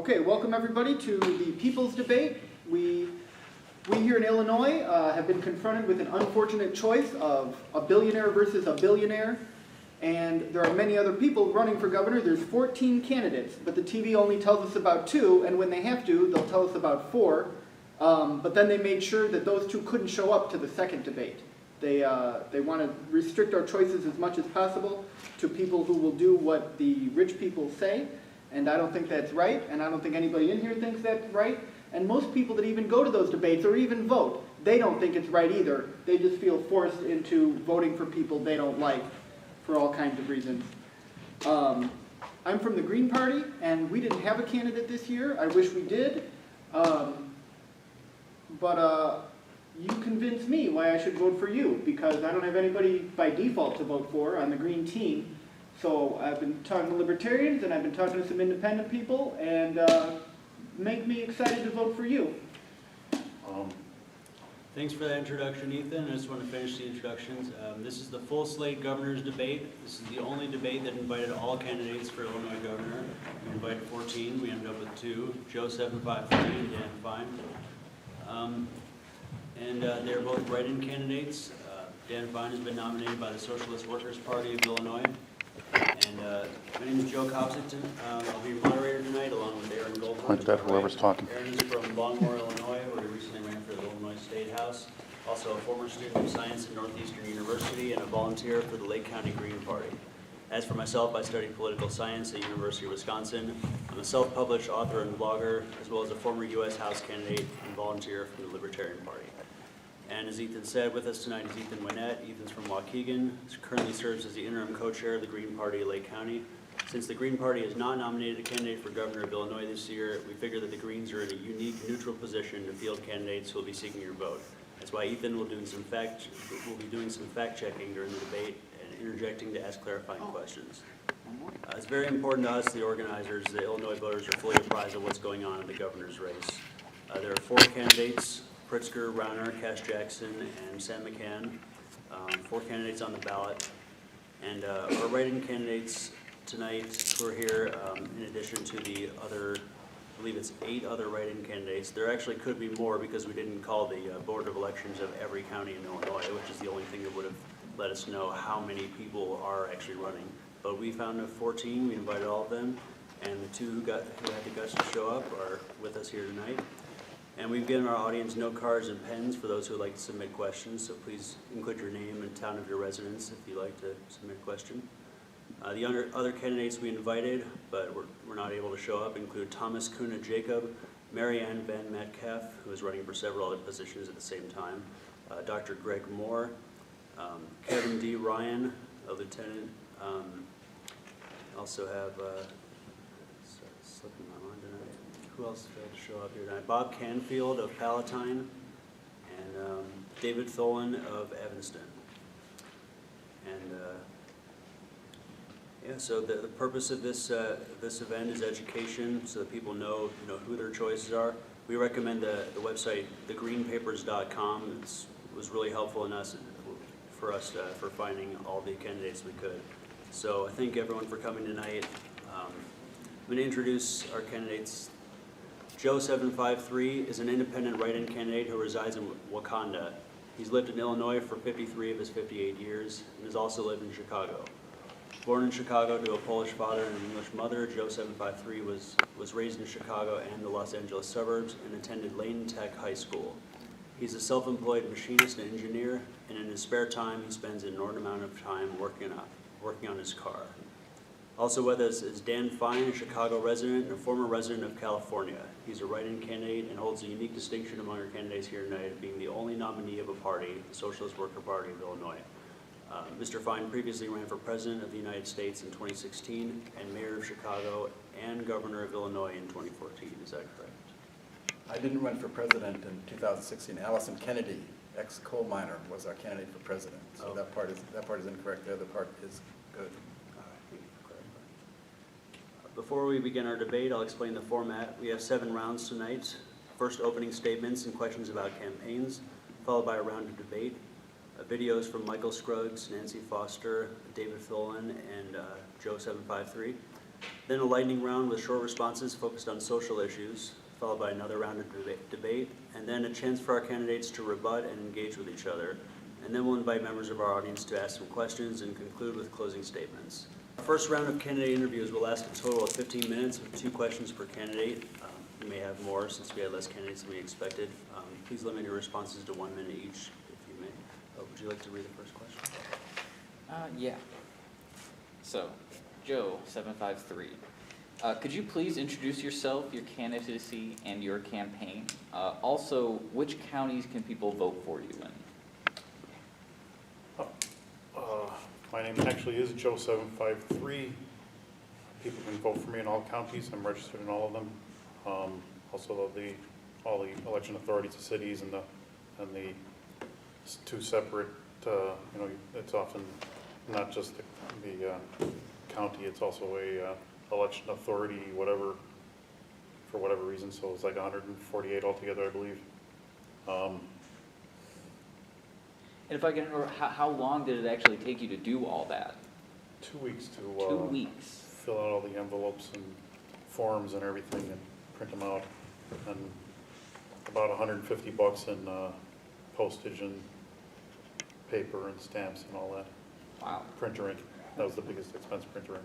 Okay, welcome everybody to the People's Debate. We here in Illinois have been confronted with an unfortunate choice of a billionaire versus a billionaire. And there are many other people running for governor. There's 14 candidates, but the TV only tells us about 2, and when they have to, they'll tell us about 4. But then they made sure that those 2 couldn't show up to the second debate. They want to restrict our choices as much as possible to people who will do what the rich people say. And I don't think that's right, and I don't think anybody in here thinks that's right. And most people that even go to those debates or even vote, they don't think it's right either. They just feel forced into voting for people they don't like for all kinds of reasons. I'm from the Green Party, and we didn't have a candidate this year. I wish we did. But you convinced me why I should vote for you, because I don't have anybody by default to vote for on the Green team. So I've been talking to libertarians, and I've been talking to some independent people, and make me excited to vote for you. Thanks for that introduction, Ethan. I just want to finish the introductions. This is the full slate governor's debate. This is the only debate that invited all candidates for Illinois governor. We invited 14. We ended up with 2, JO753 and Dan Fein. They're both write-in candidates. Dan Fein has been nominated by the Socialist Workers Party of Illinois. And my name is Joe Kopsick. I'll be your moderator tonight, along with Aaron Goldberg. Point that whoever's talking. Aaron is from Longmore, Illinois, where he recently ran for the Illinois State House. Also a former student of science at Northeastern University and a volunteer for the Lake County Green Party. As for myself, I studied political science at University of Wisconsin. I'm a self-published author and blogger, as well as a former U.S. House candidate and volunteer from the Libertarian Party. And as Ethan said, with us tonight is Ethan Winnett. Ethan's from Waukegan. He currently serves as the interim co-chair of the Green Party of Lake County. Since the Green Party has not nominated a candidate for governor of Illinois this year, we figure that the Greens are in a unique, neutral position to field candidates who will be seeking your vote. That's why Ethan will be doing some fact checking during the debate and interjecting to ask clarifying questions. It's very important to us, the organizers, the Illinois voters are fully apprised of what's going on in the governor's race. There are 4 candidates: Pritzker, Rauner, Cash Jackson, and Sam McCann. 4 candidates on the ballot. And our write-in candidates tonight who are here, in addition to the other, I believe it's 8 other write-in candidates. There actually could be more because we didn't call the Board of Elections of every county in Illinois, which is the only thing that would have let us know how many people are actually running. But we found 14, we invited all of them, and the 2 who had the guts to show up are with us here tonight. And we've given our audience note cards and pens for those who would like to submit questions, so please include your name and town of your residence if you'd like to submit a question. The other candidates we invited, but were not able to show up, include Thomas Kuna Jacob, Mary Ann Van Metcalf, who is running for several other positions at the same time, Dr. Greg Moore, Kevin D. Ryan, a lieutenant. Also have, slipping my mind tonight. Who else failed to show up here tonight? Bob Canfield of Palatine, and David Tholin of Evanston. And so the purpose of this event is education, so that people know who their choices are. We recommend the website thegreenpapers.com. It was really helpful for us for finding all the candidates we could. So I thank everyone for coming tonight. I'm going to introduce our candidates. JO753 is an independent write-in candidate who resides in Wakanda. He's lived in Illinois for 53 of his 58 years and has also lived in Chicago. Born in Chicago to a Polish father and an English mother, JO753 was raised in Chicago and the Los Angeles suburbs and attended Lane Tech High School. He's a self-employed machinist and engineer, and in his spare time he spends an inordinate amount of time working on his car. Also with us is Dan Fein, a Chicago resident and a former resident of California. He's a write-in candidate and holds a unique distinction among our candidates here tonight of being the only nominee of a party, the Socialist Worker Party of Illinois. Mr. Fein previously ran for President of the United States in 2016 and Mayor of Chicago and Governor of Illinois in 2014. Is that correct? I didn't run for President in 2016. Allison Kennedy, ex-coal miner, was our candidate for President. So that part is incorrect. The other part is good. Before we begin our debate, I'll explain the format. We have 7 rounds tonight. First, opening statements and questions about campaigns, followed by a round of debate. Videos from Michael Scruggs, Nancy Foster, David Tholin, and JO753. Then a lightning round with short responses focused on social issues, followed by another round of debate, and then a chance for our candidates to rebut and engage with each other. And then we'll invite members of our audience to ask some questions and conclude with closing statements. Our first round of candidate interviews will last a total of 15 minutes with 2 questions per candidate. We may have more since we had less candidates than we expected. Please limit your responses to 1 minute each, if you may. Would you like to read the first question? Yeah. So, JO753. Could you please introduce yourself, your candidacy, and your campaign? Also, which counties can people vote for you in? My name actually is JO753. People can vote for me in all counties. I'm registered in all of them. Also, all the election authorities of cities and the 2 separate. It's often not just the county. It's also a election authority, whatever, for whatever reason. So it's like 148 altogether, I believe. And if I can remember, how long did it actually take you to do all that? 2 weeks to 2 weeks. fill out all the envelopes and forms and everything and print them out, and about $150 in postage and paper and stamps and all that. Wow. Printer ink. That was the biggest expense, printer ink.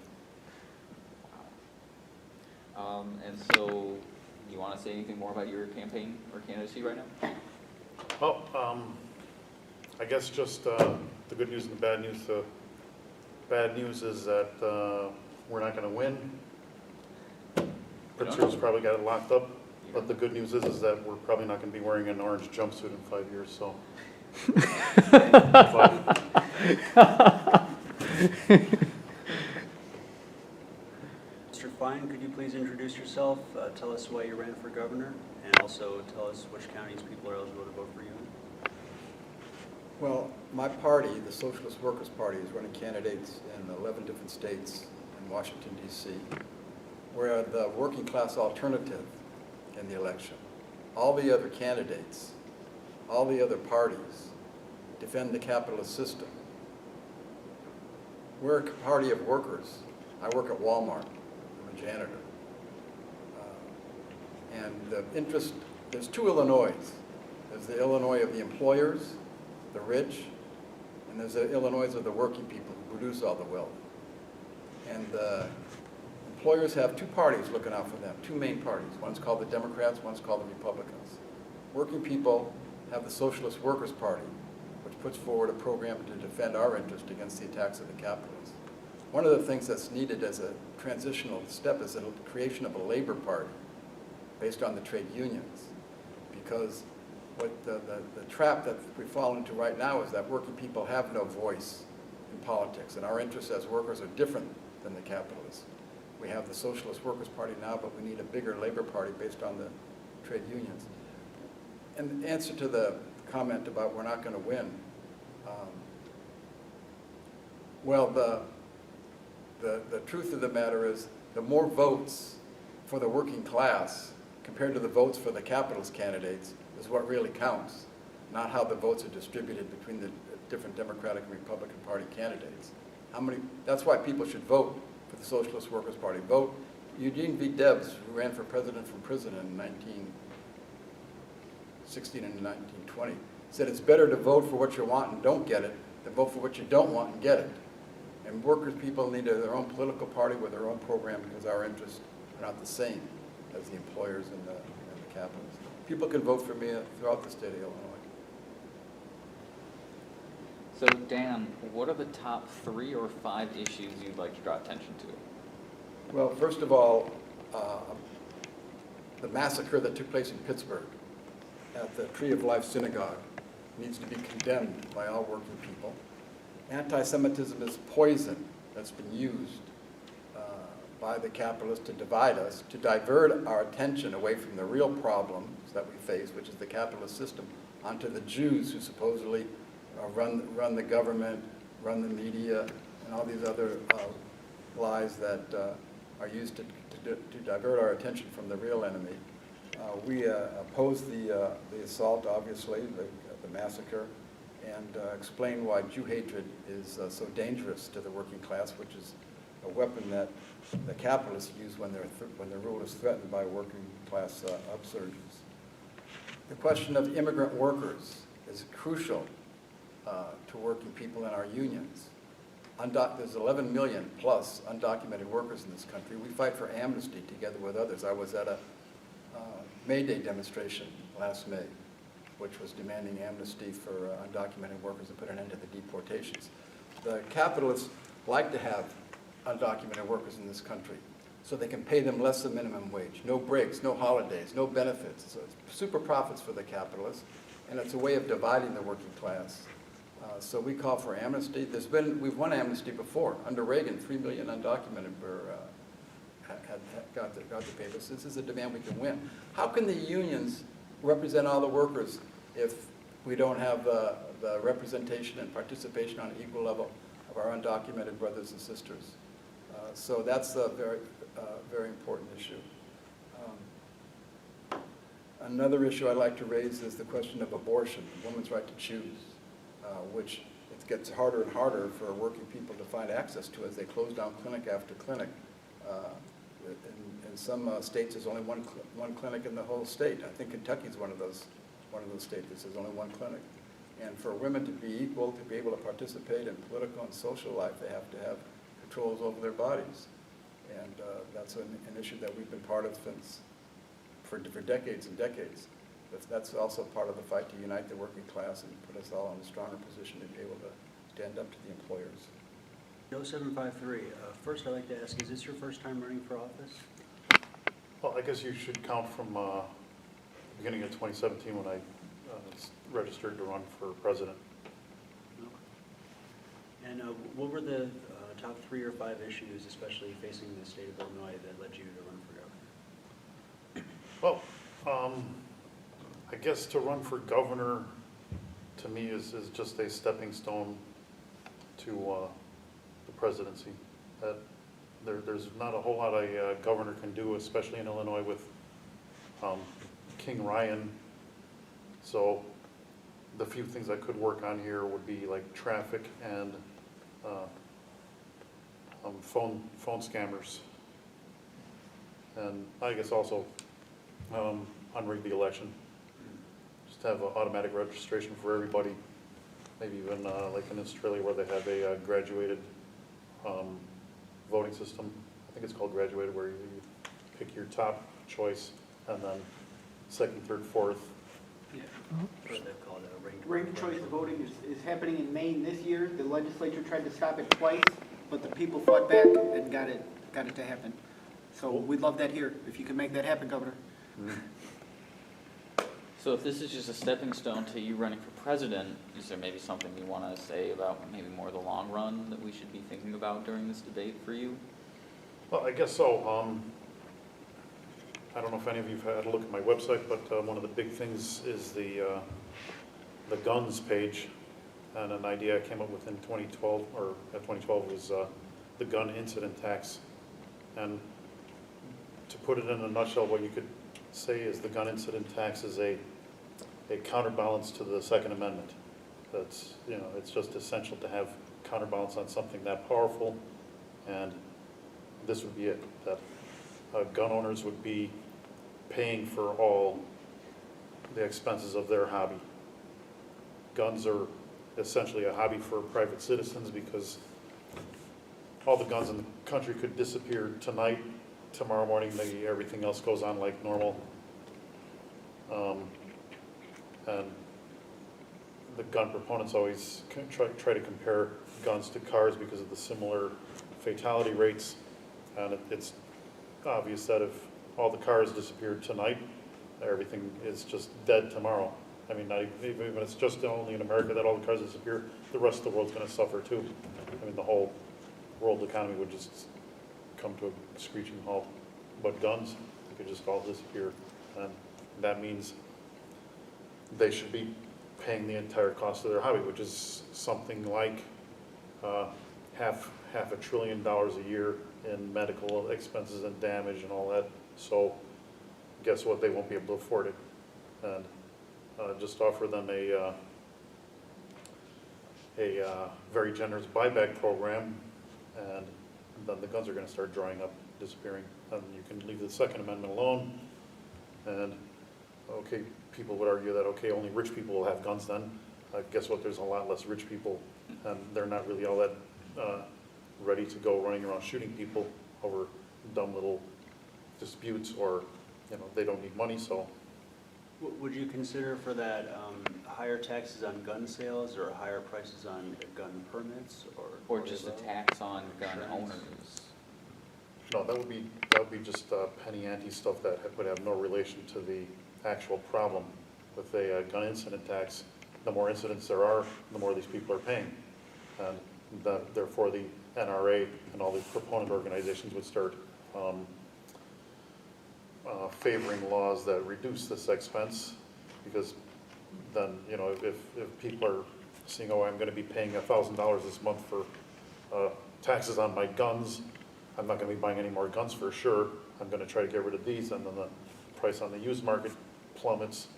And so, you want to say anything more about your campaign or candidacy right now? Well, I guess just the good news and the bad news. The bad news is that we're not going to win. Pritzker's probably got it locked up. But the good news is that we're probably not going to be wearing an orange jumpsuit in 5 years. So. Mr. Fein, could you please introduce yourself, tell us why you ran for governor, and also tell us which counties people are eligible to vote for you in? Well, my party, the Socialist Workers' Party, is running candidates in 11 different states and Washington, D.C. We're the working class alternative in the election. All the other candidates, all the other parties defend the capitalist system. We're a party of workers. I work at Walmart. I'm a janitor. And the interest, there's 2 Illinois. There's the Illinois of the employers, the rich, and there's the Illinois of the working people who produce all the wealth. And the employers have 2 parties looking out for them, 2 main parties. One's called the Democrats, one's called the Republicans. Working people have the Socialist Workers' Party, which puts forward a program to defend our interest against the attacks of the capitalists. One of the things that's needed as a transitional step is the creation of a labor party based on the trade unions, because what the trap that we fall into right now is that working people have no voice in politics, and our interests as workers are different than the capitalists. We have the Socialist Workers' Party now, but we need a bigger labor party based on the trade unions. In answer to the comment about we're not going to win, well, the truth of the matter is the more votes for the working class compared to the votes for the capitalist candidates is what really counts, not how the votes are distributed between the different Democratic and Republican Party candidates. That's why people should vote for the Socialist Workers' Party. Vote Eugene V. Debs, who ran for president from prison in 1916 and 1920, said it's better to vote for what you want and don't get it than vote for what you don't want and get it. And workers' people need their own political party with their own program because our interests are not the same as the employers and the capitalists. People can vote for me throughout the state of Illinois. So, Dan, what are the top 3 or 5 issues you'd like to draw attention to? Well, first of all, the massacre that took place in Pittsburgh at the Tree of Life Synagogue needs to be condemned by all working people. Anti-Semitism is poison that's been used by the capitalists to divide us, to divert our attention away from the real problems that we face, which is the capitalist system, onto the Jews who supposedly run the government, run the media, and all these other lies that are used to divert our attention from the real enemy. We oppose the assault, obviously, the massacre, and explain why Jew hatred is so dangerous to the working class, which is a weapon that the capitalists use when their rule is threatened by working class upsurges. The question of immigrant workers is crucial to working people in our unions. There's 11 million plus undocumented workers in this country. We fight for amnesty together with others. I was at a May Day demonstration last May, which was demanding amnesty for undocumented workers and put an end to the deportations. The capitalists like to have undocumented workers in this country so they can pay them less than minimum wage. No breaks, no holidays, no benefits. So it's super profits for the capitalists, and it's a way of dividing the working class. So we call for amnesty. We've won amnesty before. Under Reagan, 3 million undocumented got the papers. This is a demand we can win. How can the unions represent all the workers if we don't have the representation and participation on an equal level of our undocumented brothers and sisters? So that's a very important issue. Another issue I'd like to raise is the question of abortion, a woman's right to choose, which it gets harder and harder for working people to find access to as they close down clinic after clinic. In some states, there's only one clinic in the whole state. I think Kentucky's one of those states that there's only one clinic. And for women to be equal, to be able to participate in political and social life, they have to have controls over their bodies. And that's an issue that we've been part of for decades and decades. But that's also part of the fight to unite the working class and put us all in a stronger position to be able to stand up to the employers. JO753, first I'd like to ask, is this your first time running for office? Well, I guess you should count from the beginning of 2017 when I registered to run for president. And what were the top 3 or 5 issues, especially facing the state of Illinois, that led you to run for governor? Well, I guess to run for governor, to me, is just a stepping stone to the presidency. There's not a whole lot a governor can do, especially in Illinois with King Ryan. So the few things I could work on here would be like traffic and phone scammers. And I guess also unrig the election. Just have automatic registration for everybody. Maybe even like in Australia where they have a graduated voting system. I think it's called graduated, where you pick your top choice and then second, third, fourth. Yeah. Or they call it Ranked choice voting is happening in Maine this year. The legislature tried to stop it twice, but the people fought back and got it to happen. So we'd love that here, if you can make that happen, Governor. So if this is just a stepping stone to you running for president, is there maybe something you want to say about maybe more the long run that we should be thinking about during this debate for you? Well, I guess so. I don't know if any of you have had a look at my website, but one of the big things is the guns page. And an idea I came up with in 2012, or 2012, was the gun incident tax. And to put it in a nutshell, what you could say is the gun incident tax is a counterbalance to the Second Amendment. That's, it's just essential to have counterbalance on something that powerful, and this would be it. That gun owners would be paying for all the expenses of their hobby. Guns are essentially a hobby for private citizens because all the guns in the country could disappear tonight. Tomorrow morning, everything else goes on like normal. And the gun proponents always try to compare guns to cars because of the similar fatality rates. And it's obvious that if all the cars disappeared tonight, everything is just dead tomorrow. I mean, not even if it's just only in America that all the cars disappear, the rest of the world's going to suffer too. I mean, the whole world economy would just come to a screeching halt. But guns, they could just all disappear. And that means they should be paying the entire cost of their hobby, which is something like half $1 trillion a year in medical expenses and damage and all that. So guess what? They won't be able to afford it. And just offer them a very generous buyback program, and then the guns are gonna start drying up, disappearing. And you can leave the Second Amendment alone, and, okay, people would argue that, okay, only rich people will have guns then. Guess what, there's a lot less rich people, and they're not really all that ready to go running around shooting people over dumb little disputes, or, you know, they don't need money, so. Would you consider for that higher taxes on gun sales or higher prices on gun permits, Or just a tax on gun Insurance. owners? No, that would be just penny ante stuff that would have no relation to the actual problem. With a gun incident tax, the more incidents there are, the more these people are paying. And therefore the NRA and all the proponent organizations would start favoring laws that reduce this expense, because then, you know, if people are seeing, oh, I'm gonna be paying $1,000 this month for taxes on my guns, I'm not gonna be buying any more guns for sure, I'm gonna try to get rid of these, and then the price on the used market plummets.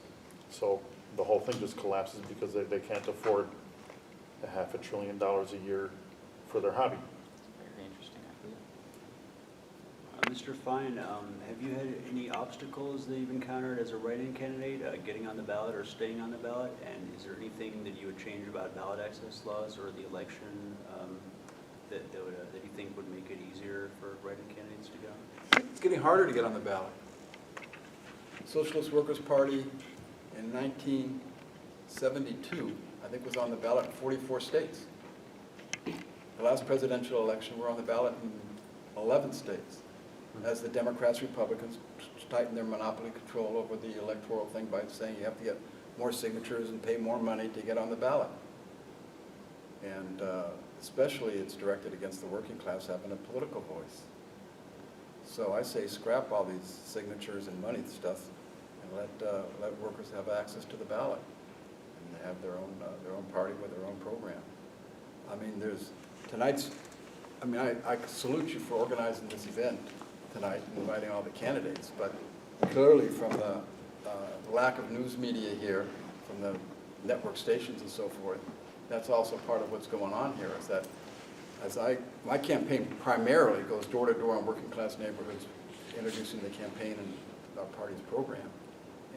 So the whole thing just collapses because they can't afford $500 billion a year for their hobby. Very interesting idea. Mr. Fein, have you had any obstacles that you've encountered as a write-in candidate, getting on the ballot or staying on the ballot? And is there anything that you would change about ballot access laws or the election that you think would make it easier for write-in candidates to go? It's getting harder to get on the ballot. Socialist Workers' Party in 1972, I think, was on the ballot in 44 states. The last presidential election, we're on the ballot in 11 states, as the Democrats, Republicans tighten their monopoly control over the electoral thing by saying you have to get more signatures and pay more money to get on the ballot. And especially it's directed against the working class having a political voice. So I say scrap all these signatures and money stuff and let workers have access to the ballot and have their own party with their own program. I mean, I salute you for organizing this event tonight and inviting all the candidates, but clearly from the lack of news media here, from the network stations and so forth, that's also part of what's going on here, is that my campaign primarily goes door to door in working class neighborhoods, introducing the campaign and our party's program.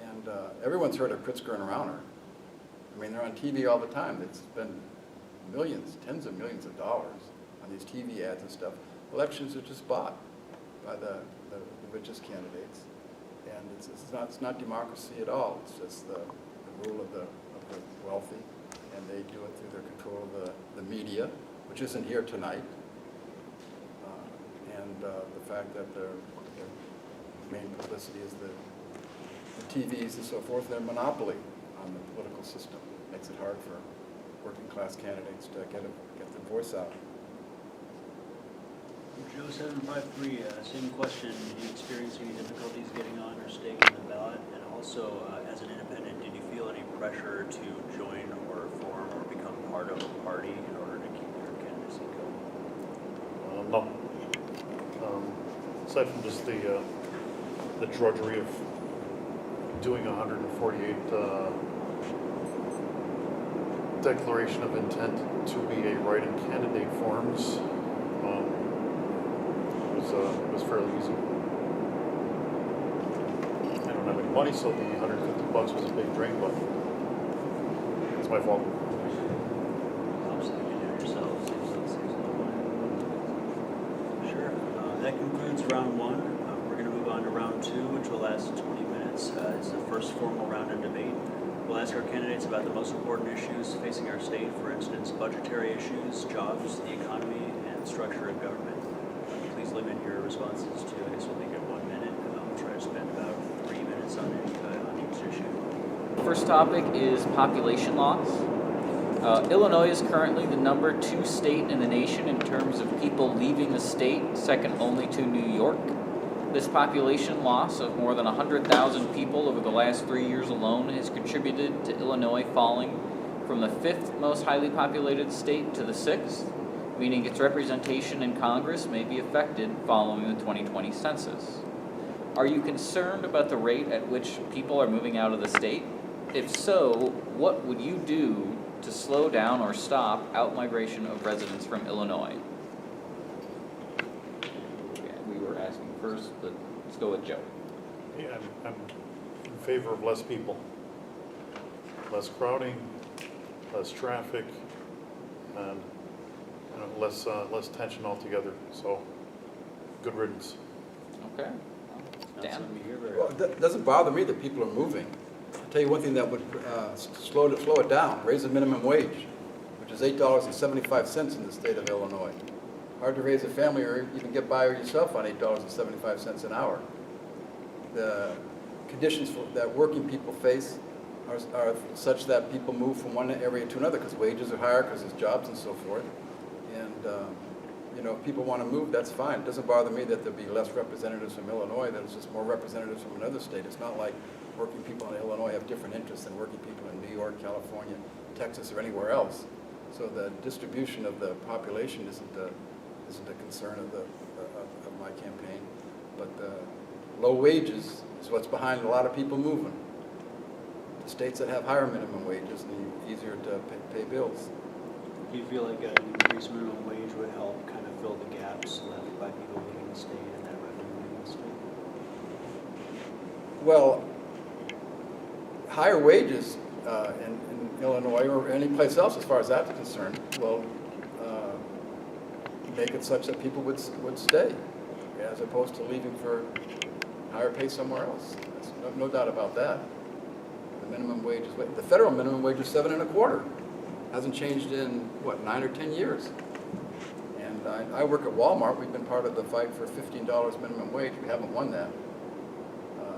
And everyone's heard of Pritzker and Rauner. I mean, they're on TV all the time. It's been millions, tens of millions of dollars on these TV ads and stuff. Elections are just bought by the richest candidates. And it's not democracy at all. It's just the rule of the wealthy. And they do it through their control of the media, which isn't here tonight. And the fact that their main publicity is the TVs and so forth, their monopoly on the political system makes it hard for working class candidates to get their voice out. JO753, same question. Did you experience any difficulties getting on or staying on the ballot? And also, as an independent, did you feel any pressure to join or form or become part of a party in order to keep your candidacy going? No. Aside from just the drudgery of doing 148 declaration of intent to be a write-in candidate forms, it was fairly easy. I don't have any money, so the $150 was a big drain, but it's my fault. Helps that you do it yourself, saves a little money. Sure. That concludes round one. We're going to move on to round two, which will last 20 minutes. It's the first formal round of debate. We'll ask our candidates about the most important issues facing our state, for instance, budgetary issues, jobs, the economy, and structure of government. Please limit your responses to, I guess we'll make it 1 minute. We'll try to spend about 3 minutes on each issue. First topic is population loss. Illinois is currently the #2 state in the nation in terms of people leaving the state, second only to New York. This population loss of more than 100,000 people over the last 3 years alone has contributed to Illinois falling from the 5th most highly populated state to the 6th, meaning its representation in Congress may be affected following the 2020 census. Are you concerned about the rate at which people are moving out of the state? If so, what would you do to slow down or stop out-migration of residents from Illinois? first, but let's go with Joe. Yeah, I'm in favor of less people. Less crowding, less traffic, and less tension altogether. So, good riddance. Okay. Not Dan? something you hear very Well, it doesn't bother me that people are moving. I'll tell you one thing that would slow it down, raise the minimum wage, which is $8.75 in the state of Illinois. Hard to raise a family or even get by yourself on $8.75 an hour. The conditions that working people face are such that people move from one area to another because wages are higher, because there's jobs and so forth. And if people want to move, that's fine. It doesn't bother me that there'll be less representatives from Illinois, that it's just more representatives from another state. It's not like working people in Illinois have different interests than working people in New York, California, Texas, or anywhere else. So the distribution of the population isn't a concern of my campaign. But low wages is what's behind a lot of people moving. The states that have higher minimum wages, and easier to pay bills. Do you feel like an increased minimum wage would help kind of fill the gaps left by people leaving the state and that revenue leaving the state? Well, higher wages in Illinois or any place else, as far as that's concerned, will make it such that people would stay, as opposed to leaving for higher pay somewhere else. There's no doubt about that. The minimum wage is the federal minimum wage is $7.25. Hasn't changed in 9 or 10 years. And I work at Walmart. We've been part of the fight for $15 minimum wage. We haven't won that.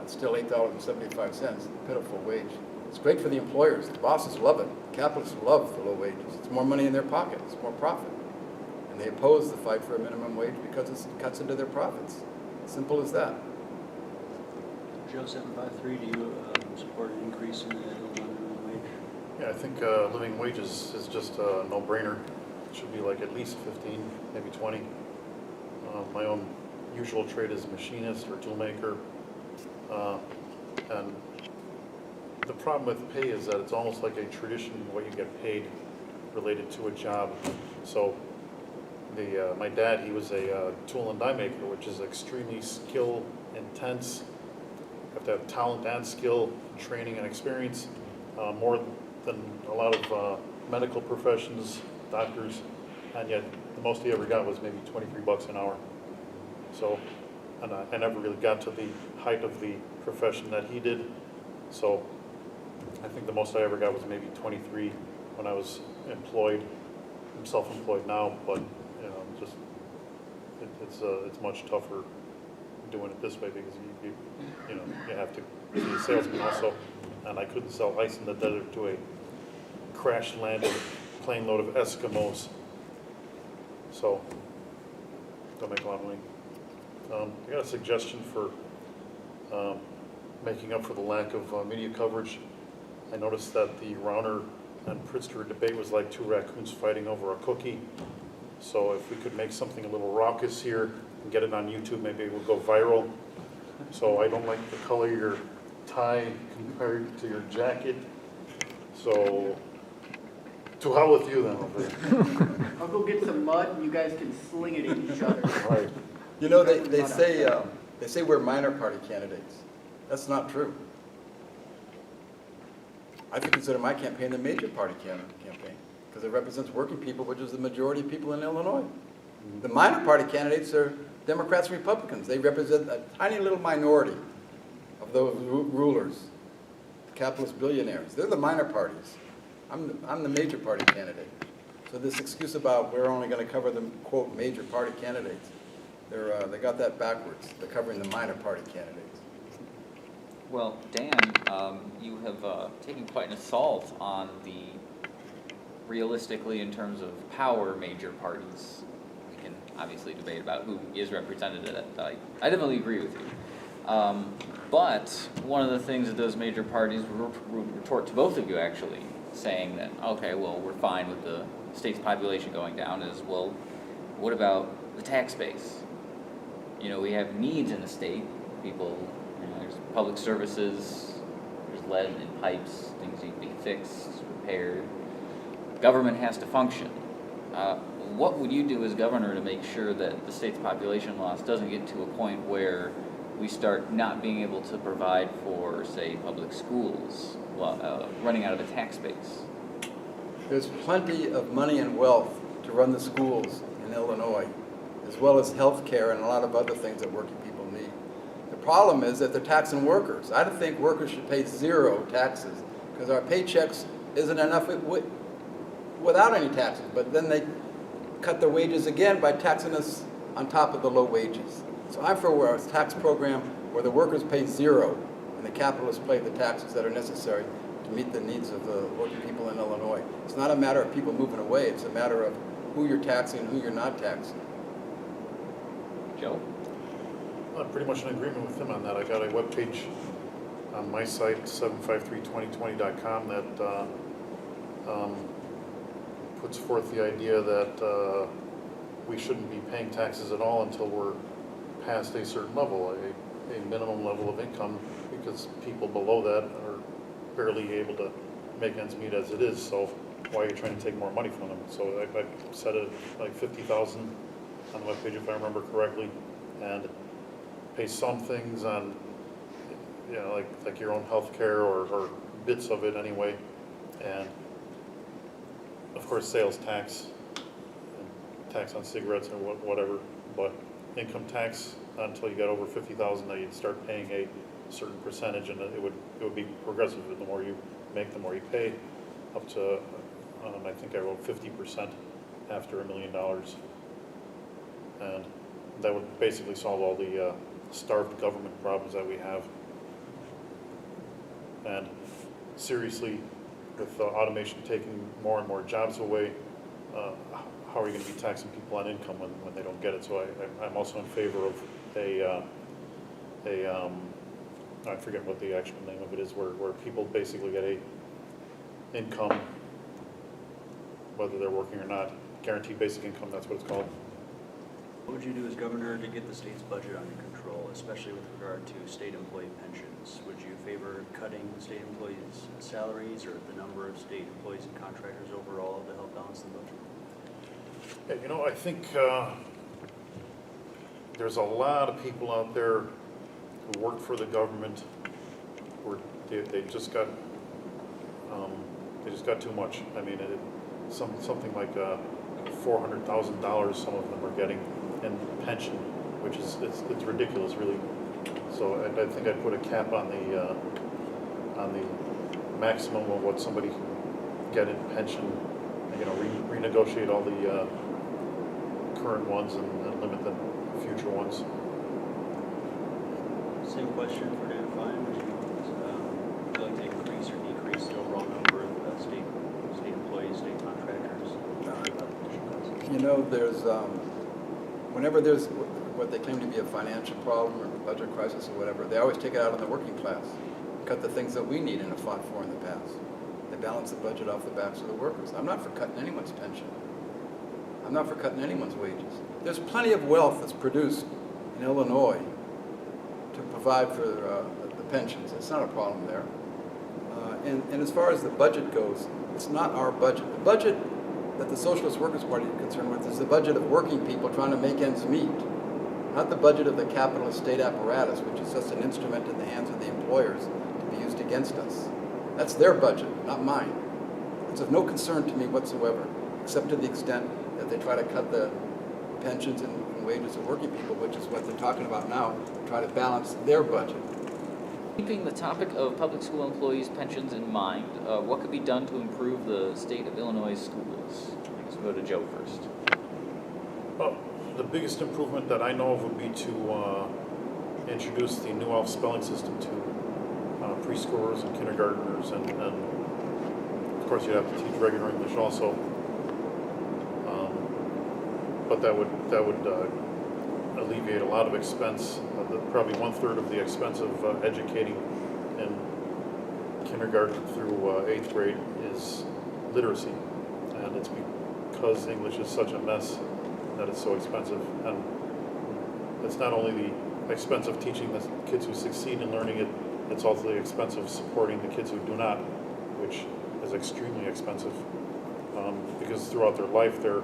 It's still $8.75, pitiful wage. It's great for the employers. The bosses love it. Capitalists love the low wages. It's more money in their pocket. It's more profit. And they oppose the fight for a minimum wage because it cuts into their profits. Simple as that. JO753, do you support an increase in the minimum wage? Yeah, I think living wages is just a no-brainer. It should be like at least 15, maybe 20. My own usual trade is machinist or toolmaker. And the problem with pay is that it's almost like a tradition what you get paid related to a job. So my dad, he was a tool and die maker, which is extremely skill intense. You have to have talent and skill, training and experience, more than a lot of medical professions, doctors, and yet the most he ever got was maybe $23 an hour. So, and I never really got to the height of the profession that he did. So I think the most I ever got was maybe 23 when I was employed. I'm self-employed now, but just it's much tougher doing it this way because you have to be a salesman also, and I couldn't sell ice in the desert to a crash-landed plane load of Eskimos. So don't make a lot of money. I got a suggestion for making up for the lack of media coverage. I noticed that the Rauner and Pritzker debate was like two raccoons fighting over a cookie. So if we could make something a little raucous here and get it on YouTube, maybe it will go viral. So I don't like the color of your tie compared to your jacket. So to hell with you then over there. I'll go get some mud and you guys can sling it at each other. Right. They say we're minor party candidates. That's not true. I could consider my campaign the major party campaign because it represents working people, which is the majority of people in Illinois. The minor party candidates are Democrats and Republicans. They represent a tiny little minority of those rulers, the capitalist billionaires. They're the minor parties. I'm the major party candidate. So this excuse about we're only going to cover the, quote, major party candidates, they got that backwards. They're covering the minor party candidates. Well, Dan, you have taken quite an assault on the, realistically, in terms of power, major parties. We can obviously debate about who is represented. I definitely agree with you. But one of the things that those major parties retort to both of you, actually, saying that, okay, well, we're fine with the state's population going down, is, well, what about the tax base? We have needs in the state. People, there's public services, there's lead in pipes, things need to be fixed, repaired. Government has to function. what would you do as governor to make sure that the state's population loss doesn't get to a point where we start not being able to provide for, say, public schools, running out of the tax base? There's plenty of money and wealth to run the schools in Illinois, as well as health care and a lot of other things that working people need. The problem is that they're taxing workers. I don't think workers should pay zero taxes because our paychecks isn't enough without any taxes, but then they cut their wages again by taxing us on top of the low wages. So I'm for a tax program where the workers pay zero and the capitalists pay the taxes that are necessary to meet the needs of the working people in Illinois. It's not a matter of people moving away, it's a matter of who you're taxing and who you're not taxing. Joe? I'm pretty much in agreement with him on that. I got a webpage on my site, 7532020.com, that puts forth the idea that we shouldn't be paying taxes at all until we're past a certain level, a minimum level of income, because people below that are barely able to make ends meet as it is. So why are you trying to take more money from them? So I set it like $50,000 on the webpage, if I remember correctly, and pay some things on, you know, like your own health care or bits of it anyway, and of course sales tax, and tax on cigarettes or whatever, but income tax not until you got over 50,000 that you'd start paying a certain percentage, and it would be progressive. The more you make, the more you pay, up to I think I wrote 50% after $1 million, and that would basically solve all the starved government problems that we have. And seriously, with automation taking more and more jobs away, how are you going to be taxing people on income when they don't get it? So I'm also in favor of I forget what the actual name of it is, where people basically get a income, whether they're working or not, guaranteed basic income, that's what it's called. What would you do as governor to get the state's budget under control, especially with regard to state employee pensions? Would you favor cutting state employees' salaries or the number of state employees and contractors overall to help balance the budget? Yeah, you know, I think there's a lot of people out there who work for the government where they just got too much. I mean, something like $400,000 some of them are getting in pension, which is it's ridiculous, really. So I think I'd put a cap on the maximum of what somebody can get in pension. You know, renegotiate all the current ones and limit the future ones. Same question for Dan Fein. Would you like to increase or decrease the overall number of state employees, state contractors? You know, there's whenever there's what they claim to be a financial problem or a budget crisis or whatever, they always take it out on the working class, cut the things that we need and have fought for in the past. They balance the budget off the backs of the workers. I'm not for cutting anyone's pension. I'm not for cutting anyone's wages. There's plenty of wealth that's produced in Illinois to provide for the pensions. It's not a problem there. And as far as the budget goes, it's not our budget. The budget that the Socialist Workers' Party is concerned with is the budget of working people trying to make ends meet, not the budget of the capitalist state apparatus, which is just an instrument in the hands of the employers to be used against us. That's their budget, not mine. It's of no concern to me whatsoever, except to the extent that they try to cut the pensions and wages of working people, which is what they're talking about now, to try to balance their budget. Keeping the topic of public school employees' pensions in mind, what could be done to improve the state of Illinois schools? I guess we'll go to Joe first. Well, the biggest improvement that I know of would be to introduce the New Elf spelling system to preschoolers and kindergartners, and of course you'd have to teach regular English also. But that would alleviate a lot of expense. Probably 1/3 of the expense of educating in kindergarten through 8th grade is literacy, and it's because English is such a mess that it's so expensive. And it's not only the expense of teaching the kids who succeed in learning it, it's also the expense of supporting the kids who do not, which is extremely expensive, because throughout their life they're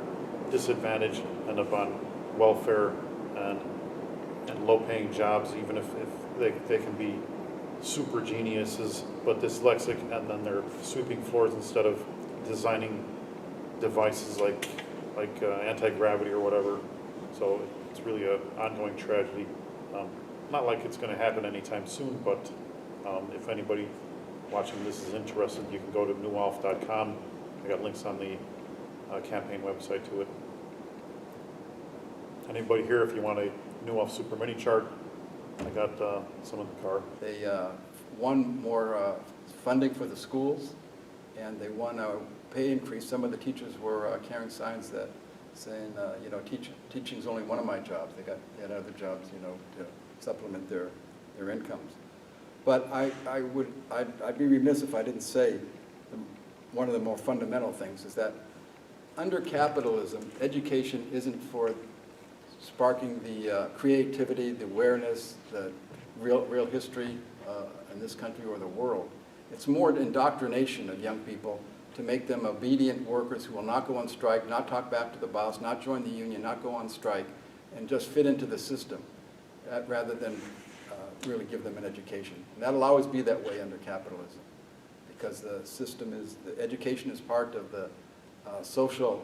disadvantaged, end up on welfare and low-paying jobs, even if they can be super geniuses, but dyslexic, and then they're sweeping floors instead of designing devices like anti-gravity or whatever. So it's really an ongoing tragedy. Not like it's going to happen anytime soon, but if anybody watching this is interested, you can go to newalf.com. I got links on the campaign website to it. Anybody here, if you want a Newalf Super Mini chart, I got some in the car. They won more funding for the schools, and they won a pay increase. Some of the teachers were carrying signs that saying, you know, teaching's only one of my jobs. They had other jobs, you know, to supplement their incomes. But I'd be remiss if I didn't say one of the more fundamental things is that under capitalism, education isn't for sparking the creativity, the awareness, the real history in this country or the world. It's more indoctrination of young people to make them obedient workers who will not go on strike, not talk back to the boss, not join the union, not go on strike, and just fit into the system rather than really give them an education. And that'll always be that way under capitalism because the system is, the education is part of the social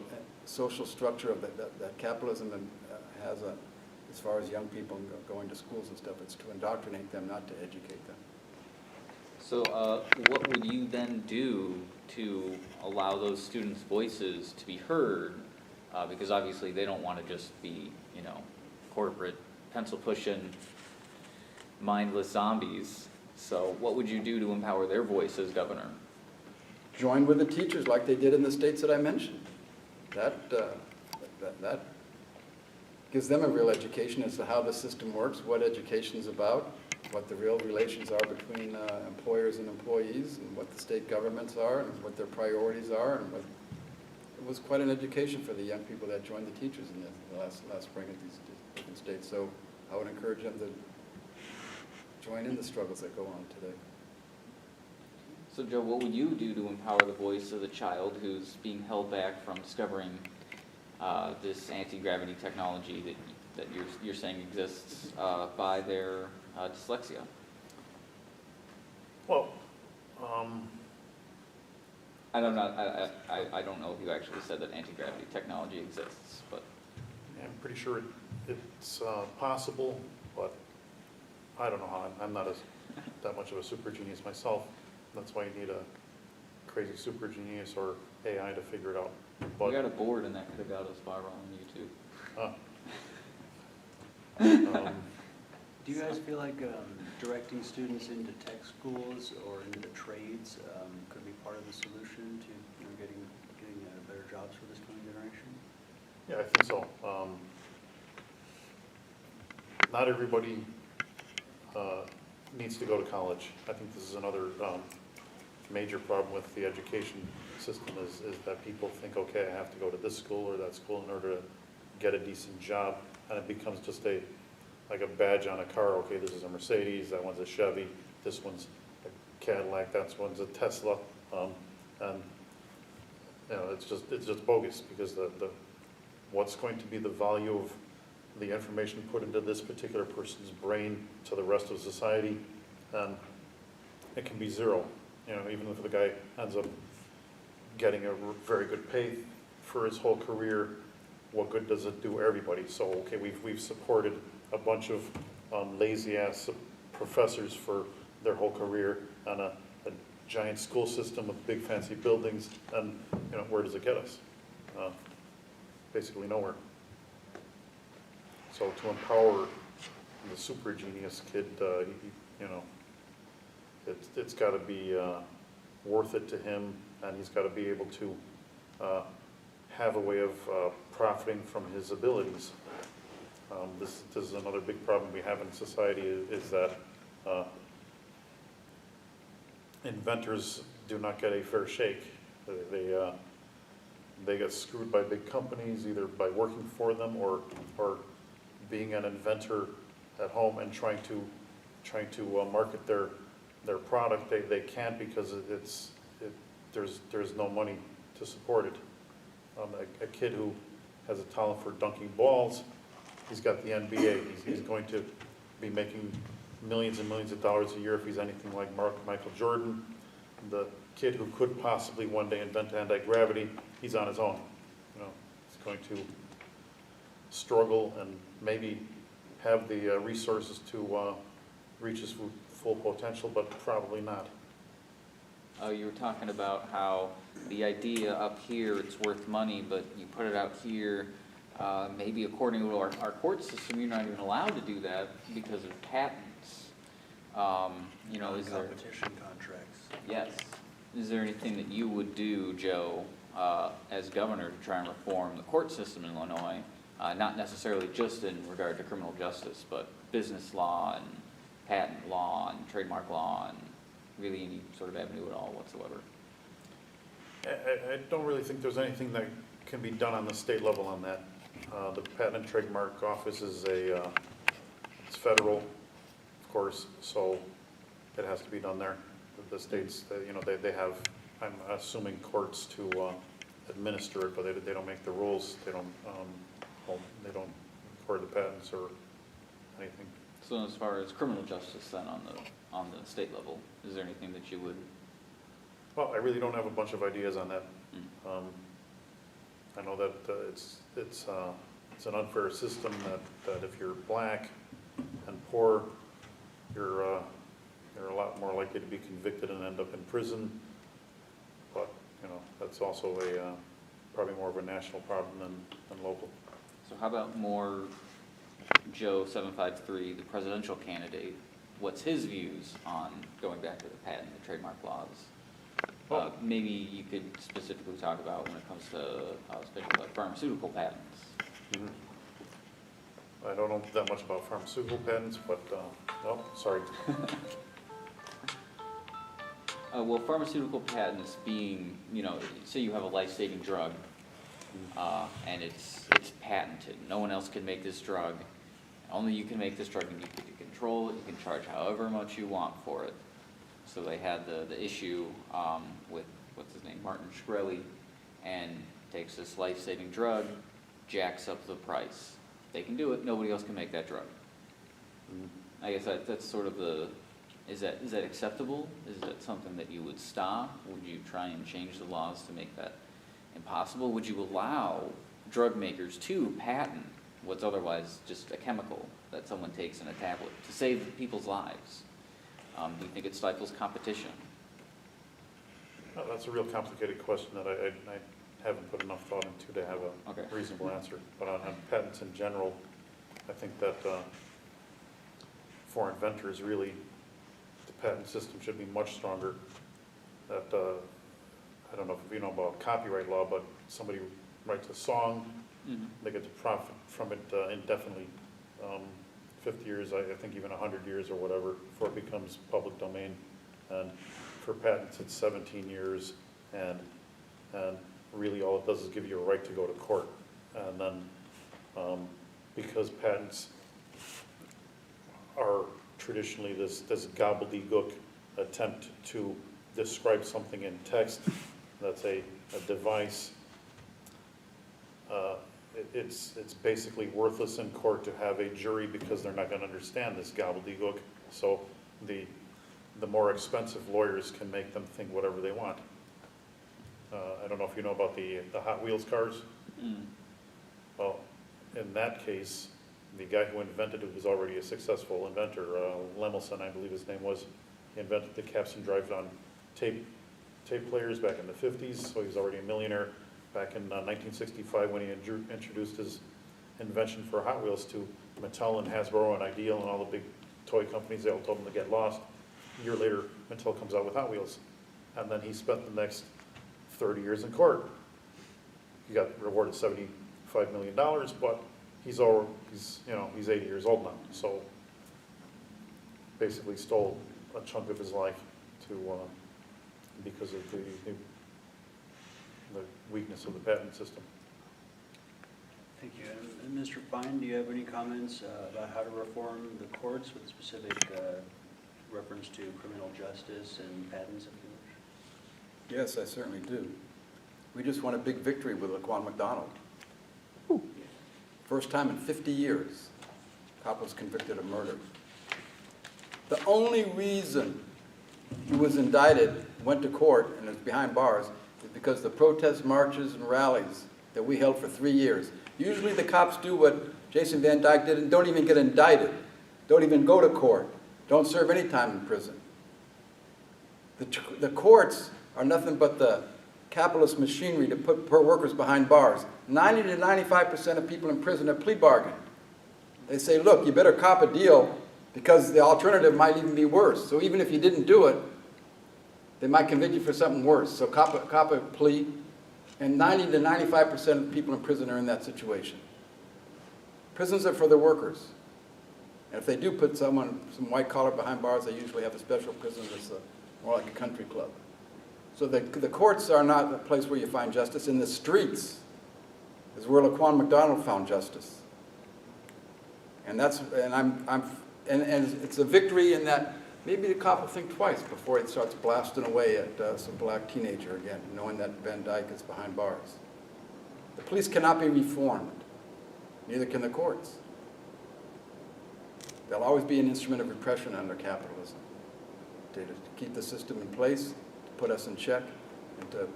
structure of that capitalism has as far as young people going to schools and stuff. It's to indoctrinate them, not to educate them. So what would you then do to allow those students' voices to be heard? Because obviously they don't want to just be, you know, corporate, pencil-pushing, mindless zombies. So what would you do to empower their voice as governor? Join with the teachers like they did in the states that I mentioned. That gives them a real education as to how the system works, what education's about, what the real relations are between employers and employees, and what the state governments are, and what their priorities are, and it was quite an education for the young people that joined the teachers in the last spring at these different states. So I would encourage them to join in the struggles that go on today. So Joe, what would you do to empower the voice of the child who's being held back from discovering this anti-gravity technology that you're saying exists by their dyslexia? Well, I don't know. I don't know if you actually said that anti-gravity technology exists, but I'm pretty sure it's possible, but I don't know how. I'm not that much of a super genius myself. That's why you need a crazy super genius or AI to figure it out. But we got a board and that could have got us viral on YouTube. Do you guys feel like directing students into tech schools or into the trades could be part of the solution to getting better jobs for this coming generation? yeah, I think so. Not everybody needs to go to college. I think this is another major problem with the education system is that people think, okay, I have to go to this school or that school in order to get a decent job, and it becomes just like a badge on a car. Okay, this is a Mercedes, that one's a Chevy, this one's a Cadillac, that one's a Tesla, and you know, it's just bogus because what's going to be the value of the information put into this particular person's brain to the rest of society, and it can be zero. You know, even if the guy ends up getting a very good pay for his whole career, what good does it do everybody? So, okay, we've supported a bunch of lazy-ass professors for their whole career and a giant school system with big fancy buildings, and you know, where does it get us? Basically nowhere. So to empower the super genius kid, you know, it's got to be worth it to him, and he's got to be able to have a way of profiting from his abilities. This is another big problem we have in society is that inventors do not get a fair shake. They get screwed by big companies, either by working for them or being an inventor at home and trying to market their product. They can't because there's no money to support it. A kid who has a talent for dunking balls. He's got the NBA. He's going to be making millions and millions of dollars a year if he's anything like Michael Jordan. The kid who could possibly one day invent anti-gravity, he's on his own. You know, he's going to struggle and maybe have the resources to reach his full potential, but probably not. You were talking about how the idea up here, it's worth money, but you put it out here, maybe according to our court system, you're not even allowed to do that because of patents. You know, is there... Competition contracts. Yes. Is there anything that you would do, Joe, as governor to try and reform the court system in Illinois? Not necessarily just in regard to criminal justice, but business law and patent law and trademark law and really any sort of avenue at all whatsoever? I don't really think there's anything that can be done on the state level on that. The Patent and Trademark Office is it's federal, of course, so it has to be done there. The states, you know, they have, I'm assuming, courts to administer it, but they don't make the rules. They don't record the patents or anything. So as far as criminal justice then on the state level, is there anything that you would? Well, I really don't have a bunch of ideas on that. I know that it's an unfair system that if you're black and poor, you're a lot more likely to be convicted and end up in prison. But you know, that's also probably more of a national problem than local. So how about more JO753, the presidential candidate? What's his views on going back to the patent and trademark laws? Well, maybe you could specifically talk about when it comes to especially like pharmaceutical patents. Mm-hmm. I don't know that much about pharmaceutical patents, but no, sorry. Well, pharmaceutical patents being, you know, say you have a life-saving drug, and it's patented. No one else can make this drug. Only you can make this drug, and you can control it. You can charge however much you want for it. So they had the issue with, what's his name, Martin Shkreli, and takes this life-saving drug, jacks up the price. They can do it. Nobody else can make that drug. I guess that's sort of the. Is that acceptable? Is that something that you would stop? Would you try and change the laws to make that impossible? Would you allow drug makers to patent what's otherwise just a chemical that someone takes in a tablet to save people's lives? Do you think it stifles competition? No, that's a real complicated question that I haven't put enough thought into to have a reasonable answer. But on patents in general, I think that for inventors, really, the patent system should be much stronger. That I don't know if you know about copyright law, but somebody writes a song, they get to profit from it indefinitely. 50 years, I think even 100 years or whatever, before it becomes public domain. And for patents, it's 17 years, and really all it does is give you a right to go to court. And then because patents are traditionally this gobbledygook attempt to describe something in text, that's a device, it's basically worthless in court to have a jury because they're not going to understand this gobbledygook. So the more expensive lawyers can make them think whatever they want. I don't know if you know about the Hot Wheels cars. Well, in that case, the guy who invented it was already a successful inventor. Lemelson, I believe his name was. He invented the capstan drive-on tape players back in the 50s, so he was already a millionaire. Back in 1965, when he introduced his invention for Hot Wheels to Mattel and Hasbro and Ideal and all the big toy companies, they all told him to get lost. A year later, Mattel comes out with Hot Wheels. And then he spent the next 30 years in court. He got rewarded $75 million, but he's 80 years old now. So basically stole a chunk of his life because of the weakness of the patent system. Thank you. And Mr. Fein, do you have any comments about how to reform the courts with specific reference to criminal justice and patents, if you wish? Yes, I certainly do. We just won a big victory with Laquan McDonald. First time in 50 years, cop was convicted of murder. The only reason he was indicted, went to court, and is behind bars, is because the protest marches and rallies that we held for 3 years. Usually the cops do what Jason Van Dyke did and don't even get indicted, don't even go to court, don't serve any time in prison. The courts are nothing but the capitalist machinery to put poor workers behind bars. 90 to 95% of people in prison are plea bargained. They say, look, you better cop a deal because the alternative might even be worse. So even if you didn't do it, they might convict you for something worse. So cop a plea, and 90 to 95% of people in prison are in that situation. Prisons are for the workers. And if they do put some white collar behind bars, they usually have a special prison that's more like a country club. So the courts are not a place where you find justice. In the streets is where Laquan McDonald found justice. And it's a victory in that maybe the cop will think twice before he starts blasting away at some black teenager again, knowing that Van Dyke is behind bars. The police cannot be reformed. Neither can the courts. They'll always be an instrument of repression under capitalism, to keep the system in place, to put us in check, and to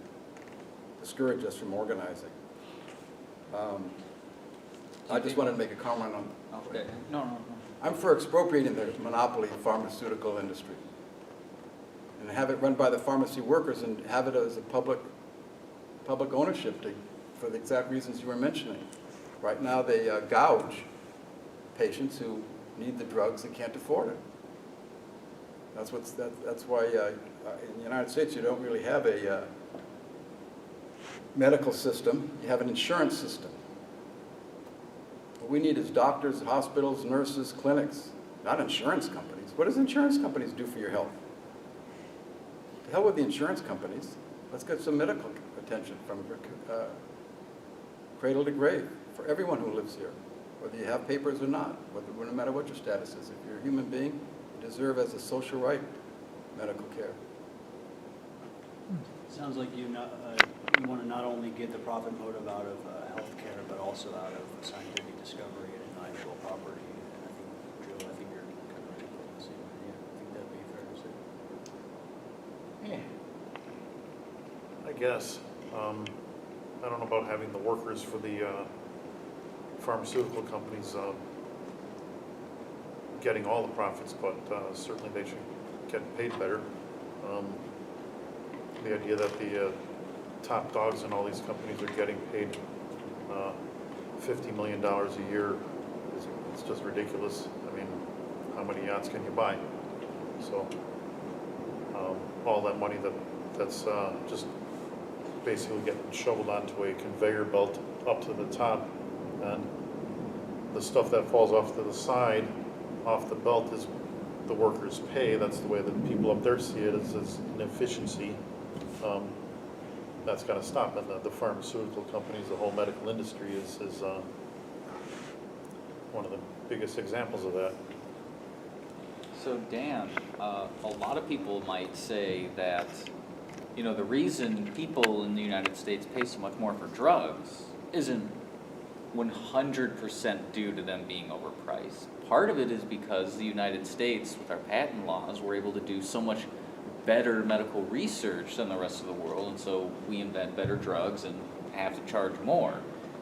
discourage us from organizing. I just wanted to make a comment on. Okay. No. I'm for expropriating the monopoly pharmaceutical industry and have it run by the pharmacy workers and have it as a public ownership for the exact reasons you were mentioning. Right now they gouge patients who need the drugs and can't afford it. That's why in the United States you don't really have a medical system. You have an insurance system. What we need is doctors, hospitals, nurses, clinics, not insurance companies. What does insurance companies do for your health? To hell with the insurance companies. Let's get some medical attention from cradle to grave for everyone who lives here, whether you have papers or not, no matter what your status is. If you're a human being, you deserve as a social right medical care. Sounds like you want to not only get the profit motive out of healthcare, but also out of scientific discovery and intellectual property. And I think you're kind of right with the same idea. I think that'd be fair to say. I guess. I don't know about having the workers for the pharmaceutical companies getting all the profits, but certainly they should get paid better. The idea that the top dogs in all these companies are getting paid $50 million a year it's just ridiculous. I mean, how many yachts can you buy? So all that money that's just basically getting shoveled onto a conveyor belt up to the top, and the stuff that falls off to the side, off the belt, is the workers' pay. That's the way that people up there see it, is an efficiency. That's got to stop. And the pharmaceutical companies, the whole medical industry is one of the biggest examples of that. So Dan, a lot of people might say that, you know, the reason people in the United States pay so much more for drugs isn't 100% due to them being overpriced. Part of it is because the United States, with our patent laws, we're able to do so much better medical research than the rest of the world, and so we invent better drugs and have to charge more.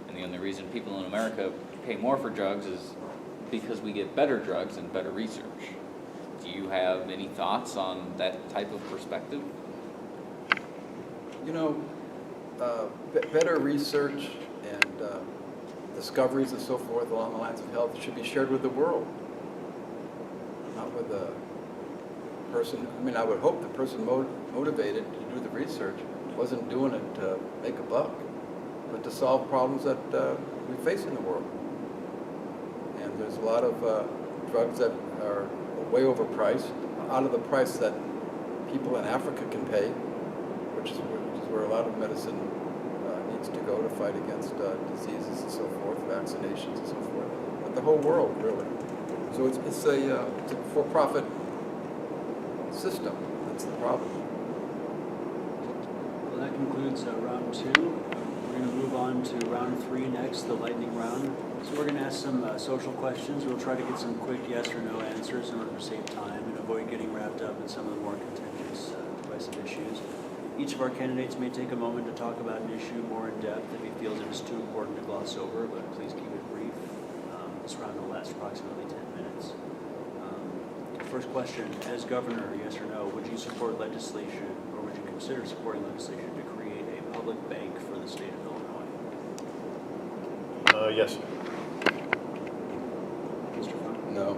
And the only reason people in America pay more for drugs is because we get better drugs and better research. Do you have any thoughts on that type of perspective? You know, better research and discoveries and so forth along the lines of health should be shared with the world, not with a person. I mean, I would hope the person motivated to do the research wasn't doing it to make a buck, but to solve problems that we face in the world. And there's a lot of drugs that are way overpriced, out of the price that people in Africa can pay, which is where a lot of medicine needs to go to fight against diseases and so forth, vaccinations and so forth, but the whole world, really. So it's a for-profit system. That's the problem. Well, that concludes round two. We're going to move on to round three next, the lightning round. So we're going to ask some social questions. We'll try to get some quick yes or no answers in order to save time and avoid getting wrapped up in some of the more contentious, divisive issues. Each of our candidates may take a moment to talk about an issue more in depth if he feels it is too important to gloss over, but please keep it brief. This round will last approximately 10 minutes. First question, as governor, yes or no, would you support legislation, or would you consider supporting legislation to create a public bank for the state of Illinois? Yes. Mr. Fein? No,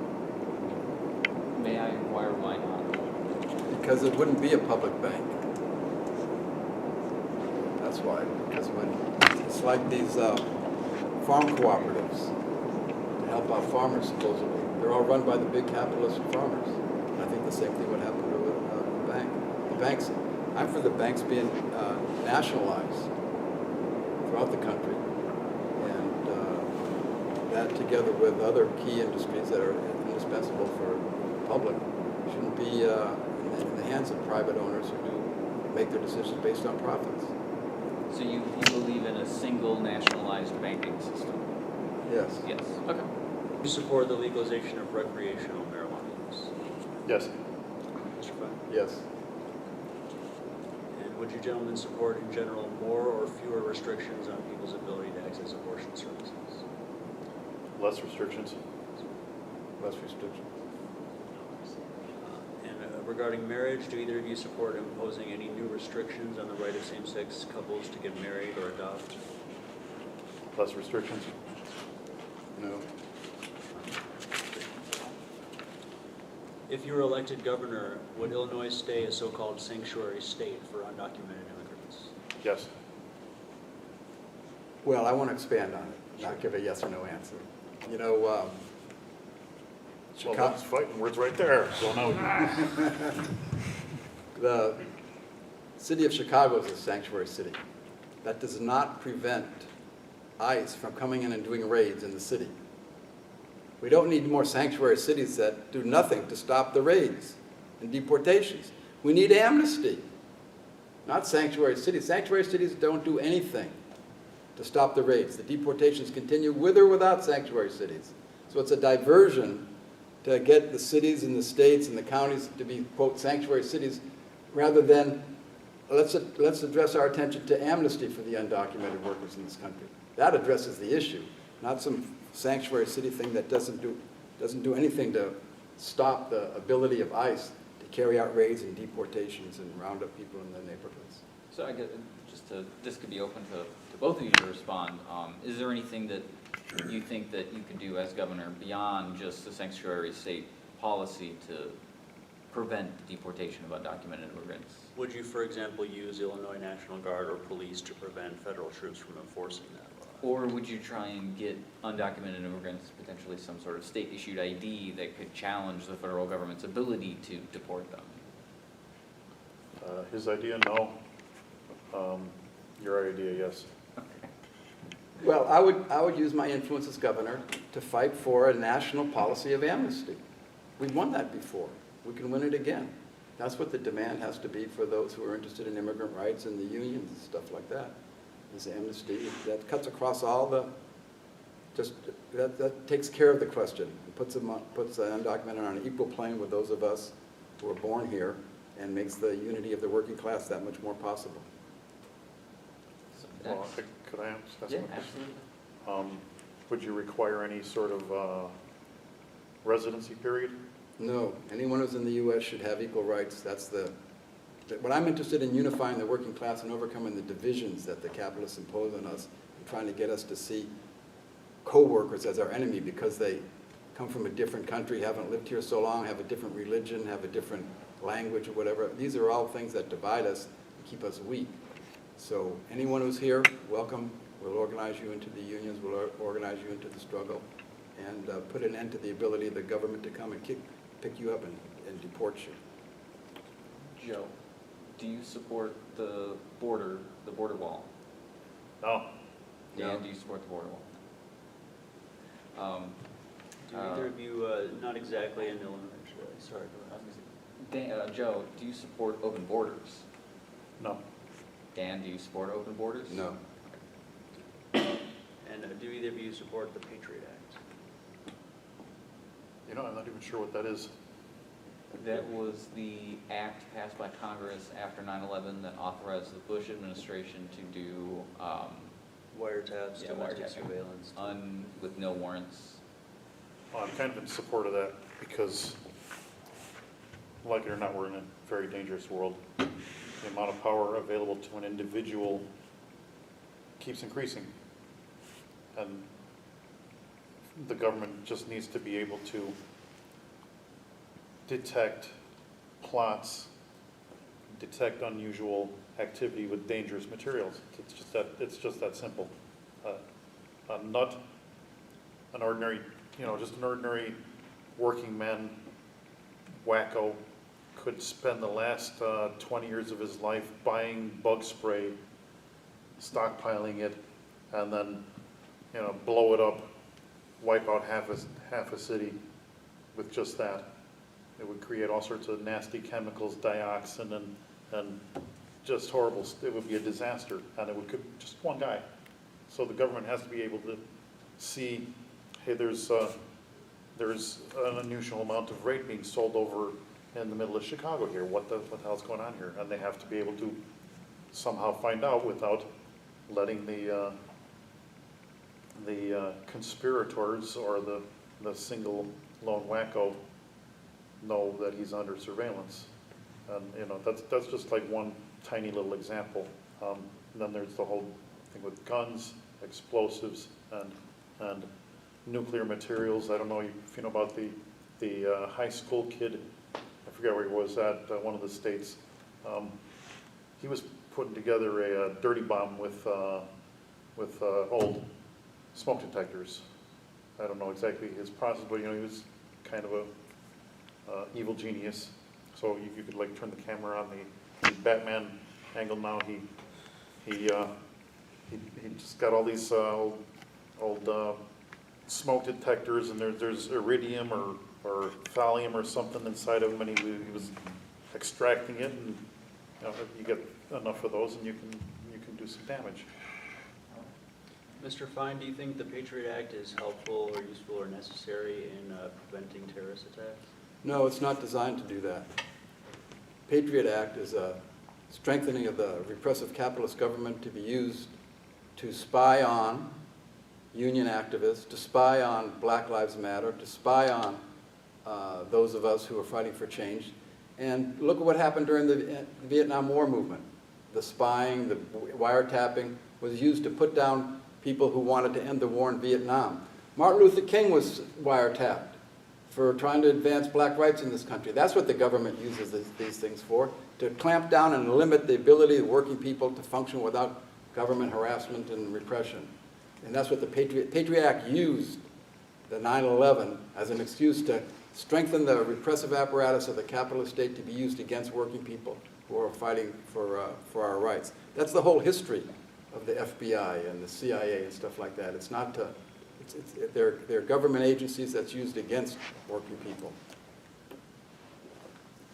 May I inquire why not? because it wouldn't be a public bank. That's why, because when, it's like these farm cooperatives to help out farmers supposedly. They're all run by the big capitalist farmers. And I think the same thing would happen to a bank. The banks, I'm for the banks being nationalized throughout the country. And that together with other key industries that are indispensable for the public shouldn't be in the hands of private owners who do make their decisions based on profits. So you believe in a single nationalized banking system? Yes. Yes. Okay. Do you support the legalization of recreational marijuana use? Yes. Mr. Fein? Yes. And would you gentlemen support in general more or fewer restrictions on people's ability to access abortion services? Less restrictions. Less restrictions. Regarding marriage, do either of you support imposing any new restrictions on the right of same-sex couples to get married or adopt? Less restrictions. No. If you were elected governor, would Illinois stay a so-called sanctuary state for undocumented immigrants? Yes. Well, I want to expand on it, not give a yes or no answer. You know, Well, Chicago, that's fighting words right there. So now the city of Chicago is a sanctuary city. That does not prevent ICE from coming in and doing raids in the city. We don't need more sanctuary cities that do nothing to stop the raids and deportations. We need amnesty, not sanctuary cities. Sanctuary cities don't do anything to stop the raids. The deportations continue with or without sanctuary cities. So it's a diversion to get the cities and the states and the counties to be, quote, sanctuary cities, rather than let's address our attention to amnesty for the undocumented workers in this country. That addresses the issue, not some sanctuary city thing that doesn't do anything to stop the ability of ICE to carry out raids and deportations and round up people in the neighborhoods. So I guess this could be open to both of you to respond. Is there anything that you think that you could do as governor beyond just the sanctuary state policy to prevent the deportation of undocumented immigrants? Would you, for example, use Illinois National Guard or police to prevent federal troops from enforcing that law? Or would you try and get undocumented immigrants potentially some sort of state-issued ID that could challenge the federal government's ability to deport them? his idea, no. Your idea, yes. Well, I would use my influence as governor to fight for a national policy of amnesty. We've won that before. We can win it again. That's what the demand has to be for those who are interested in immigrant rights and the unions and stuff like that. Is amnesty that cuts across all the, that takes care of the question. It puts the undocumented on an equal plane with those of us who are born here and makes the unity of the working class that much more possible. Well, could I ask Yeah, one question? absolutely. Would you require any sort of residency period? No, anyone who's in the U.S. should have equal rights. What I'm interested in unifying the working class and overcoming the divisions that the capitalists impose on us and trying to get us to see co-workers as our enemy because they come from a different country, haven't lived here so long, have a different religion, have a different language or whatever. These are all things that divide us and keep us weak. So anyone who's here, welcome. We'll organize you into the unions. We'll organize you into the struggle and put an end to the ability of the government to come and pick you up and deport you. Joe, do you support the border wall? No. Dan, No. do you support the border wall? Do either of you, not exactly in Illinois, actually. Sorry, go ahead. Joe, do you support open borders? No. Dan, do you support open borders? No. And And do either of you support the Patriot Act? You know, I'm not even sure what that is. That was the act passed by Congress after 9/11 that authorized the Bush administration to do Wiretaps, Yeah, domestic wiretapping. surveillance. with no warrants. Well, I'm kind of in support of that because, like it or not, we're in a very dangerous world. The amount of power available to an individual keeps increasing. And the government just needs to be able to detect plots, detect unusual activity with dangerous materials. It's just that simple. Not an ordinary, just an ordinary working man wacko could spend the last 20 years of his life buying bug spray, stockpiling it, and then, blow it up, wipe out half a city with just that. It would create all sorts of nasty chemicals, dioxin, and just horrible. It would be a disaster, and it would just one guy. So the government has to be able to see, hey, there's an unusual amount of rape being sold over in the middle of Chicago here. What the hell's going on here? And they have to be able to somehow find out without letting the conspirators or the single lone wacko know that he's under surveillance. And that's just like one tiny little example. And then there's the whole thing with guns, explosives, and nuclear materials. I don't know if you know about the high school kid. I forget where he was at, one of the states. He was putting together a dirty bomb with old smoke detectors. I don't know exactly his process, but he was kind of a evil genius. So you could like turn the camera on the Batman angle now. He just got all these old smoke detectors, and there's iridium or thallium or something inside of them, and he was extracting it, and you get enough of those, and you can do some damage. Mr. Fein, do you think the Patriot Act is helpful or useful or necessary in preventing terrorist attacks? No, it's not designed to do that. Patriot Act is a strengthening of the repressive capitalist government to be used to spy on union activists, to spy on Black Lives Matter, to spy on those of us who are fighting for change. And look at what happened during the Vietnam War movement. The spying, the wiretapping was used to put down people who wanted to end the war in Vietnam. Martin Luther King was wiretapped for trying to advance black rights in this country. That's what the government uses these things for, to clamp down and limit the ability of working people to function without government harassment and repression. And that's what the Patriot Act used, the 9/11, as an excuse to strengthen the repressive apparatus of the capitalist state to be used against working people who are fighting for our rights. That's the whole history of the FBI and the CIA and stuff like that. It's not to, they're government agencies that's used against working people.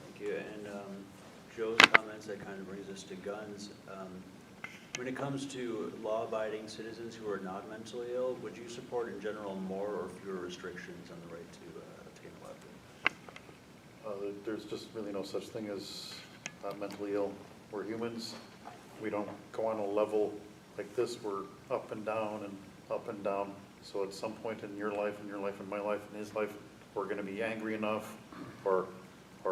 Thank you. And Joe's comments, that kind of brings us to guns. When it comes to law-abiding citizens who are not mentally ill, would you support in general more or fewer restrictions on the right to obtain a weapon? There's just really no such thing as mentally ill. We're humans. We don't go on a level like this. We're up and down and up and down. So at some point in your life, and my life, and his life, we're going to be angry enough or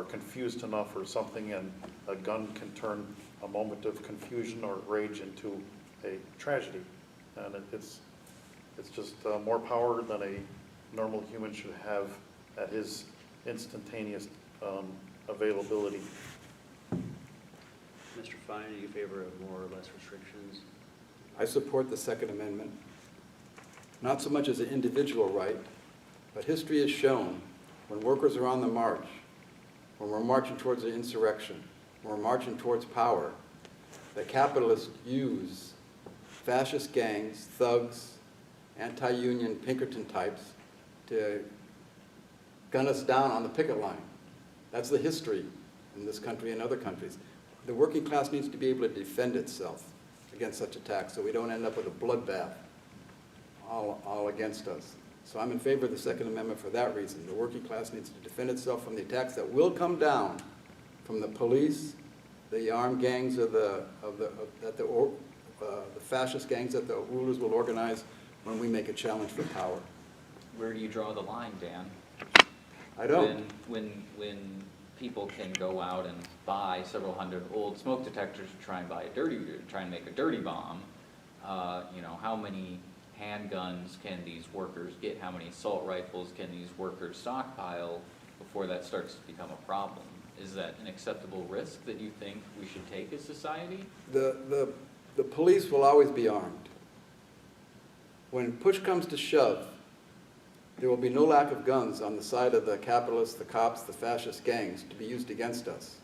confused enough or something, and a gun can turn a moment of confusion or rage into a tragedy. And it's just more power than a normal human should have at his instantaneous availability. Mr. Fein, are you in favor of more or less restrictions? I support the Second Amendment, not so much as an individual right, but history has shown when workers are on the march, when we're marching towards an insurrection, when we're marching towards power, that capitalists use fascist gangs, thugs, anti-union Pinkerton types to gun us down on the picket line. That's the history in this country and other countries. The working class needs to be able to defend itself against such attacks so we don't end up with a bloodbath all against us. So I'm in favor of the Second Amendment for that reason. The working class needs to defend itself from the attacks that will come down from the police, the armed gangs the fascist gangs that the rulers will organize when we make a challenge for power. Where do you draw the line, Dan? I don't. When people can go out and buy several hundred old smoke detectors to try and make a dirty bomb, you know, how many handguns can these workers get? How many assault rifles can these workers stockpile before that starts to become a problem? Is that an acceptable risk that you think we should take as society? The police will always be armed. When push comes to shove, there will be no lack of guns on the side of the capitalists, the cops, the fascist gangs to be used against us.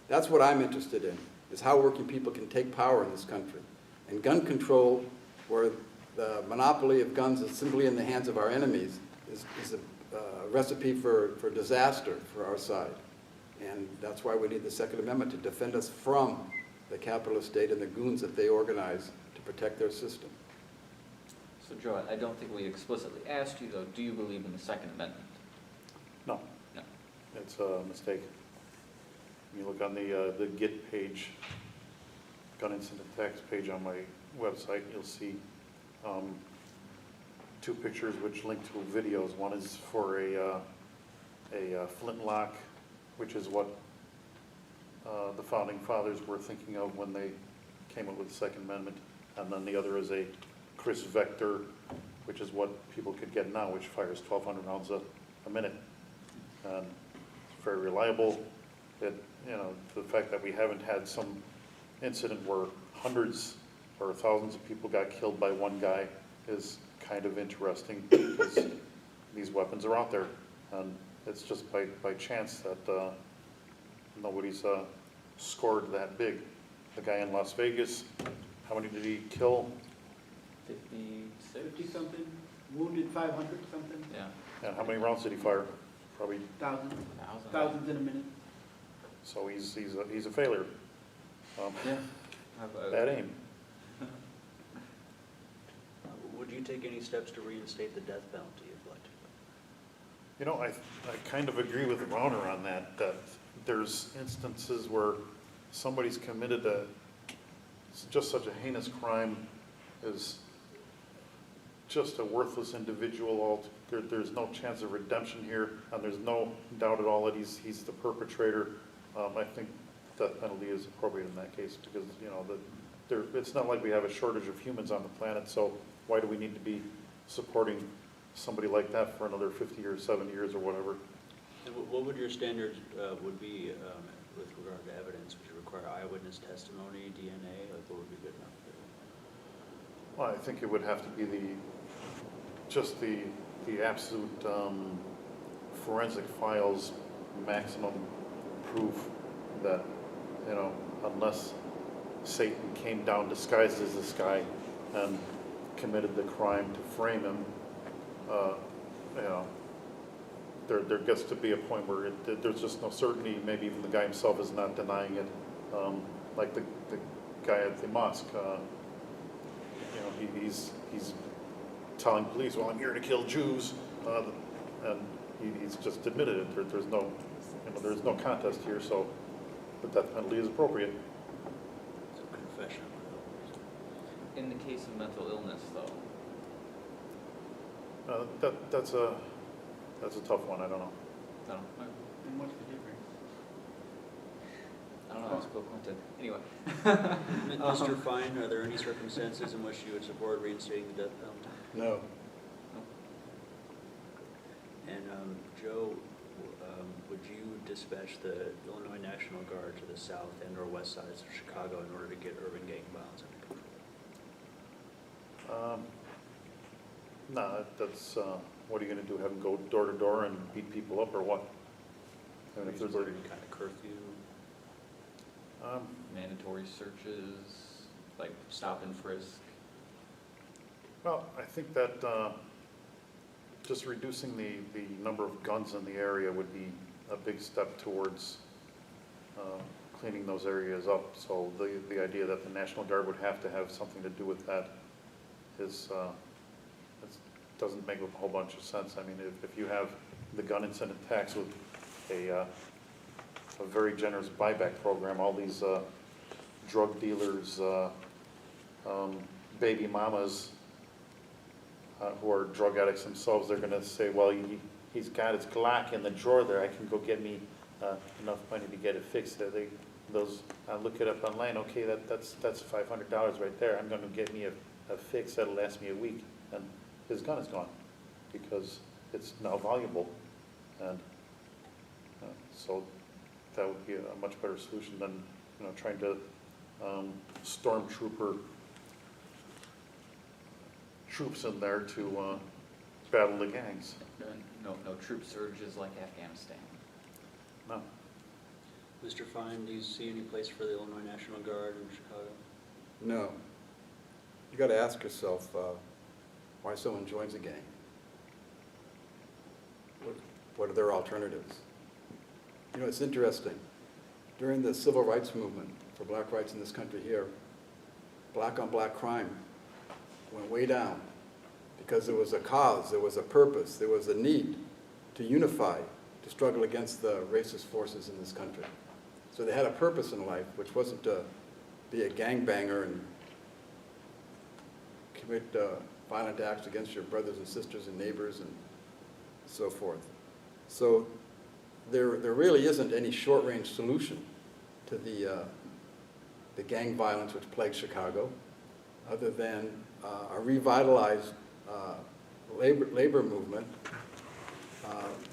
That's what I'm interested in, is how working people can take power in this country. And gun control, where the monopoly of guns is simply in the hands of our enemies, is a recipe for disaster for our side. And that's why we need the Second Amendment to defend us from the capitalist state and the goons that they organize to protect their system. So Joe, I don't think we explicitly asked you though, do you believe in the Second Amendment? No, No. it's a mistake. When you look on the GIT page, gun incident attacks page on my website, you'll see two pictures which link to videos. One is for a flintlock, which is what the founding fathers were thinking of when they came up with the Second Amendment, and then the other is a Chris Vector, which is what people could get now, which fires 1,200 rounds a minute. And it's very reliable. It, you know, the fact that we haven't had some incident where hundreds or thousands of people got killed by one guy is kind of interesting, because these weapons are out there, and it's just by chance that nobody's scored that big. The guy in Las Vegas, how many did he kill? 56? 50-something, wounded 500 something, Yeah. And how many rounds did he fire? Probably. thousands in a minute. So he's a failure. Yeah. Bad aim. Would you take any steps to reinstate the death penalty if elected? You know, I kind of agree with Rauner on that there's instances where somebody's committed just such a heinous crime, is just a worthless individual. There's no chance of redemption here, and there's no doubt at all that he's the perpetrator. I think death penalty is appropriate in that case, because, you know, it's not like we have a shortage of humans on the planet, so why do we need to be supporting somebody like that for another 50 years, 70 years, or whatever? And what would your standards would be with regard to evidence? Would you require eyewitness testimony, DNA? Like, what would be good enough? Well, I think it would have to be the absolute forensic files maximum proof that, you know, unless Satan came down disguised as this guy and committed the crime to frame him, you know, there gets to be a point where there's just no certainty. Maybe even the guy himself is not denying it. Like the guy at the mosque, you know, he's telling police, "Well, I'm here to kill Jews," and he's just admitted it. There's no, you know, there's no contest here. So the death penalty is appropriate. It's a confession. In the case of mental illness, though? That's a tough one. I don't know. No. And what's the difference? I don't know, I spoke Clinton. Anyway. Mr. Fein, are there any circumstances in which you would support reinstating the death penalty? No. And Joe, would you dispatch the Illinois National Guard to the south and or west sides of Chicago in order to get urban gang violence under control? No, that's, what are you going to do, have them go door to door and beat people up, or what? I mean, if there's Kind of curfew? Mandatory searches, like stop and frisk. Well, I think that just reducing the number of guns in the area would be a big step towards cleaning those areas up. So the idea that the National Guard would have to have something to do with that is, doesn't make a whole bunch of sense. I mean, if you have the gun incentive tax with a very generous buyback program, all these drug dealers, baby mamas who are drug addicts themselves, they're going to say, well, he's got his Glock in the drawer there. I can go get me enough money to get it fixed. I look it up online. Okay, that's $500 right there. I'm going to get me a fix that'll last me a week, and his gun is gone because it's now valuable, and so that would be a much better solution than trying to stormtrooper troops in there to battle the gangs. No troop surges like Afghanistan. No. Mr. Fein, do you see any place for the Illinois National Guard in Chicago? No. You got to ask yourself why someone joins a gang. What are their alternatives? It's interesting. During the civil rights movement for black rights in this country here, black-on-black crime went way down because there was a cause, there was a purpose, there was a need to unify, to struggle against the racist forces in this country. So they had a purpose in life, which wasn't to be a gangbanger and commit violent acts against your brothers and sisters and neighbors and so forth. So there really isn't any short-range solution to the gang violence which plagues Chicago, other than a revitalized labor movement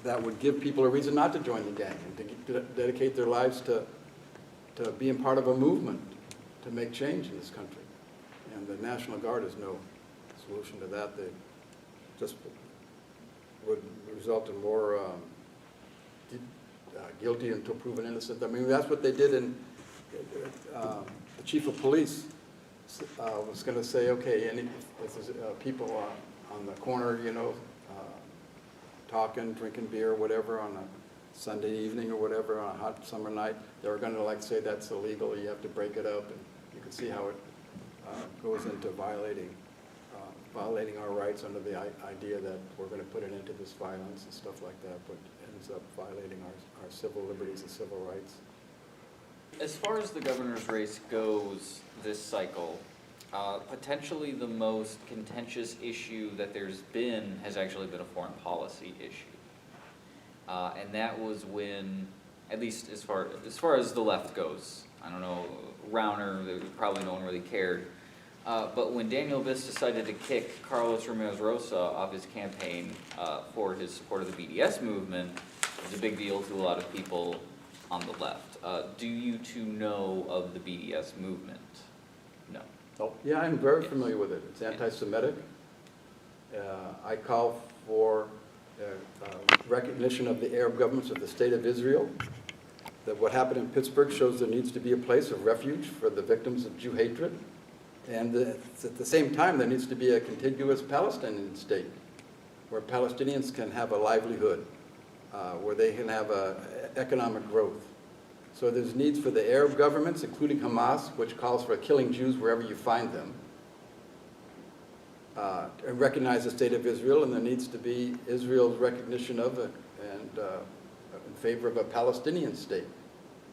that would give people a reason not to join the gang and to dedicate their lives to being part of a movement to make change in this country. And the National Guard is no solution to that. They just would result in more guilty until proven innocent. I mean, that's what they did in the chief of police was going to say, okay, if there's people on the corner, talking, drinking beer, whatever, on a Sunday evening or whatever, on a hot summer night, they were going to say that's illegal, you have to break it up, and you can see how it goes into violating our rights under the idea that we're going to put an end to this violence and stuff like that, but ends up violating our civil liberties and civil rights. As far as the governor's race goes this cycle, potentially the most contentious issue that there's been has actually been a foreign policy issue. And that was when, at least as far as the left goes, I don't know, Rauner, probably no one really cared. But when Daniel Biss decided to kick Carlos Ramirez Rosa off his campaign for his support of the BDS movement, it was a big deal to a lot of people on the left. Do you two know of the BDS movement? No. Nope. Yeah, I'm very familiar with it. It's anti-Semitic. I call for recognition of the Arab governments of the State of Israel, that what happened in Pittsburgh shows there needs to be a place of refuge for the victims of Jew hatred, and at the same time there needs to be a contiguous Palestinian state where Palestinians can have a livelihood, where they can have economic growth. So there's needs for the Arab governments, including Hamas, which calls for killing Jews wherever you find them, and recognize the State of Israel, and there needs to be Israel's recognition of it and in favor of a Palestinian state,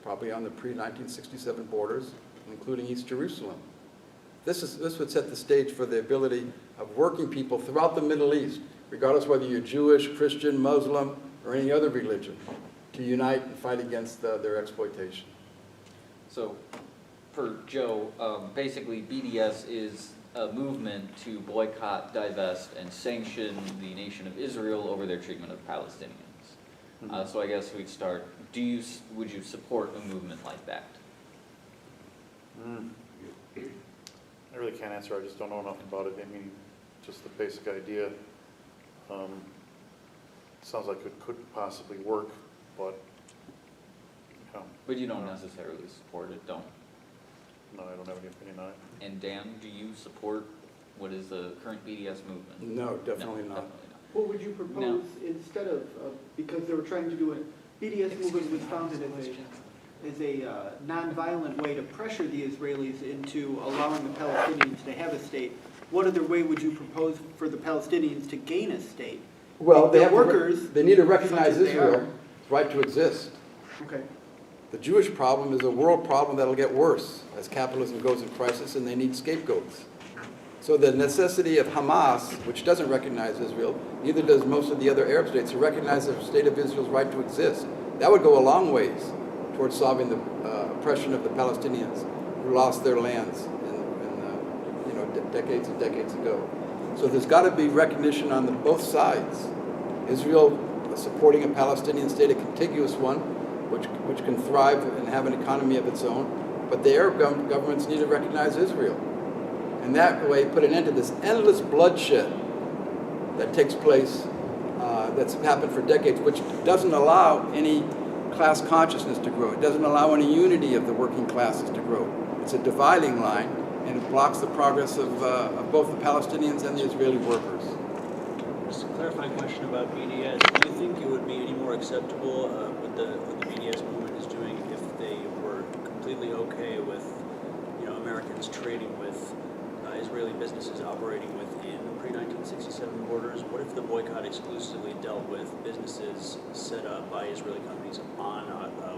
probably on the pre-1967 borders, including East Jerusalem. This would set the stage for the ability of working people throughout the Middle East, regardless whether you're Jewish, Christian, Muslim, or any other religion, to unite and fight against their exploitation. So, for Joe, basically BDS is a movement to boycott, divest, and sanction the nation of Israel over their treatment of Palestinians. Mm-hmm. So I guess we'd start, would you support a movement like that? I really can't answer. I just don't know enough about it. I mean, just the basic idea sounds like it could possibly work, but But you don't necessarily support it, don't? no, I don't have any opinion on it. And Dan, do you support what is the current BDS movement? No, definitely not. Definitely What would you propose instead of, because they were trying to do it, BDS movement was founded as a nonviolent way to pressure the Israelis into allowing the Palestinians to have a state. what other way would you propose for the Palestinians to gain a state? Well, they The have to workers, they need to recognize such as they are. Israel's right to exist. Okay. The Jewish problem is a world problem that'll get worse as capitalism goes in crisis, and they need scapegoats. So the necessity of Hamas, which doesn't recognize Israel, neither does most of the other Arab states, to recognize the state of Israel's right to exist. That would go a long ways towards solving the oppression of the Palestinians who lost their lands decades and decades ago. So there's got to be recognition on both sides. Israel supporting a Palestinian state, a contiguous one, which can thrive and have an economy of its own, but the Arab governments need to recognize Israel. And that way put an end to this endless bloodshed that takes place, that's happened for decades, which doesn't allow any class consciousness to grow. It doesn't allow any unity of the working classes to grow. It's a dividing line, and it blocks the progress of both the Palestinians and the Israeli workers. Just a clarifying question about BDS. Do you think it would be any more acceptable what the BDS movement is doing if they were completely okay with, Americans trading with Israeli businesses operating within pre-1967 borders? What if the boycott exclusively dealt with businesses set up by Israeli companies on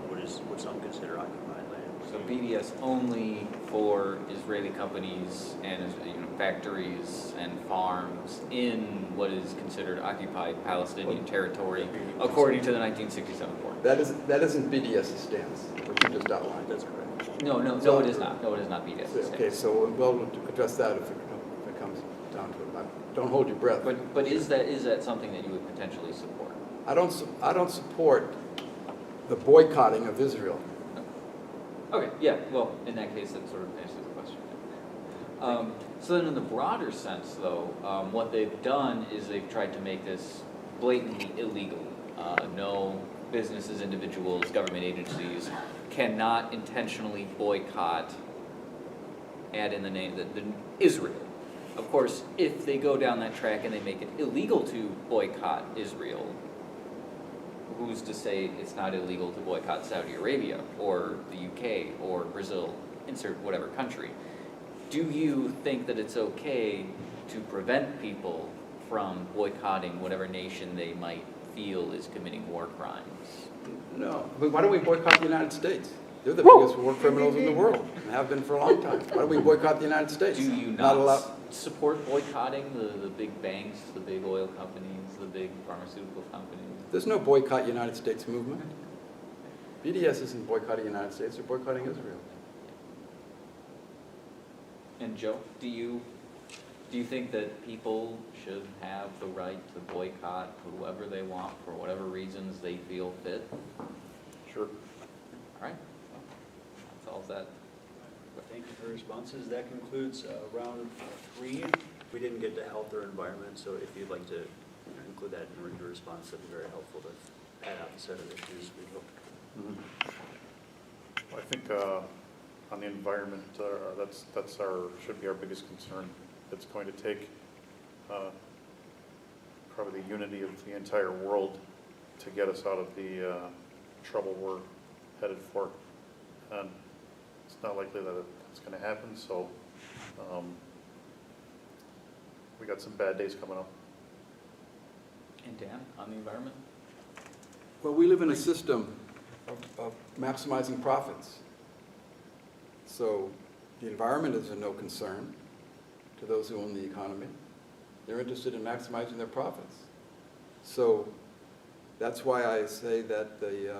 what some consider occupied land? So BDS only for Israeli companies and factories and farms in what is considered occupied Palestinian territory, according to the 1967 border. That isn't BDS's stance, which you just outlined. That's correct. No, it is not. No, it is not BDS's stance. Okay, so we'll address that if it comes down to it. Don't hold your breath. But is that something that you would potentially support? I don't support the boycotting of Israel. Okay, yeah, well, in that case, that sort of answers the question. So then in the broader sense, though, what they've done is they've tried to make this blatantly illegal. No businesses, individuals, government agencies cannot intentionally boycott, add in the name, the Israel. Of course, if they go down that track and they make it illegal to boycott Israel, who's to say it's not illegal to boycott Saudi Arabia or the UK or Brazil, insert whatever country? Do you think that it's okay to prevent people from boycotting whatever nation they might feel is committing war crimes? No. But why don't we boycott the United States? They're the biggest war criminals in the world and have been for a long time. Why don't we boycott the United States? Do you not support boycotting the big banks, the big oil companies, the big pharmaceutical companies? There's no boycott United States movement. BDS isn't boycotting the United States, they're boycotting Israel. And Joe, do you think that people should have the right to boycott whoever they want for whatever reasons they feel fit? Sure. All right. That's all that. Thank you for responses. That concludes round 3. We didn't get to health or environment, so if you'd like to include that in your response, that'd be very helpful to pad out the set of issues we hope. I think on the environment, should be our biggest concern. It's going to take probably the unity of the entire world to get us out of the trouble we're headed for, and it's not likely that it's going to happen. So we got some bad days coming up. And Dan, on the environment? Well, we live in a system of maximizing profits. So the environment is of no concern to those who own the economy. They're interested in maximizing their profits. So that's why I say that the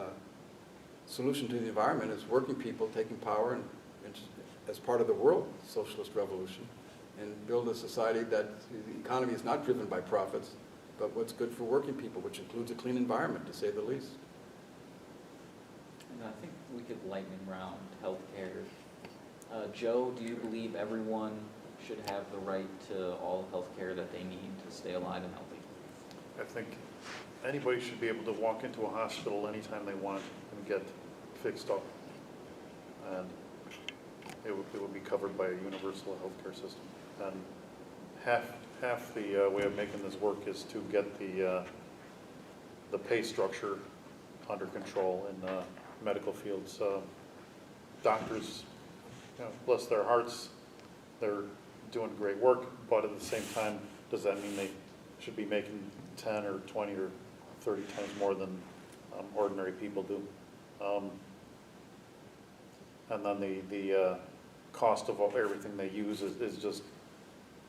solution to the environment is working people taking power and as part of the world socialist revolution and build a society that the economy is not driven by profits, but what's good for working people, which includes a clean environment, to say the least. And I think we could lightning round healthcare. Joe, do you believe everyone should have the right to all healthcare that they need to stay alive and healthy? I think anybody should be able to walk into a hospital anytime they want and get fixed up, and it would be covered by a universal healthcare system. And half the way of making this work is to get the pay structure under control in medical fields. Doctors, bless their hearts, they're doing great work, but at the same time, does that mean they should be making 10 or 20 or 30 times more than ordinary people do? And then the cost of everything they use is just,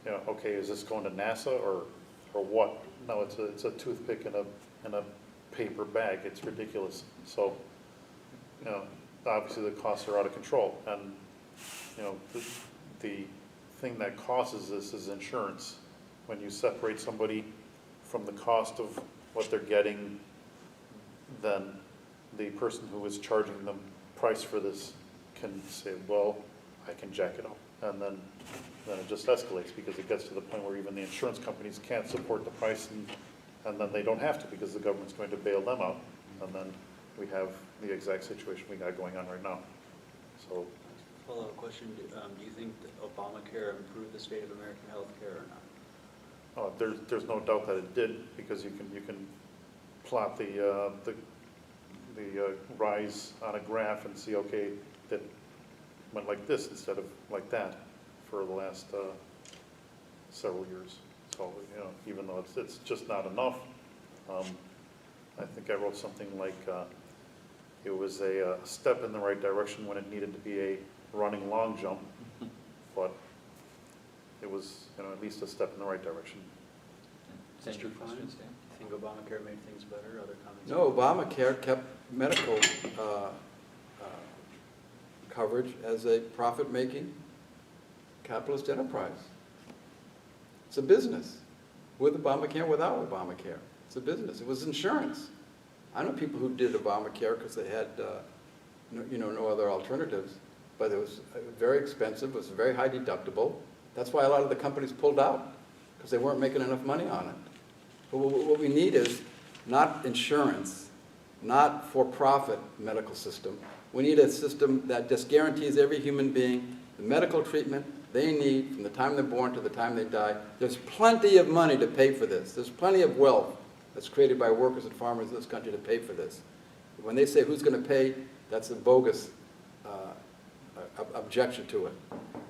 you know, okay, is this going to NASA or what? No, it's a toothpick in a paper bag. It's ridiculous. So, you know, obviously the costs are out of control, and you know, the thing that causes this is insurance. When you separate somebody from the cost of what they're getting, then the person who is charging them price for this can say, well, I can jack it up. And then it just escalates, because it gets to the point where even the insurance companies can't support the price, and then they don't have to, because the government's going to bail them out. And then we have the exact situation we got going on right now. So, Follow-up question, do you think that Obamacare improved the state of American healthcare or not? there's no doubt that it did, because you can plot the rise on a graph and see, okay, that went like this instead of like that for the last several years. So, you know, even though it's just not enough, I think I wrote something like it was a step in the right direction when it needed to be a running long jump, but it was, you know, at least a step in the right direction. Mr. Fein? You think Obamacare made things better? Other comments? No, Obamacare kept medical coverage as a profit-making capitalist enterprise. It's a business, with Obamacare, without Obamacare. It's a business. It was insurance. I know people who did Obamacare because they had, no other alternatives, but it was very expensive. It was very high deductible. That's why a lot of the companies pulled out, because they weren't making enough money on it. But what we need is not insurance, not for-profit medical system. We need a system that just guarantees every human being the medical treatment they need from the time they're born to the time they die. There's plenty of money to pay for this. There's plenty of wealth that's created by workers and farmers in this country to pay for this. When they say who's going to pay, that's a bogus objection to it.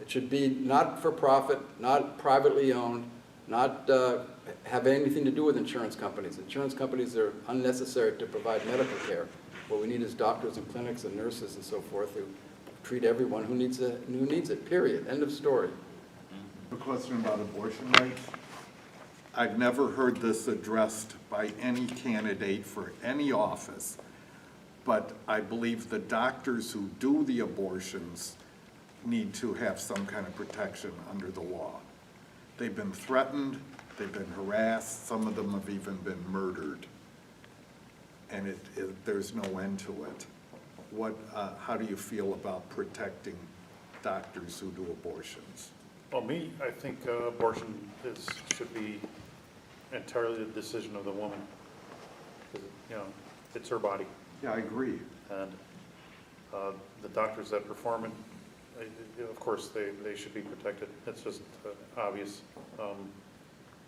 It should be not for profit, not privately owned, not have anything to do with insurance companies. Insurance companies are unnecessary to provide medical care. What we need is doctors and clinics and nurses and so forth who treat everyone who needs it, period. End of story. A question about abortion rights. I've never heard this addressed by any candidate for any office, but I believe the doctors who do the abortions need to have some kind of protection under the law. They've been threatened, they've been harassed, some of them have even been murdered, and there's no end to it. How do you feel about protecting doctors who do abortions? Well, I think abortion should be entirely the decision of the woman, because, you know, it's her body. Yeah, I agree. And the doctors that perform it, of course, they should be protected. It's just obvious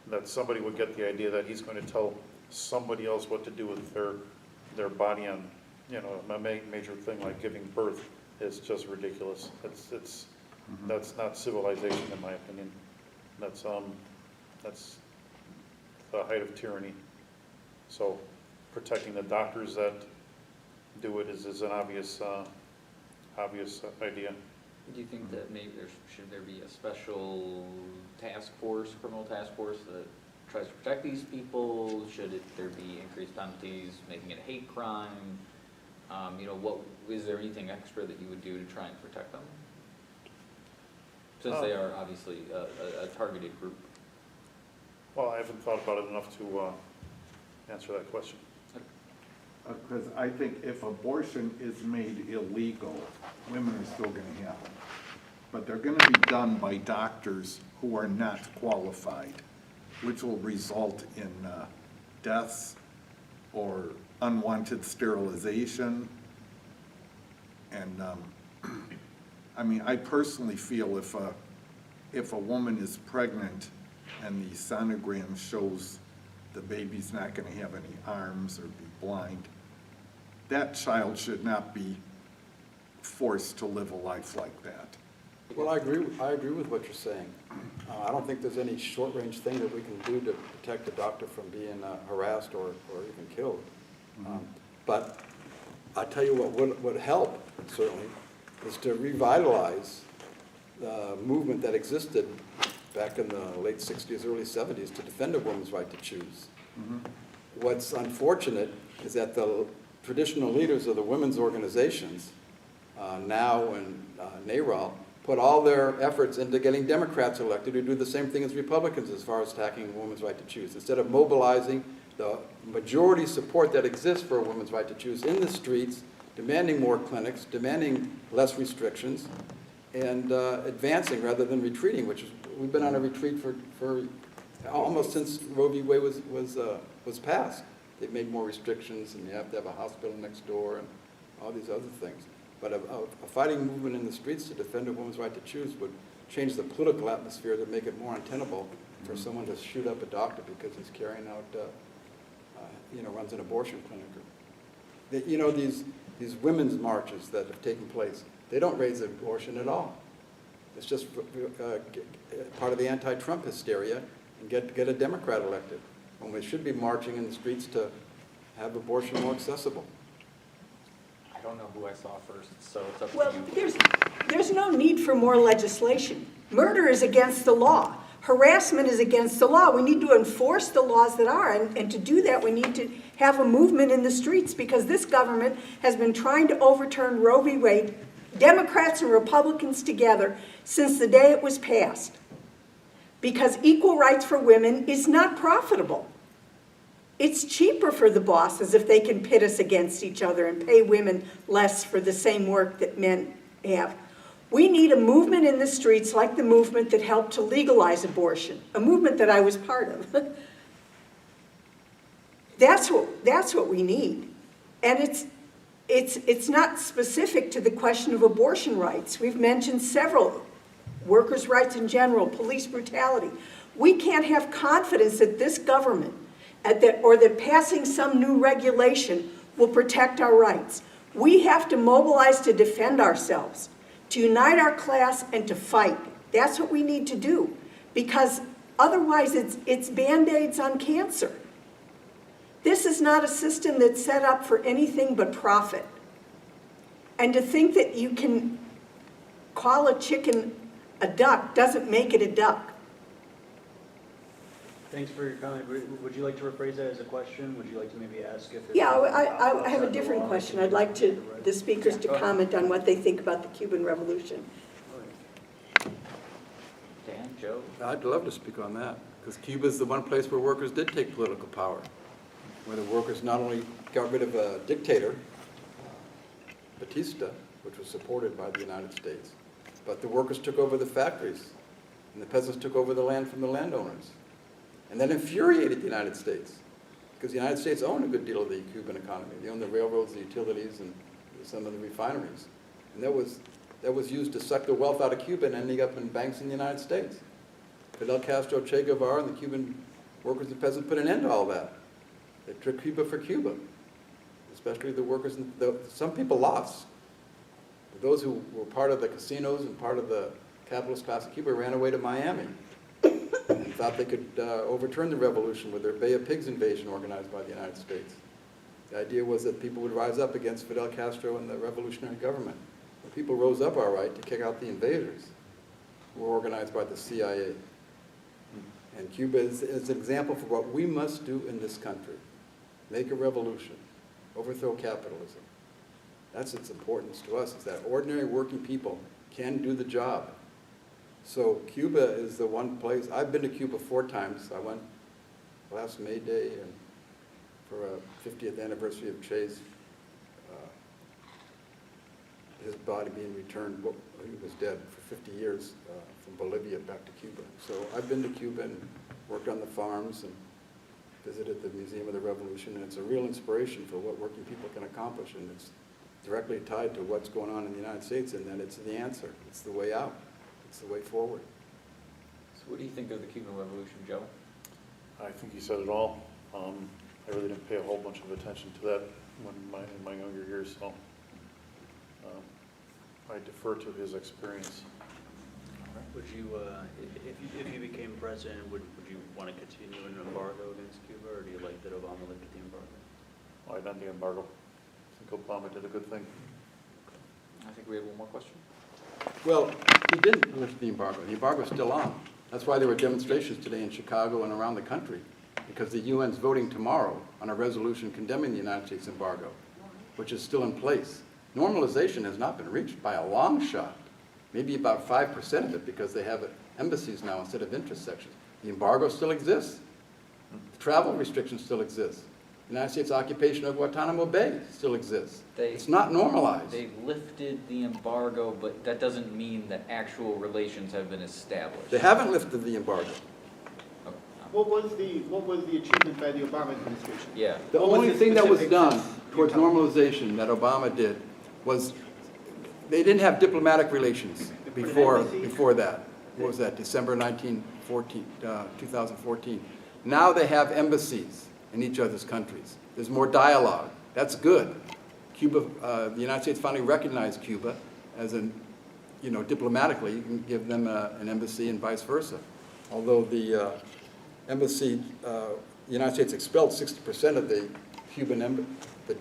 that somebody would get the idea that he's going to tell somebody else what to do with their body on, you know, a major thing like giving birth is just ridiculous. That's not civilization, in my opinion. That's the height of tyranny. So protecting the doctors that do it is an obvious idea. Do you think that maybe should there be a special task force, criminal task force that tries to protect these people? Should there be increased penalties, making it a hate crime? Is there anything extra that you would do to try and protect them? Since they are obviously a targeted group. Well, I haven't thought about it enough to answer that question. Because I think if abortion is made illegal, women are still going to have them. But they're going to be done by doctors who are not qualified, which will result in deaths or unwanted sterilization. And I mean, I personally feel if a woman is pregnant and the sonogram shows the baby's not going to have any arms or be blind, that child should not be forced to live a life like that. Well, I agree with what you're saying. I don't think there's any short-range thing that we can do to protect a doctor from being harassed or even killed. But I tell you what would help, certainly, is to revitalize the movement that existed back in the late 60s, early 70s to defend a woman's right to choose. What's unfortunate is that the traditional leaders of the women's organizations, NOW and NARAL, put all their efforts into getting Democrats elected who do the same thing as Republicans as far as attacking a woman's right to choose. Instead of mobilizing the majority support that exists for a woman's right to choose in the streets, demanding more clinics, demanding less restrictions, and advancing rather than retreating, which is, we've been on a retreat for almost since Roe v. Wade was passed. They've made more restrictions, and you have to have a hospital next door and all these other things. But a fighting movement in the streets to defend a woman's right to choose would change the political atmosphere to make it more untenable for someone to shoot up a doctor because he's carrying out, runs an abortion clinic. These women's marches that have taken place, they don't raise abortion at all. It's just part of the anti-Trump hysteria and get a Democrat elected, when we should be marching in the streets to have abortion more accessible. I don't know who I saw first, so it's up Well, to you. there's no need for more legislation. Murder is against the law. Harassment is against the law. We need to enforce the laws that are, and to do that, we need to have a movement in the streets, because this government has been trying to overturn Roe v. Wade, Democrats and Republicans together, since the day it was passed. Because equal rights for women is not profitable. It's cheaper for the bosses if they can pit us against each other and pay women less for the same work that men have. We need a movement in the streets like the movement that helped to legalize abortion, a movement that I was part of. That's what we need. And it's not specific to the question of abortion rights. We've mentioned several: workers' rights in general, police brutality. We can't have confidence that this government or that passing some new regulation will protect our rights. We have to mobilize to defend ourselves, to unite our class, and to fight. That's what we need to do, because otherwise it's Band-Aids on cancer. This is not a system that's set up for anything but profit. And to think that you can call a chicken a duck doesn't make it a duck. Thanks for your comment. Would you like to rephrase that as a question? Would you like to maybe ask if it's... Yeah, I have a different question. I'd like the speakers to comment on what they think about the Cuban Revolution. Dan, Joe? I'd love to speak on that, because Cuba is the one place where workers did take political power, where the workers not only got rid of a dictator, Batista, which was supported by the United States, but the workers took over the factories, and the peasants took over the land from the landowners. And that infuriated the United States, because the United States owned a good deal of the Cuban economy. They owned the railroads, the utilities, and some of the refineries. And that was used to suck the wealth out of Cuba and ending up in banks in the United States. Fidel Castro, Che Guevara, and the Cuban workers and peasants put an end to all that. They took Cuba for Cuba, especially the workers. Some people lost. Those who were part of the casinos and part of the capitalist class of Cuba ran away to Miami and thought they could overturn the revolution with their Bay of Pigs invasion organized by the United States. The idea was that people would rise up against Fidel Castro and the revolutionary government. The people rose up all right to kick out the invaders, who were organized by the CIA. And Cuba is an example for what we must do in this country. Make a revolution, overthrow capitalism. That's its importance to us, is that ordinary working people can do the job. So Cuba is the one place. I've been to Cuba 4 times. I went last May Day and for a 50th anniversary of Che's, his body being returned. Well, he was dead for 50 years from Bolivia back to Cuba. So I've been to Cuba and worked on the farms and visited the Museum of the Revolution, and it's a real inspiration for what working people can accomplish, and it's directly tied to what's going on in the United States, and that it's the answer. It's the way out. It's the way forward. So what do you think of the Cuban Revolution, Joe? I think he said it all. I really didn't pay a whole bunch of attention to that in my younger years, so I defer to his experience. All right. Would you, if you became president, would you want to continue an embargo against Cuba, or do you like that Obama lifted the embargo? Why not the embargo? I think Obama did a good thing. I think we have one more question. Well, he didn't lift the embargo. The embargo's still on. That's why there were demonstrations today in Chicago and around the country, because the UN's voting tomorrow on a resolution condemning the United States embargo, which is still in place. Normalization has not been reached by a long shot, maybe about 5% of it, because they have embassies now instead of interest sections. The embargo still exists. The travel restrictions still exist. The United States occupation of Guantanamo Bay still exists. It's not normalized. They've lifted the embargo, but that doesn't mean that actual relations have been established. They haven't lifted the embargo. Okay. What was the achievement by the Obama administration? Yeah. The What was only the thing that was specific done you towards tell me? normalization that Obama did was, they didn't have diplomatic relations They put an embassy? before that. What was that, December 2014? Now they have embassies in each other's countries. There's more dialogue. That's good. Cuba, the United States finally recognized Cuba as diplomatically, you can give them an embassy and vice versa. Although the embassy, the United States expelled 60% of the the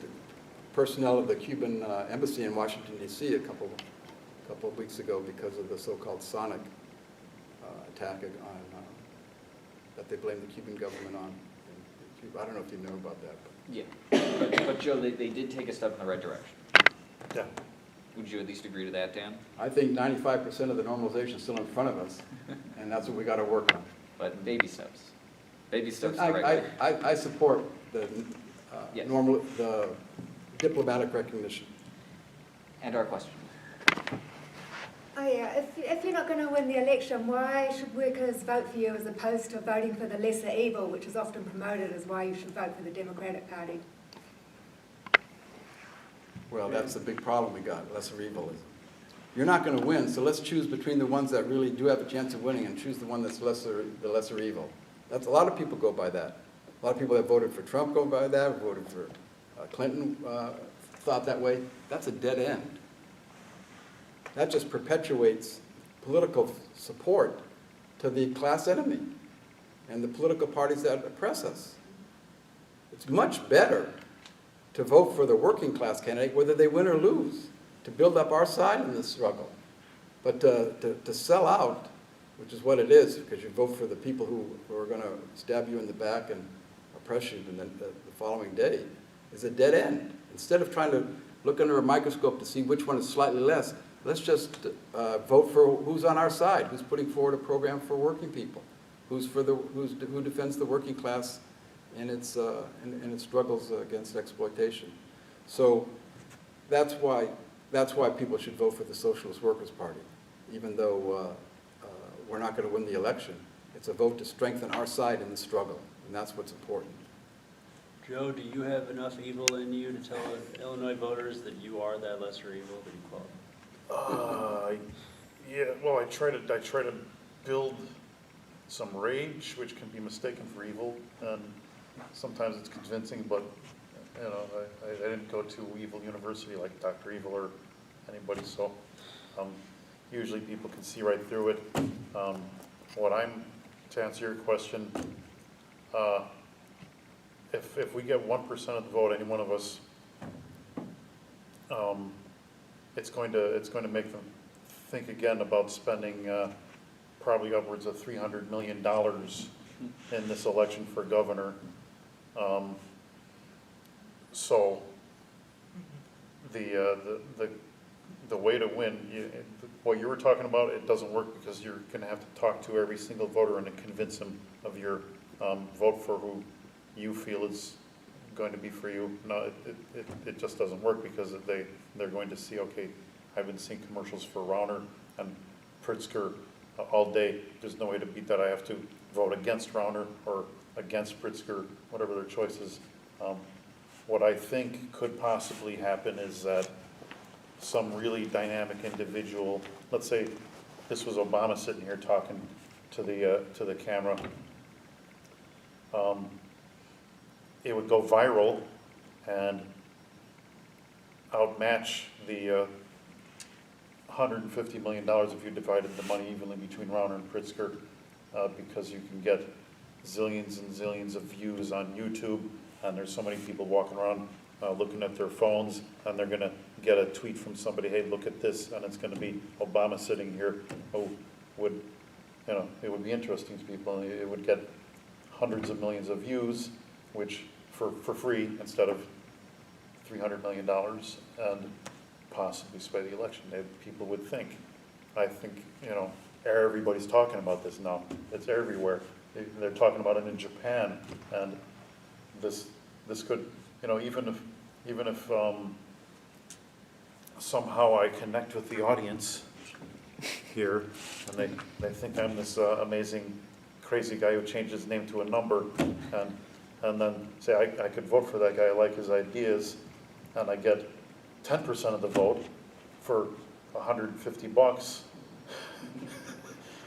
personnel of the Cuban embassy in Washington, D.C. a couple of weeks ago because of the so-called sonic attack that they blamed the Cuban government on. I don't know if you know about that. Yeah. But Joe, they did take a step in the right direction. Yeah. Would you at least agree to that, Dan? I think 95% of the normalization is still in front of us, and that's what we got to work on. But baby steps. Baby steps the right way. I support the Yes. the diplomatic recognition. And our question. Oh yeah, if you're not going to win the election, why should workers vote for you as opposed to voting for the lesser evil, which is often promoted as why you should vote for the Democratic Party? Well, that's the big problem we got, lesser evilism. You're not going to win, so let's choose between the ones that really do have a chance of winning and choose the one that's the lesser evil. That's a lot of people go by that. A lot of people that voted for Trump go by that, voted for Clinton thought that way. That's a dead end. That just perpetuates political support to the class enemy and the political parties that oppress us. It's much better to vote for the working class candidate, whether they win or lose, to build up our side in this struggle. But to sell out, which is what it is, because you vote for the people who are going to stab you in the back and oppress you the following day, is a dead end. Instead of trying to look under a microscope to see which one is slightly less, let's just vote for who's on our side, who's putting forward a program for working people, who defends the working class in its struggles against exploitation. So that's why people should vote for the Socialist Workers' Party, even though we're not going to win the election. It's a vote to strengthen our side in the struggle, and that's what's important. Joe, do you have enough evil in you to tell Illinois voters that you are that lesser evil that you call it? Yeah, well, I try to build some rage, which can be mistaken for evil, and sometimes it's convincing, but I didn't go to evil university like Dr. Evil or anybody, so usually people can see right through it. To answer your question, if we get 1% of the vote, any one of us, it's going to make them think again about spending probably upwards of $300 million in this election for governor. So the way to win, what you were talking about, it doesn't work because you're going to have to talk to every single voter and convince them of your vote for who you feel is going to be for you. No, it just doesn't work because they're going to see, okay, I've been seeing commercials for Rauner and Pritzker all day. There's no way to beat that. I have to vote against Rauner or against Pritzker, whatever their choice is. What I think could possibly happen is that some really dynamic individual, let's say this was Obama sitting here talking to the camera, it would go viral and outmatch the $150 million if you divided the money evenly between Rauner and Pritzker, because you can get zillions and zillions of views on YouTube, and there's so many people walking around looking at their phones, and they're gonna get a tweet from somebody, hey, look at this, and it's gonna be Obama sitting here. Oh, it would be interesting to people. It would get hundreds of millions of views, which for free instead of $300 million, and possibly sway the election. People would think. I think, everybody's talking about this now. It's everywhere. They're talking about it in Japan, and this could, even if somehow I connect with the audience here, and they think I'm this amazing, crazy guy who changed his name to a number, and then say I could vote for that guy, I like his ideas, and I get 10% of the vote for $150,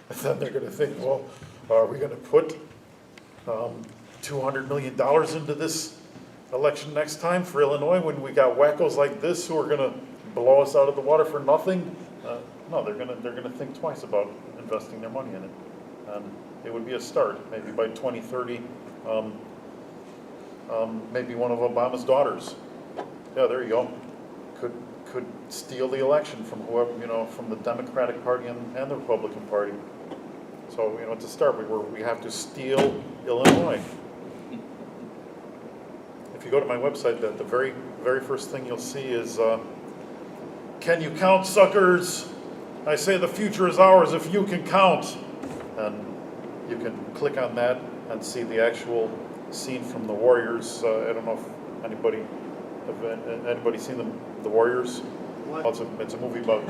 and then they're going to think, well, are we going to put $200 million into this election next time for Illinois when we got wackos like this who are going to blow us out of the water for nothing? No, they're going to think twice about investing their money in it, and it would be a start. Maybe by 2030, maybe one of Obama's daughters, yeah, there you go, could steal the election from whoever, from the Democratic Party and the Republican Party. So, to start, we have to steal Illinois. If you go to my website, the very first thing you'll see is, can you count, suckers? I say the future is ours if you can count. And you can click on that and see the actual scene from The Warriors. I don't know if anybody seen The Warriors? What? It's a movie about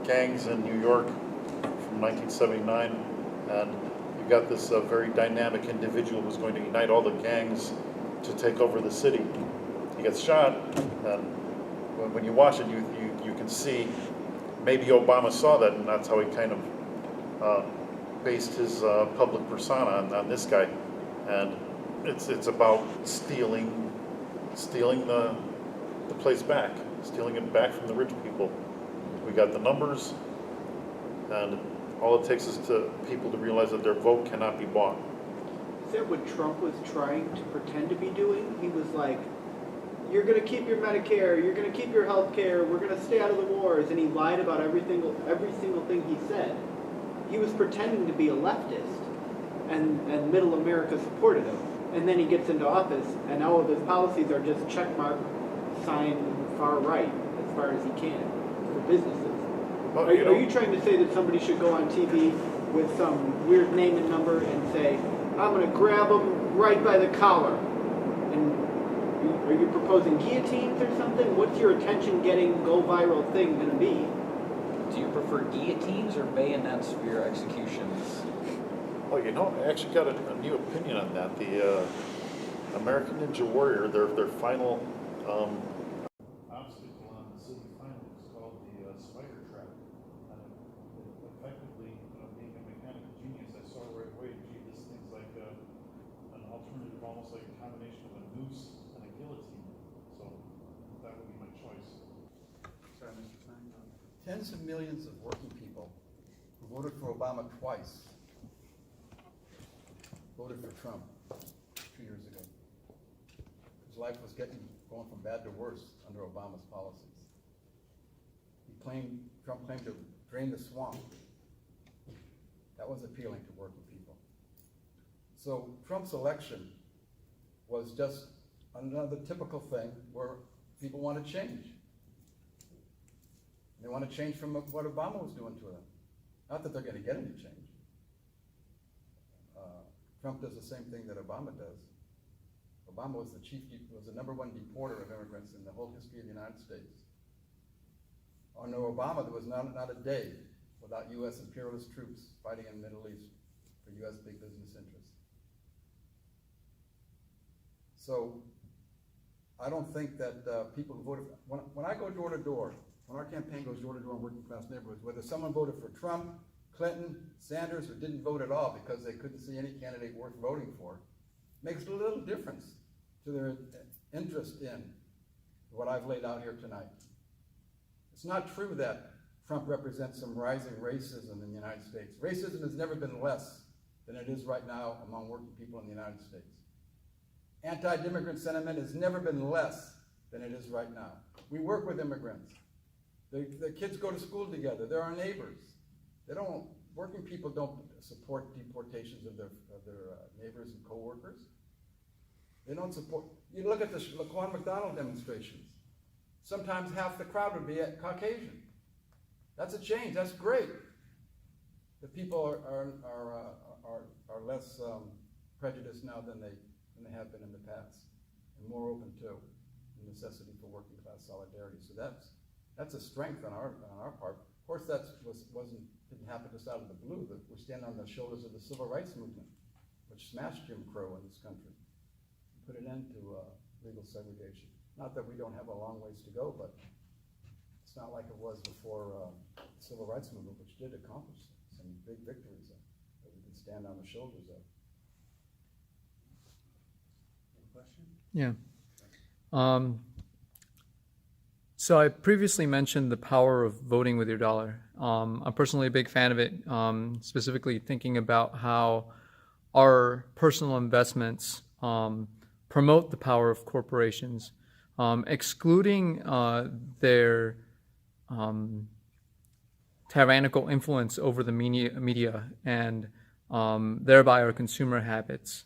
gangs in New York from 1979, and you got this very dynamic individual who's going to unite all the gangs to take over the city. He gets shot, and when you watch it, you can see maybe Obama saw that, and that's how he kind of based his public persona on this guy. And it's about stealing the place back, stealing it back from the rich people. We got the numbers, and all it takes is people to realize that their vote cannot be bought. Is that what Trump was trying to pretend to be doing? He was like, you're going to keep your Medicare, you're going to keep your health care, we're going to stay out of the wars, and he lied about every single thing he said. He was pretending to be a leftist, and middle America supported him. And then he gets into office, and all of his policies are just checkmark, sign far right, as far as he can, for businesses. Well, Are you trying to say that somebody should go on TV with some weird name and number and say, I'm going to grab them right by the collar? And are you proposing guillotines or something? What's your attention-getting, go-viral thing going to be? Do you prefer guillotines or bayonets for your executions? Oh, I actually got a new opinion on that. The American Ninja Warrior, their final obstacle on the city final is called the spider trap. Effectively, being a mechanical genius, I saw right away, gee, this thing's like an alternative, almost like a combination of a noose and a guillotine. So that would be my choice. Sorry, Mr. Fein. Tens of millions of working people who voted for Obama twice voted for Trump 2 years ago. His life was going from bad to worse under Obama's policies. Trump claimed to drain the swamp. That was appealing to working people. So Trump's election was just another typical thing where people want to change. They want to change from what Obama was doing to them. Not that they're going to get any change. Trump does the same thing that Obama does. Obama was the number one deporter of immigrants in the whole history of the United States. Under Obama, there was not a day without U.S. imperialist troops fighting in the Middle East for U.S. big business interests. So I don't think that people who voted, when I go door to door, when our campaign goes door to door in working class neighborhoods, whether someone voted for Trump, Clinton, Sanders, or didn't vote at all because they couldn't see any candidate worth voting for, makes a little difference to their interest in what I've laid out here tonight. It's not true that Trump represents some rising racism in the United States. Racism has never been less than it is right now among working people in the United States. Anti-immigrant sentiment has never been less than it is right now. We work with immigrants. The kids go to school together. They're our neighbors. Working people don't support deportations of their neighbors and co-workers. They don't support, you look at the Laquan McDonald demonstrations. Sometimes half the crowd would be Caucasian. That's a change, that's great. The people are less prejudiced now than they have been in the past, and more open to the necessity for working class solidarity. So that's a strength on our part. Of course, that didn't happen just out of the blue. That we're standing on the shoulders of the civil rights movement, which smashed Jim Crow in this country, put an end to legal segregation. Not that we don't have a long ways to go, but it's not like it was before the civil rights movement, which did accomplish some big victories that we can stand on the shoulders of. Any question? Yeah. So I previously mentioned the power of voting with your dollar. I'm personally a big fan of it, specifically thinking about how our personal investments promote the power of corporations, excluding their tyrannical influence over the media and thereby our consumer habits.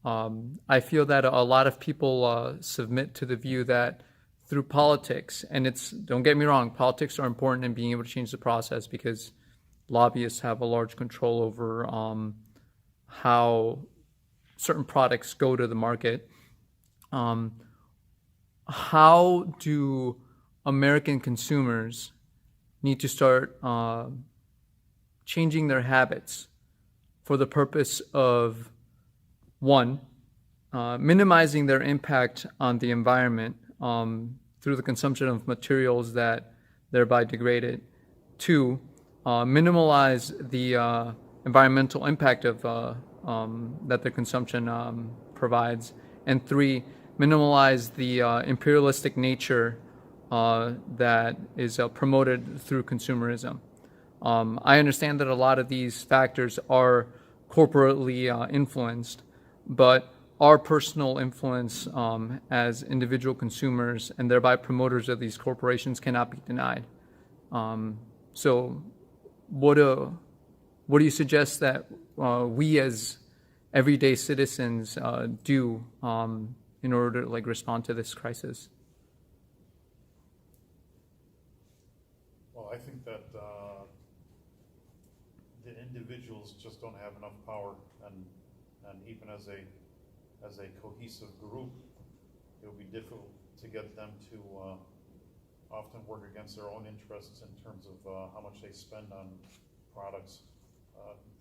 I feel that a lot of people submit to the view that through politics, and don't get me wrong, politics are important in being able to change the process because lobbyists have a large control over how certain products go to the market. How do American consumers need to start changing their habits for the purpose of, one, minimizing their impact on the environment through the consumption of materials that thereby degrade it. Two, minimize the environmental impact of that their consumption provides. And three, minimize the imperialistic nature that is promoted through consumerism. I understand that a lot of these factors are corporately influenced, but our personal influence as individual consumers and thereby promoters of these corporations cannot be denied. So what do you suggest that we as everyday citizens do in order to respond to this crisis? Well, I think that the individuals just don't have enough power, and even as a cohesive group, it would be difficult to get them to often work against their own interests in terms of how much they spend on products.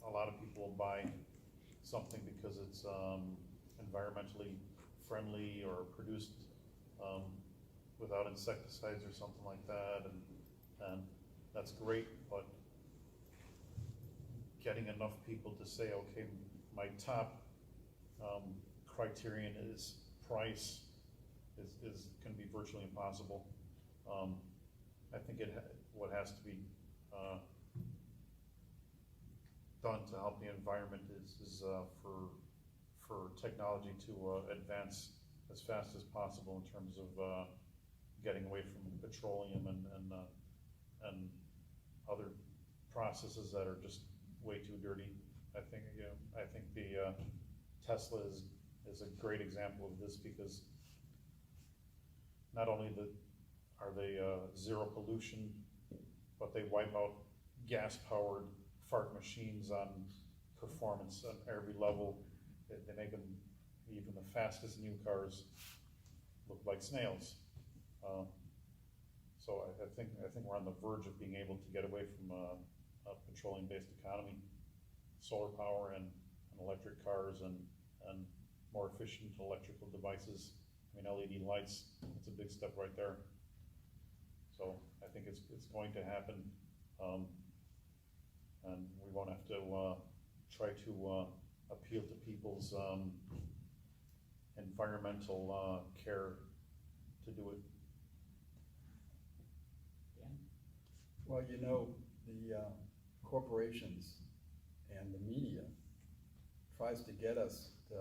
A lot of people will buy something because it's environmentally friendly or produced without insecticides or something like that, and that's great, but getting enough people to say, okay, my top criterion is price is can be virtually impossible. I think what has to be done to help the environment is for technology to advance as fast as possible in terms of getting away from petroleum and other processes that are just way too dirty. I think the Tesla is a great example of this, because not only are they zero pollution, but they wipe out gas-powered fart machines on performance at every level. They make them, even the fastest new cars, look like snails. So I think we're on the verge of being able to get away from a petroleum-based economy. Solar power and electric cars and more efficient electrical devices. I mean, LED lights, it's a big step right there. So I think it's going to happen, and we won't have to try to appeal to people's environmental care to do it. Well, you know, the corporations and the media tries to get us to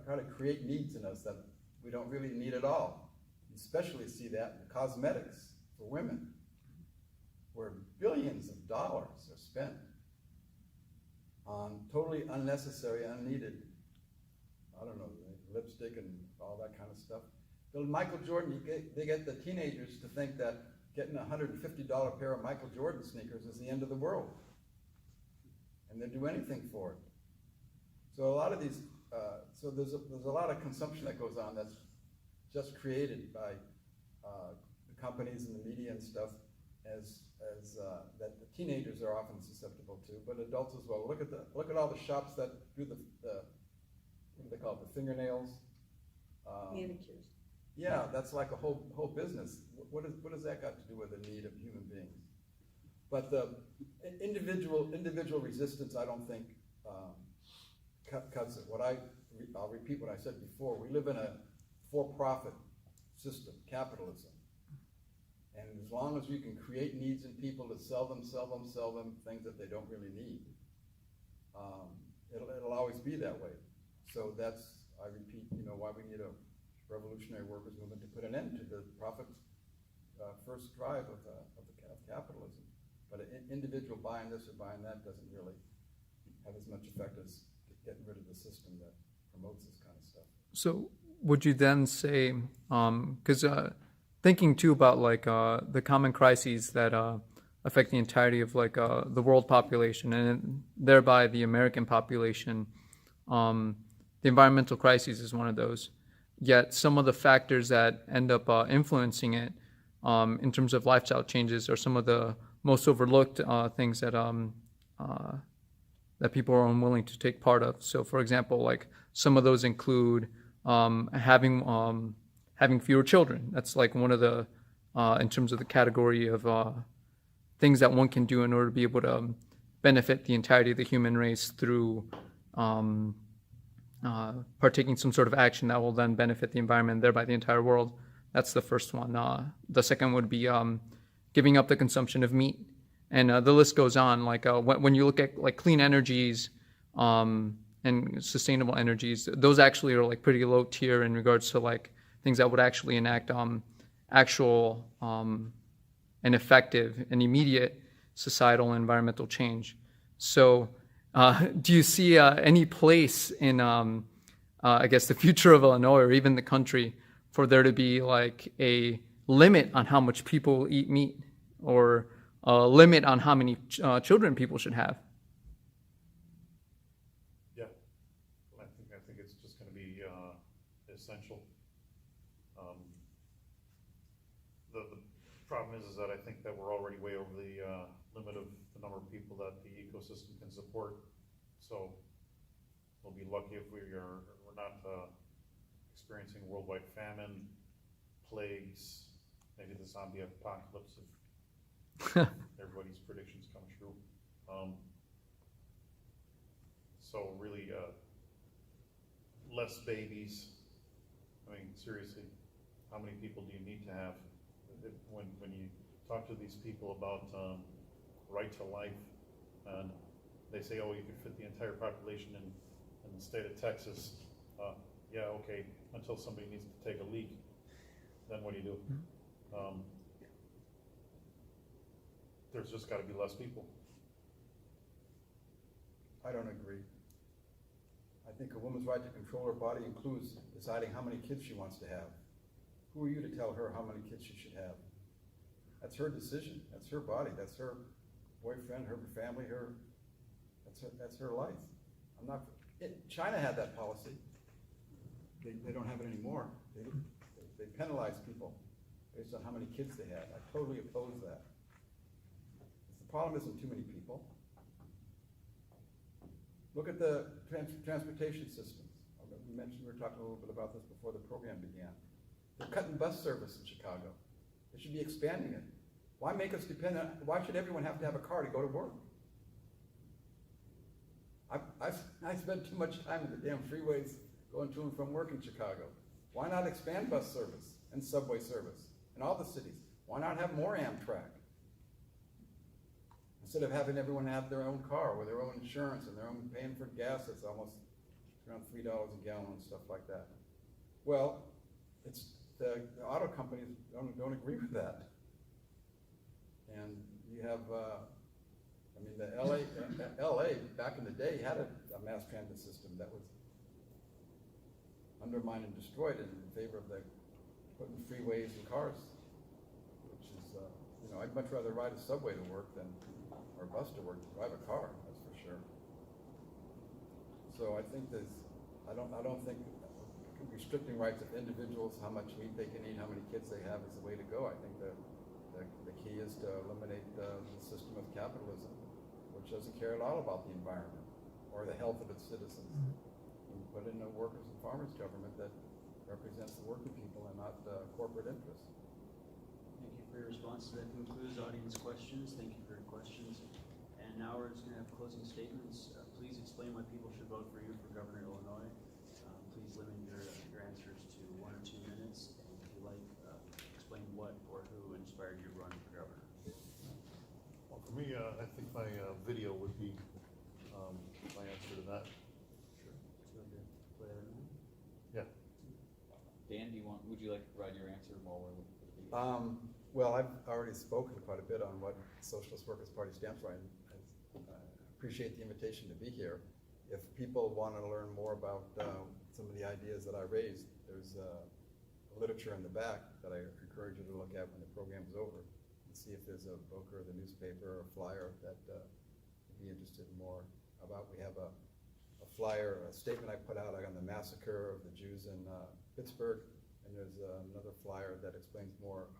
try to create needs in us that we don't really need at all. You especially see that in cosmetics for women, where billions of dollars are spent on totally unnecessary, unneeded, I don't know, lipstick and all that kind of stuff. But Michael Jordan, they get the teenagers to think that getting a $150 pair of Michael Jordan sneakers is the end of the world. And they'll do anything for it. So a lot of these, so there's a lot of consumption that goes on that's just created by the companies and the media and stuff, as that the teenagers are often susceptible to, but adults as well. Look at all the shops that do the what do they call it, the fingernails? Manicures. Yeah, that's like a whole business. What does that got to do with the need of human beings? But the individual resistance, I don't think cuts it. I'll repeat what I said before. We live in a for-profit system, capitalism. And as long as we can create needs in people to sell them things that they don't really need, it'll always be that way. So that's, I repeat, why we need a revolutionary workers movement to put an end to the profit first drive of capitalism. But an individual buying this or buying that doesn't really have as much effect as getting rid of the system that promotes this kind of stuff. So would you then say, because thinking too about like the common crises that affect the entirety of like the world population and thereby the American population, the environmental crisis is one of those. Yet some of the factors that end up influencing it in terms of lifestyle changes are some of the most overlooked things that that people are unwilling to take part of. So, for example, like some of those include having fewer children. That's like one of the in terms of the category of things that one can do in order to be able to benefit the entirety of the human race through partaking some sort of action that will then benefit the environment and thereby the entire world. That's the first one. The second would be giving up the consumption of meat. And the list goes on. Like when you look at like clean energies and sustainable energies, those actually are like pretty low tier in regards to like things that would actually enact actual and effective and immediate societal and environmental change. So do you see any place in, I guess, the future of Illinois or even the country for there to be like a limit on how much people eat meat or a limit on how many children people should have? Yeah, I think it's just going to be essential. The problem is that I think that we're already way over the limit of the number of people that the ecosystem can support. So we'll be lucky if we're not experiencing worldwide famine, plagues, maybe the zombie apocalypse if everybody's predictions come true. So really, less babies. I mean, seriously, how many people do you need to have? When you talk to these people about right to life, and they say, oh, you could fit the entire population in the state of Texas. Yeah, okay, until somebody needs to take a leak, then what do you do? There's just got to be less people. I don't agree. I think a woman's right to control her body includes deciding how many kids she wants to have. Who are you to tell her how many kids she should have? That's her decision. That's her body. That's her boyfriend, her family, that's her life. China had that policy. They don't have it anymore. They penalize people based on how many kids they had. I totally oppose that. The problem isn't too many people. Look at the transportation systems. We were talking a little bit about this before the program began. They're cutting bus service in Chicago. They should be expanding it. Why make us dependent? Why should everyone have to have a car to go to work? I spend too much time in the damn freeways going to and from work in Chicago. Why not expand bus service and subway service in all the cities? Why not have more Amtrak? Instead of having everyone have their own car with their own insurance and their own paying for gas that's almost around $3 a gallon and stuff like that. Well, it's the auto companies don't agree with that. And you have, I mean, the LA back in the day had a mass transit system that was undermined and destroyed in favor of the putting freeways and cars, which is, you know, I'd much rather ride a subway to work than, or a bus to work than drive a car, that's for sure. So I think I don't think restricting rights of individuals, how much meat they can eat, how many kids they have is the way to go. I think the key is to eliminate the system of capitalism, which doesn't care at all about the environment or the health of its citizens. And put in a workers' and farmers government that represents the working people and not corporate interests. Thank you for your response. That concludes audience questions. Thank you for your questions. And now we're just going to have closing statements. Please explain why people should vote for you for Governor of Illinois. Please limit your answers to 1 or 2 minutes. And if you like, explain what or who inspired you to run for governor. Well, for me, I think my video would be my answer to that. Sure. So to play that in. Yeah. Dan, would you like to provide your answer while we're looking for the video? Well, I've already spoken quite a bit on what the Socialist Workers' Party stands for. I appreciate the invitation to be here. If people want to learn more about some of the ideas that I raised, there's literature in the back that I encourage you to look at when the program is over and see if there's a book or the newspaper or a flyer that you'd be interested in more about. We have a flyer, a statement I put out on the massacre of the Jews in Pittsburgh, and there's another flyer that explains more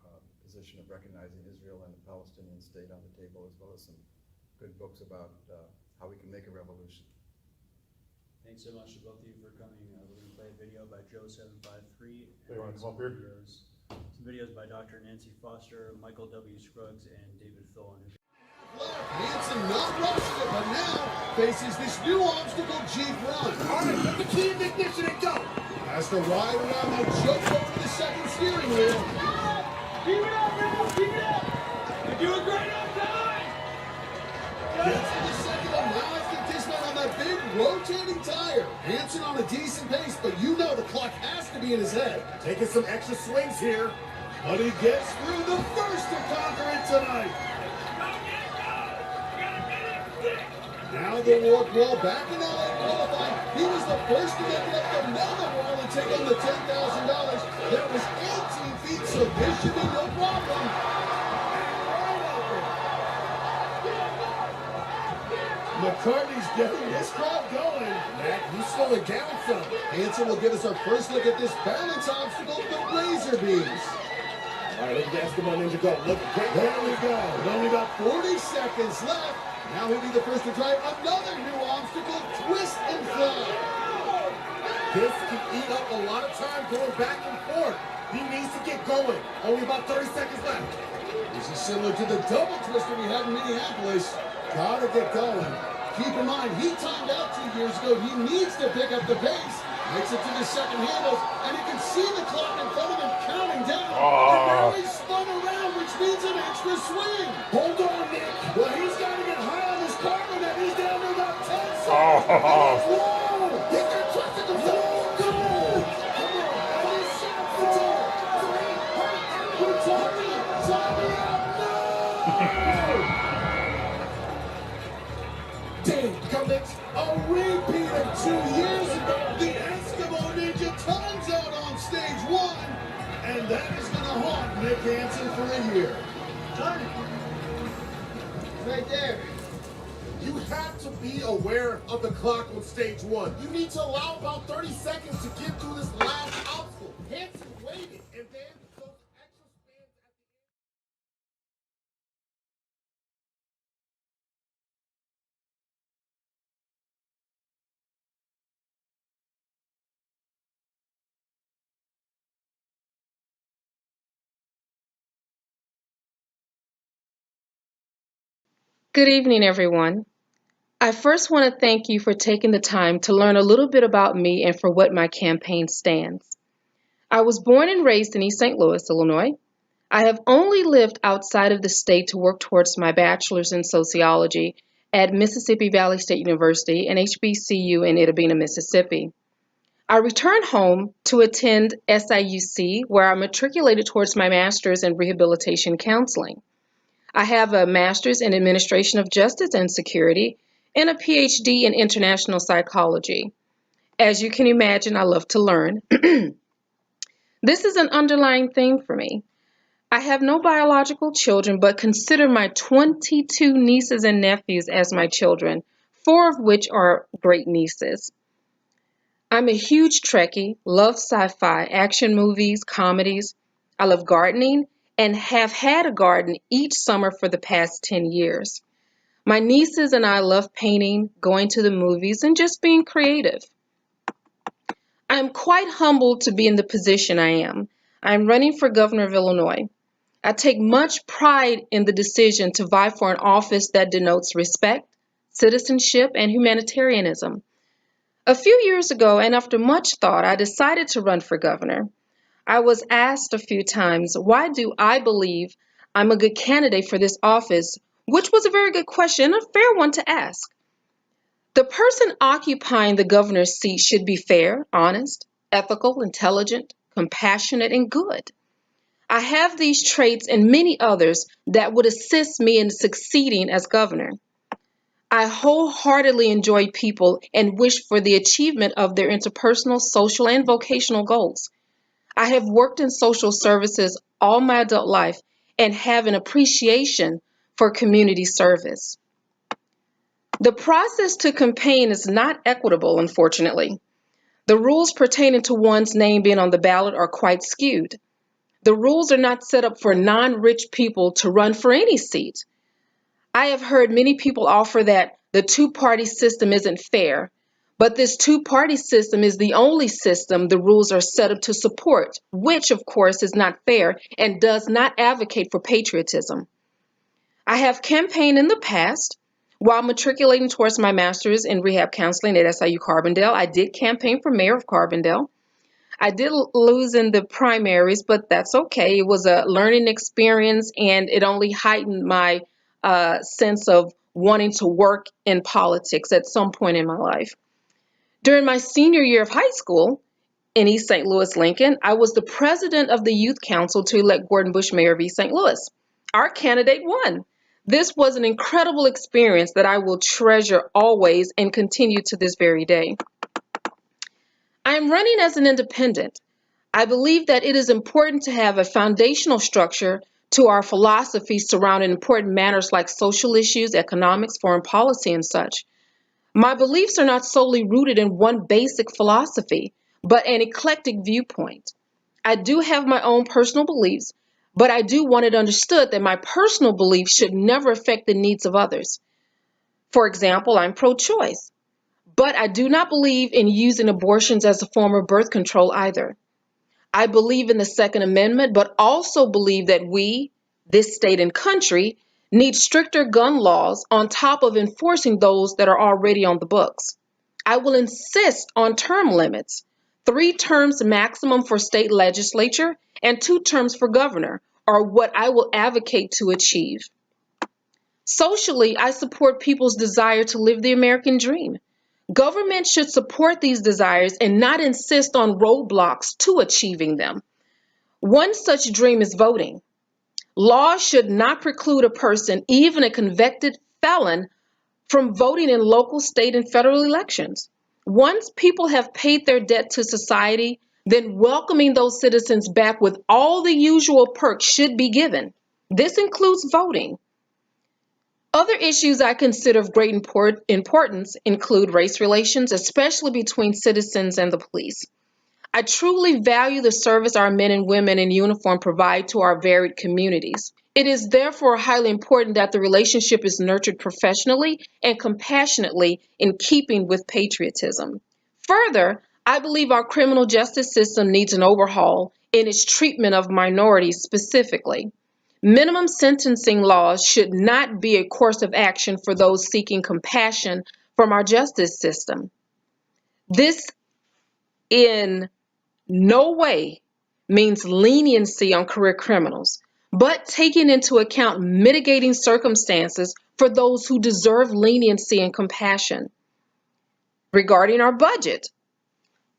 position of recognizing Israel and the Palestinian state on the table, as well as some good books about how we can make a revolution. Thanks so much to both of you for coming. We're going to play a video by JO753. Hey, you want to come up here? Some videos by Dr. Nancy Foster, Michael W. Scruggs, and David Tholin. Hanson not rushed it, but now faces this new obstacle, Jeep Run. All right, put the key in the ignition and go. As the ride around now jumps over the second steering wheel. Keep it up, man. Keep it up. You're doing great on time. Gets to the second one. Now I think this one on that big rotating tire. Hanson on a decent pace, but you know the clock has to be in his head. Taking some extra swings here. But he gets through the first to conquer it tonight. Now the warp wall back in LA qualified. He was the first to make it up the Melbourne wall and take on the $10,000. That was 18 feet, so this should be no problem. McCartney's getting this crowd going. Matt, he's slowing down some. Hanson will give us our first look at this balance obstacle, the razor beams. All right, look at the basketball ninja go. Look, there we go. With only about 40 seconds left. Now he'll be the first to try another new obstacle, twist and fly. This can eat up a lot of time going back and forth. He needs to get going. Only about 30 seconds left. This is similar to the double twister we had in Minneapolis. Gotta get going. Keep in mind, he timed out 2 years ago. He needs to pick up the pace. Makes it to the second handles, and he can see the clock in front of him counting down. And now he's spun around, which means an extra swing. Hold on, Nick. Well, he's got to get high on his carbon, and he's down to about 10 seconds. Whoa! He's got to trust himself. Come on. Come on. 20 seconds to go. 3, put Tommy out. No! Dave Cummings, a repeat of 2 years ago. The Eskimo Ninja times out on stage 1, and that is going to haunt Nick Hanson for a year. Done. Right there. You have to be aware of the clock on stage 1. You need to allow about 30 seconds to get through this last obstacle. Hanson waited, and then those extra spins at the end. Good evening, everyone. I first want to thank you for taking the time to learn a little bit about me and for what my campaign stands. I was born and raised in East St. Louis, Illinois. I have only lived outside of the state to work towards my bachelor's in sociology at Mississippi Valley State University and HBCU in Itta Bena, Mississippi. I returned home to attend SIUC, where I matriculated towards my master's in rehabilitation counseling. I have a master's in administration of justice and security and a PhD in international psychology. As you can imagine, I love to learn. This is an underlying theme for me. I have no biological children, but consider my 22 nieces and nephews as my children, 4 of which are great nieces. I'm a huge Trekkie, love sci-fi, action movies, comedies. I love gardening and have had a garden each summer for the past 10 years. My nieces and I love painting, going to the movies, and just being creative. I'm quite humbled to be in the position I am. I'm running for governor of Illinois. I take much pride in the decision to vie for an office that denotes respect, citizenship, and humanitarianism. A few years ago, and after much thought, I decided to run for governor. I was asked a few times, why do I believe I'm a good candidate for this office, which was a very good question, a fair one to ask. The person occupying the governor's seat should be fair, honest, ethical, intelligent, compassionate, and good. I have these traits and many others that would assist me in succeeding as governor. I wholeheartedly enjoy people and wish for the achievement of their interpersonal, social, and vocational goals. I have worked in social services all my adult life and have an appreciation for community service. The process to campaign is not equitable, unfortunately. The rules pertaining to one's name being on the ballot are quite skewed. The rules are not set up for non-rich people to run for any seat. I have heard many people offer that the two-party system isn't fair, but this two-party system is the only system the rules are set up to support, which of course is not fair and does not advocate for patriotism. I have campaigned in the past. While matriculating towards my master's in rehab counseling at SIU Carbondale, I did campaign for mayor of Carbondale. I did lose in the primaries, but that's okay. It was a learning experience, and it only heightened my sense of wanting to work in politics at some point in my life. During my senior year of high school in East St. Louis, Lincoln, I was the president of the youth council to elect Gordon Bush mayor of East St. Louis. Our candidate won. This was an incredible experience that I will treasure always and continue to this very day. I am running as an independent. I believe that it is important to have a foundational structure to our philosophy surrounding important matters like social issues, economics, foreign policy, and such. My beliefs are not solely rooted in one basic philosophy, but an eclectic viewpoint. I do have my own personal beliefs, but I do want it understood that my personal beliefs should never affect the needs of others. For example, I'm pro-choice, but I do not believe in using abortions as a form of birth control either. I believe in the Second Amendment, but also believe that we, this state and country, need stricter gun laws on top of enforcing those that are already on the books. I will insist on term limits, 3 terms maximum for state legislature and 2 terms for governor are what I will advocate to achieve. Socially, I support people's desire to live the American dream. Government should support these desires and not insist on roadblocks to achieving them. One such dream is voting. Law should not preclude a person, even a convicted felon, from voting in local, state, and federal elections. Once people have paid their debt to society, then welcoming those citizens back with all the usual perks should be given. This includes voting. Other issues I consider of great importance include race relations, especially between citizens and the police. I truly value the service our men and women in uniform provide to our varied communities. It is therefore highly important that the relationship is nurtured professionally and compassionately in keeping with patriotism. Further, I believe our criminal justice system needs an overhaul in its treatment of minorities specifically. Minimum sentencing laws should not be a course of action for those seeking compassion from our justice system. This in no way means leniency on career criminals, but taking into account mitigating circumstances for those who deserve leniency and compassion. Regarding our budget,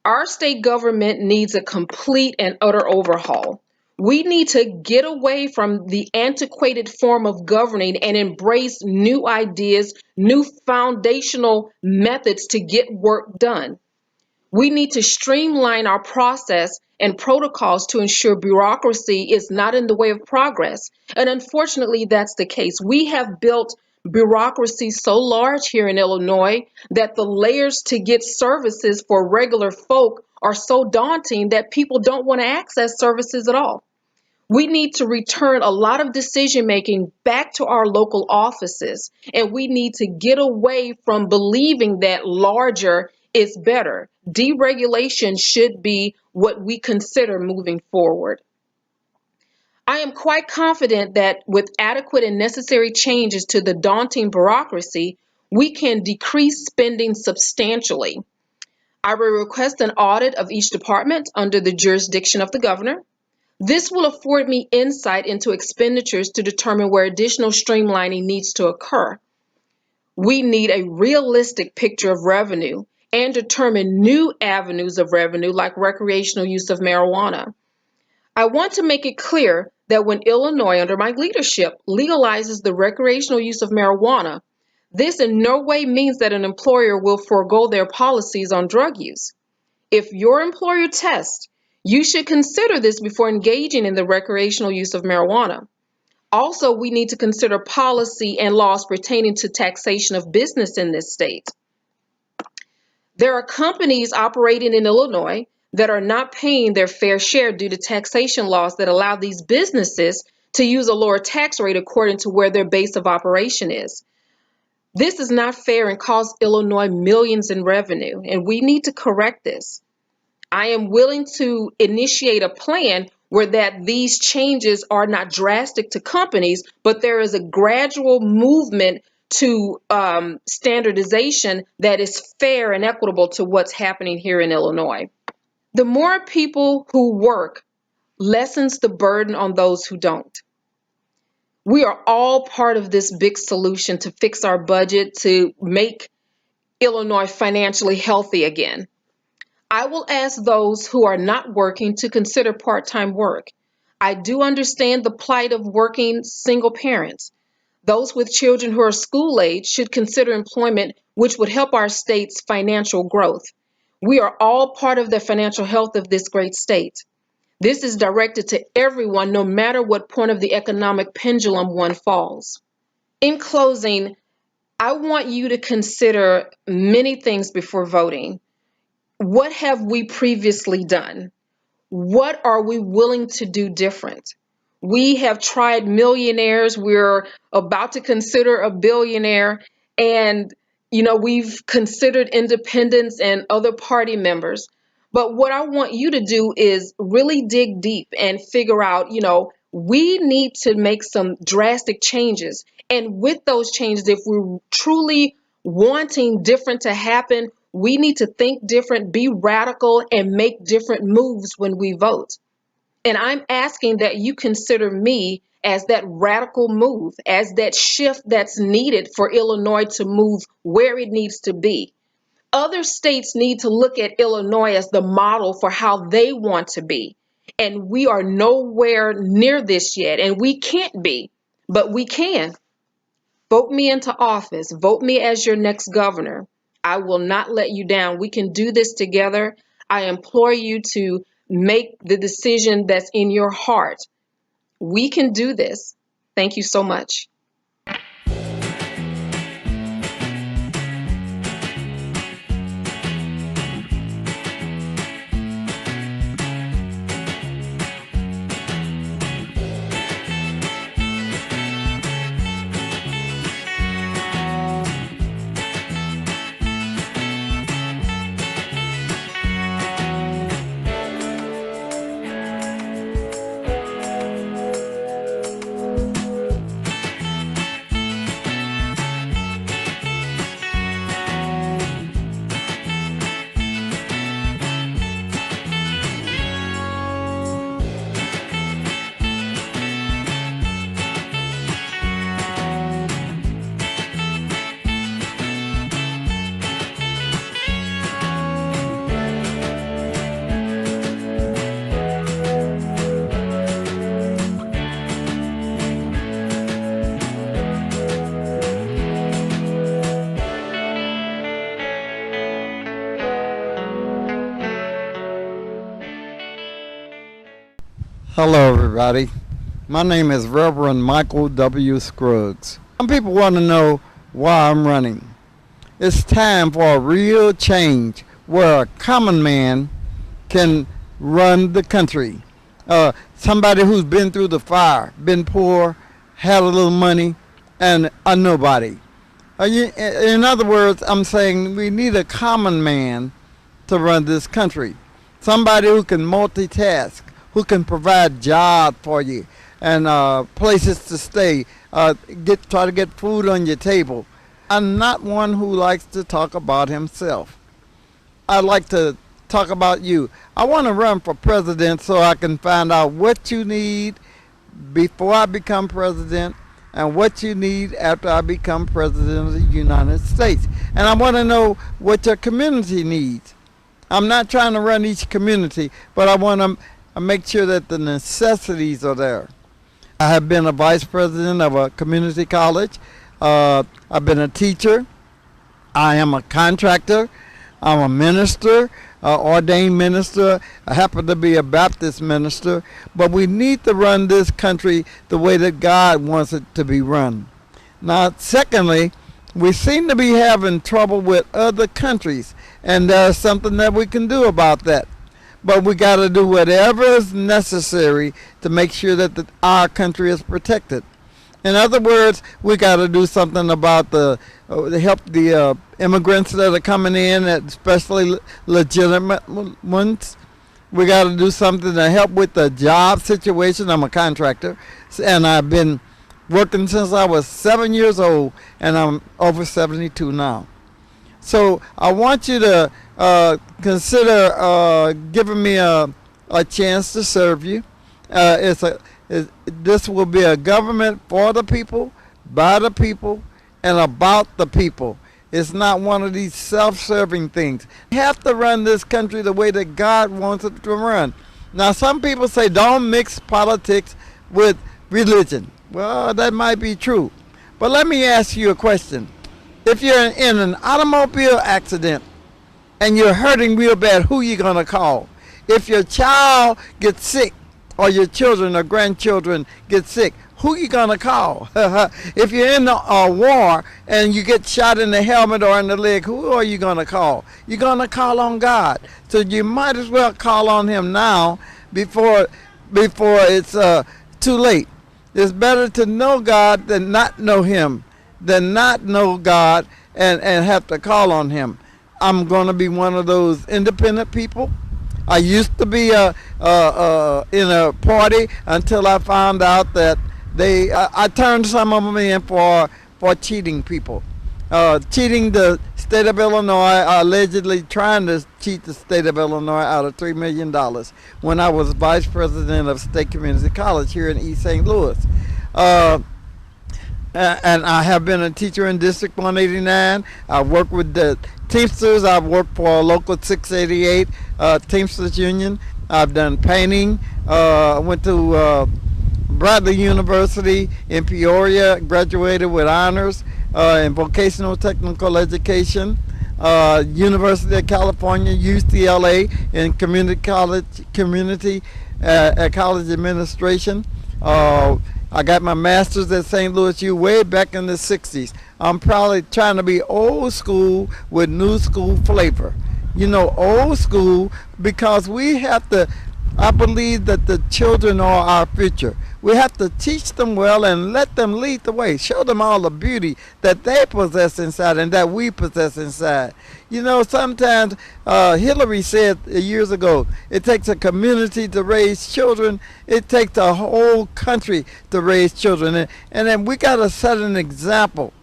our state government needs a complete and utter overhaul. We need to get away from the antiquated form of governing and embrace new ideas, new foundational methods to get work done. We need to streamline our process and protocols to ensure bureaucracy is not in the way of progress. And unfortunately, that's the case. We have built bureaucracy so large here in Illinois that the layers to get services for regular folk are so daunting that people don't want to access services at all. We need to return a lot of decision making back to our local offices, and we need to get away from believing that larger is better. Deregulation should be what we consider moving forward. I am quite confident that with adequate and necessary changes to the daunting bureaucracy, we can decrease spending substantially. I will request an audit of each department under the jurisdiction of the governor. This will afford me insight into expenditures to determine where additional streamlining needs to occur. We need a realistic picture of revenue and determine new avenues of revenue like recreational use of marijuana. I want to make it clear that when Illinois, under my leadership, legalizes the recreational use of marijuana, this in no way means that an employer will forego their policies on drug use. If your employer tests, you should consider this before engaging in the recreational use of marijuana. Also, we need to consider policy and laws pertaining to taxation of business in this state. There are companies operating in Illinois that are not paying their fair share due to taxation laws that allow these businesses to use a lower tax rate according to where their base of operation is. This is not fair and costs Illinois millions in revenue, and we need to correct this. I am willing to initiate a plan where that these changes are not drastic to companies, but there is a gradual movement to standardization that is fair and equitable to what's happening here in Illinois. The more people who work lessens the burden on those who don't. We are all part of this big solution to fix our budget, to make Illinois financially healthy again. I will ask those who are not working to consider part-time work. I do understand the plight of working single parents. Those with children who are school age should consider employment, which would help our state's financial growth. We are all part of the financial health of this great state. This is directed to everyone, no matter what point of the economic pendulum one falls. In closing, I want you to consider many things before voting. What have we previously done? What are we willing to do different? We have tried millionaires. We're about to consider a billionaire. And, we've considered independents and other party members. But what I want you to do is really dig deep and figure out, we need to make some drastic changes. And with those changes, if we're truly wanting different to happen, we need to think different, be radical, and make different moves when we vote. And I'm asking that you consider me as that radical move, as that shift that's needed for Illinois to move where it needs to be. Other states need to look at Illinois as the model for how they want to be. And we are nowhere near this yet, and we can't be, but we can. Vote me into office. Vote me as your next governor. I will not let you down. We can do this together. I implore you to make the decision that's in your heart. We can do this. Thank you so much. Hello, everybody. My name is Reverend Michael W. Scruggs. Some people want to know why I'm running. It's time for a real change where a common man can run the country. Somebody who's been through the fire, been poor, had a little money, and a nobody. In other words, I'm saying we need a common man to run this country. Somebody who can multitask, who can provide jobs for you and places to stay, try to get food on your table. I'm not one who likes to talk about himself. I like to talk about you. I want to run for president so I can find out what you need before I become president and what you need after I become president of the United States. And I want to know what your community needs. I'm not trying to run each community, but I want to make sure that the necessities are there. I have been a vice president of a community college. I've been a teacher. I am a contractor. I'm a minister, ordained minister. I happen to be a Baptist minister. But we need to run this country the way that God wants it to be run. Now, secondly, we seem to be having trouble with other countries, and there's something that we can do about that. But we got to do whatever is necessary to make sure that our country is protected. In other words, we got to do something about to help the immigrants that are coming in, especially legitimate ones. We got to do something to help with the job situation. I'm a contractor, and I've been working since I was 7 years old, and I'm over 72 now. So I want you to consider giving me a chance to serve you. This will be a government for the people, by the people, and about the people. It's not one of these self-serving things. We have to run this country the way that God wants it to run. Now, some people say don't mix politics with religion. Well, that might be true. But let me ask you a question. If you're in an automobile accident and you're hurting real bad, who are you going to call? If your child gets sick, or your children or grandchildren get sick, who you gonna call? If you're in a war and you get shot in the helmet or in the leg, who are you gonna call? You're gonna call on God. So you might as well call on him now before it's too late. It's better to know God than not know him, than not know God and have to call on him. I'm gonna be one of those independent people. I used to be in a party until I found out that I turned some of them in for cheating people. Cheating the state of Illinois, allegedly trying to cheat the state of Illinois out of $3 million when I was vice president of State Community College here in East St. Louis. And I have been a teacher in District 189. I work with the Teamsters. I've worked for Local 688 Teamsters Union. I've done painting. Went to Bradley University in Peoria. Graduated with honors in vocational technical education. University of California, UCLA in community college administration. I got my master's at St. Louis U way back in the 60s. I'm probably trying to be old school with new school flavor. You know, old school because we have to, I believe that the children are our future. We have to teach them well and let them lead the way. Show them all the beauty that they possess inside and that we possess inside. You know, sometimes Hillary said years ago, it takes a community to raise children. It takes a whole country to raise children. And then we got to set an example.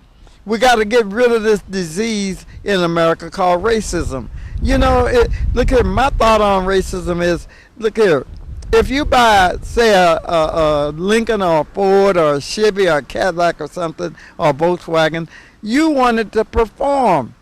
We got to get rid of this disease in America called racism. You know, look here, my thought on racism is, look here. If you buy, say, a Lincoln or a Ford or a Chevy or a Cadillac or something, or a Volkswagen, you want it to perform.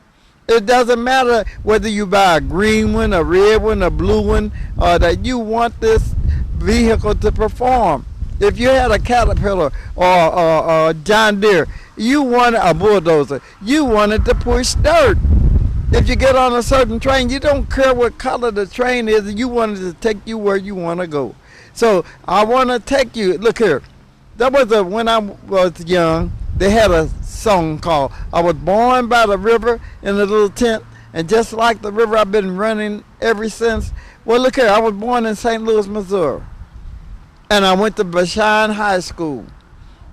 It doesn't matter whether you buy a green one, a red one, a blue one, or that you want this vehicle to perform. If you had a Caterpillar or a John Deere, you want a bulldozer, you want it to push dirt. If you get on a certain train, you don't care what color the train is, you want it to take you where you want to go. So I want to take you, look here. That was when I was young, they had a song called I Was Born by the River in a Little Tent, and just like the river, I've been running ever since. Well, look here, I was born in St. Louis, Missouri, and I went to Bashan High School.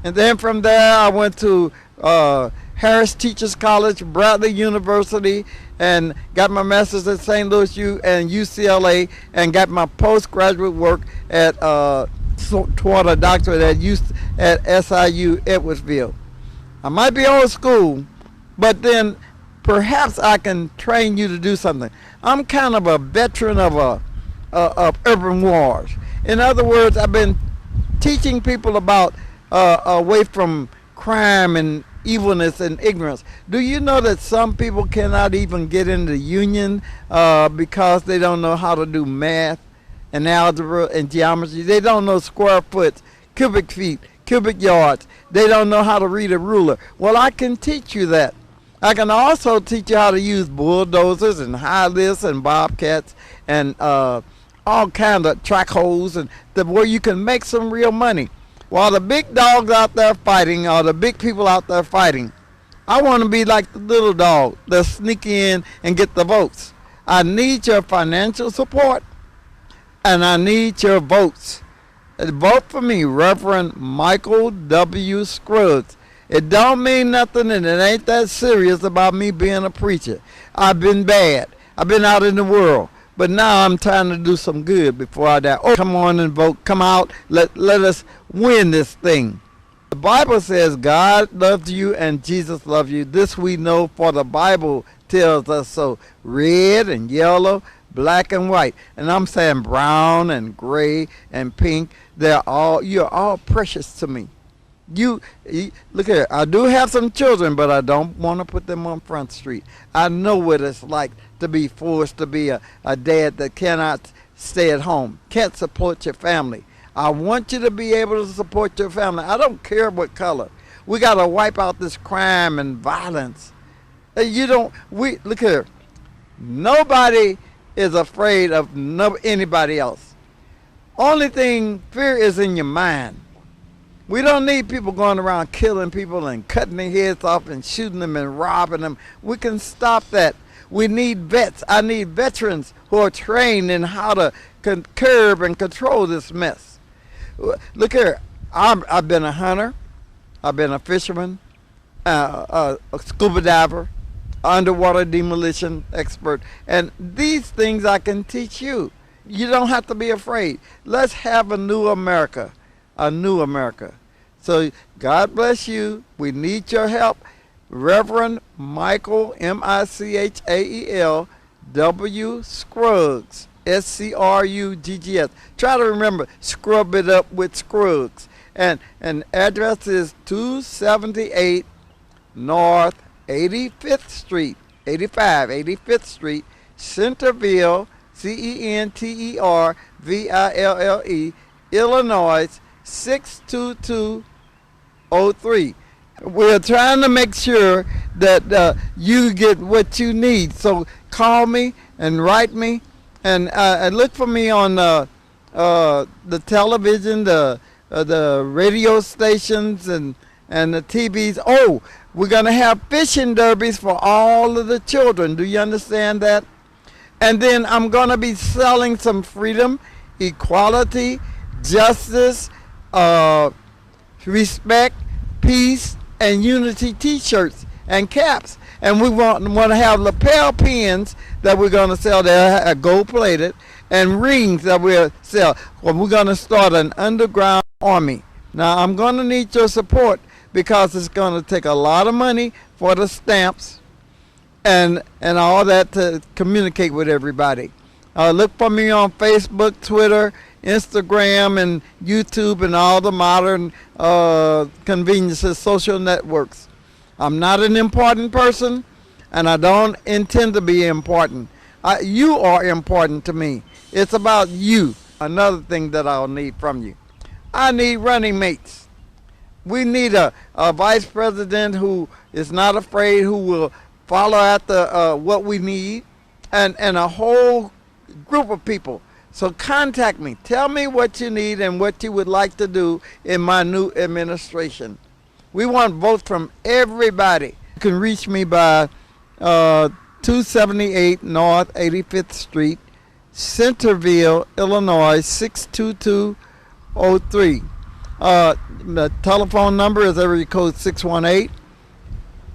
And then from there, I went to Harris Teachers College, Bradley University, and got my master's at St. Louis U and UCLA, and got my postgraduate work at toward a doctorate at SIU Edwardsville. I might be old school, but then perhaps I can train you to do something. I'm kind of a veteran of urban wars. In other words, I've been teaching people about away from crime and evilness and ignorance. Do you know that some people cannot even get into the union because they don't know how to do math and algebra and geometry? They don't know square foot, cubic feet, cubic yards. They don't know how to read a ruler. Well, I can teach you that. I can also teach you how to use bulldozers and high lifts and bobcats and all kinds of track holes, and where you can make some real money. While the big dogs out there fighting, or the big people out there fighting, I want to be like the little dog that sneak in and get the votes. I need your financial support, and I need your votes. Vote for me, Reverend Michael W. Scruggs. It don't mean nothing, and it ain't that serious about me being a preacher. I've been bad. I've been out in the world. But now I'm trying to do some good before I die. Oh, come on and vote. Come out. Let us win this thing. The Bible says God loves you and Jesus loves you. This we know, for the Bible tells us so. Red and yellow, black and white. And I'm saying brown and gray and pink. You're all precious to me. Look here, I do have some children, but I don't want to put them on Front Street. I know what it's like to be forced to be a dad that cannot stay at home, can't support your family. I want you to be able to support your family. I don't care what color. We got to wipe out this crime and violence. Look here, nobody is afraid of anybody else. Only thing, fear is in your mind. We don't need people going around killing people and cutting their heads off and shooting them and robbing them. We can stop that. We need vets. I need veterans who are trained in how to curb and control this mess. Look here, I've been a hunter. I've been a fisherman, a scuba diver, underwater demolition expert. And these things I can teach you. You don't have to be afraid. Let's have a new America. A new America. So God bless you. We need your help. Reverend Michael, Michael W. Scruggs, Scruggs. Try to remember, scrub it up with Scruggs. And address is 278 North 85th Street, 85th Street, Centerville, Centerville, Illinois, 62203. We're trying to make sure that you get what you need. So call me and write me, and look for me on the television, the radio stations, and the TVs. Oh, we're gonna have fishing derbies for all of the children. Do you understand that? And then I'm gonna be selling some freedom, equality, justice, respect, peace, and unity t-shirts and caps. And we want to have lapel pins that we're going to sell. They're gold-plated, and rings that we'll sell. Well, we're going to start an underground army. Now, I'm going to need your support because it's going to take a lot of money for the stamps and all that to communicate with everybody. Look for me on Facebook, Twitter, Instagram, and YouTube, and all the modern conveniences, social networks. I'm not an important person, and I don't intend to be important. You are important to me. It's about you. Another thing that I'll need from you. I need running mates. We need a vice president who is not afraid, who will follow after what we need, and a whole group of people So contact me. Tell me what you need and what you would like to do in my new administration. We want votes from everybody. You can reach me by 278 North 85th Street, Centerville, Illinois, 62203. The telephone number is area code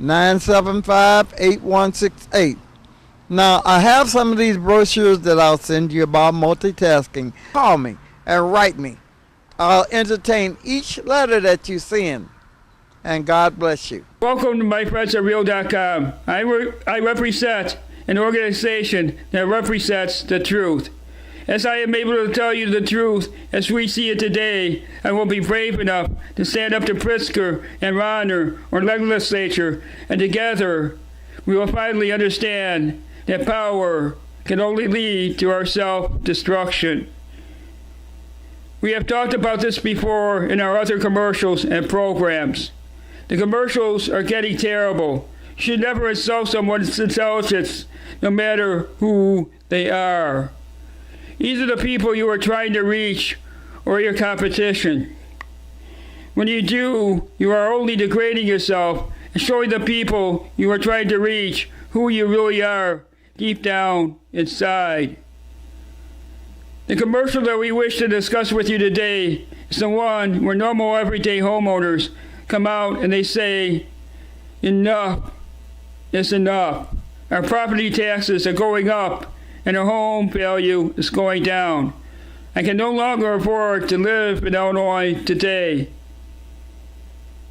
618-975-8168. Now, I have some of these brochures that I'll send you about multitasking. Call me and write me. I'll entertain each letter that you send. And God bless you. Welcome to my friends at Real.com. I represent an organization that represents the truth. As I am able to tell you the truth as we see it today, I will be brave enough to stand up to Pritzker and Ronner or legislature, and together we will finally understand that power can only lead to our self-destruction. We have talked about this before in our other commercials and programs. The commercials are getting terrible. You should never insult someone's intelligence, no matter who they are. Either the people you are trying to reach or your competition. When you do, you are only degrading yourself and showing the people you are trying to reach who you really are deep down inside. The commercial that we wish to discuss with you today is the one where normal everyday homeowners come out and they say, enough is enough. Our property taxes are going up and our home value is going down. I can no longer afford to live in Illinois today.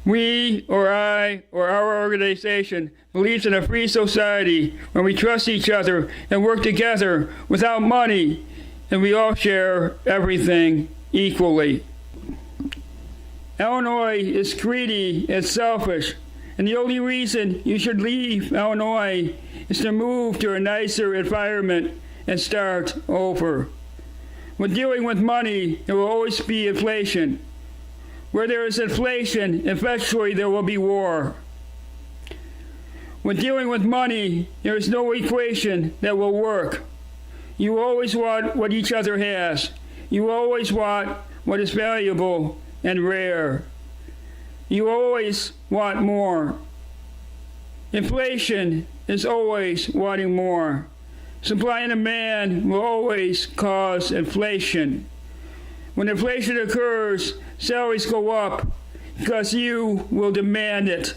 We, or I, or our organization, believes in a free society where we trust each other and work together without money, and we all share everything equally. Illinois is greedy and selfish, and the only reason you should leave Illinois is to move to a nicer environment and start over. When dealing with money, there will always be inflation. Where there is inflation, eventually there will be war. When dealing with money, there is no equation that will work. You always want what each other has. You always want what is valuable and rare. You always want more. Inflation is always wanting more. Supply and demand will always cause inflation. When inflation occurs, salaries go up because you will demand it.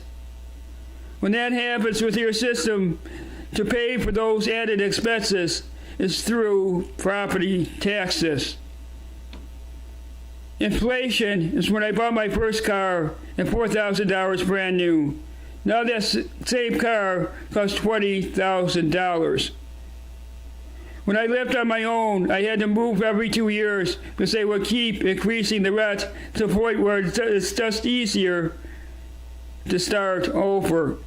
When that happens with your system, to pay for those added expenses is through property taxes. Inflation is when I bought my first car at $4,000 brand new. Now that same car costs $20,000. When I lived on my own, I had to move every 2 years because they would keep increasing the rent to the point where it's just easier to start over.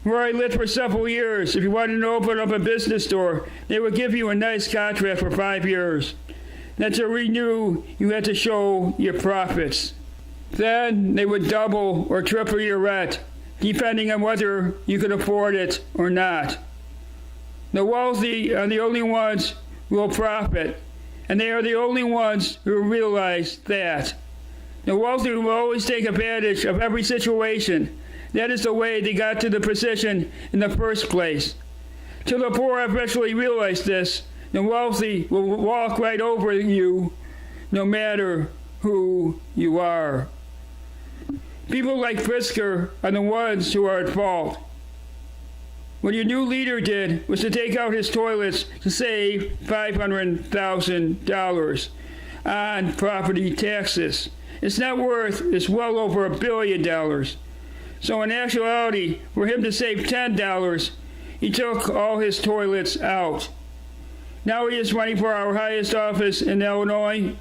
Where I lived for several years, if you wanted to open up a business store, they would give you a nice contract for 5 years. Then to renew, you had to show your profits. Then they would double or triple your rent, depending on whether you could afford it or not. The wealthy are the only ones who will profit, and they are the only ones who realize that. The wealthy will always take advantage of every situation. That is the way they got to the position in the first place. Till the poor eventually realize this, the wealthy will walk right over you, no matter who you are. People like Pritzker are the ones who are at fault. What your new leader did was to take out his toilets to save $500,000 on property taxes. Its net worth is well over $1 billion. So in actuality, for him to save $10, he took all his toilets out. Now he is running for our highest office in Illinois?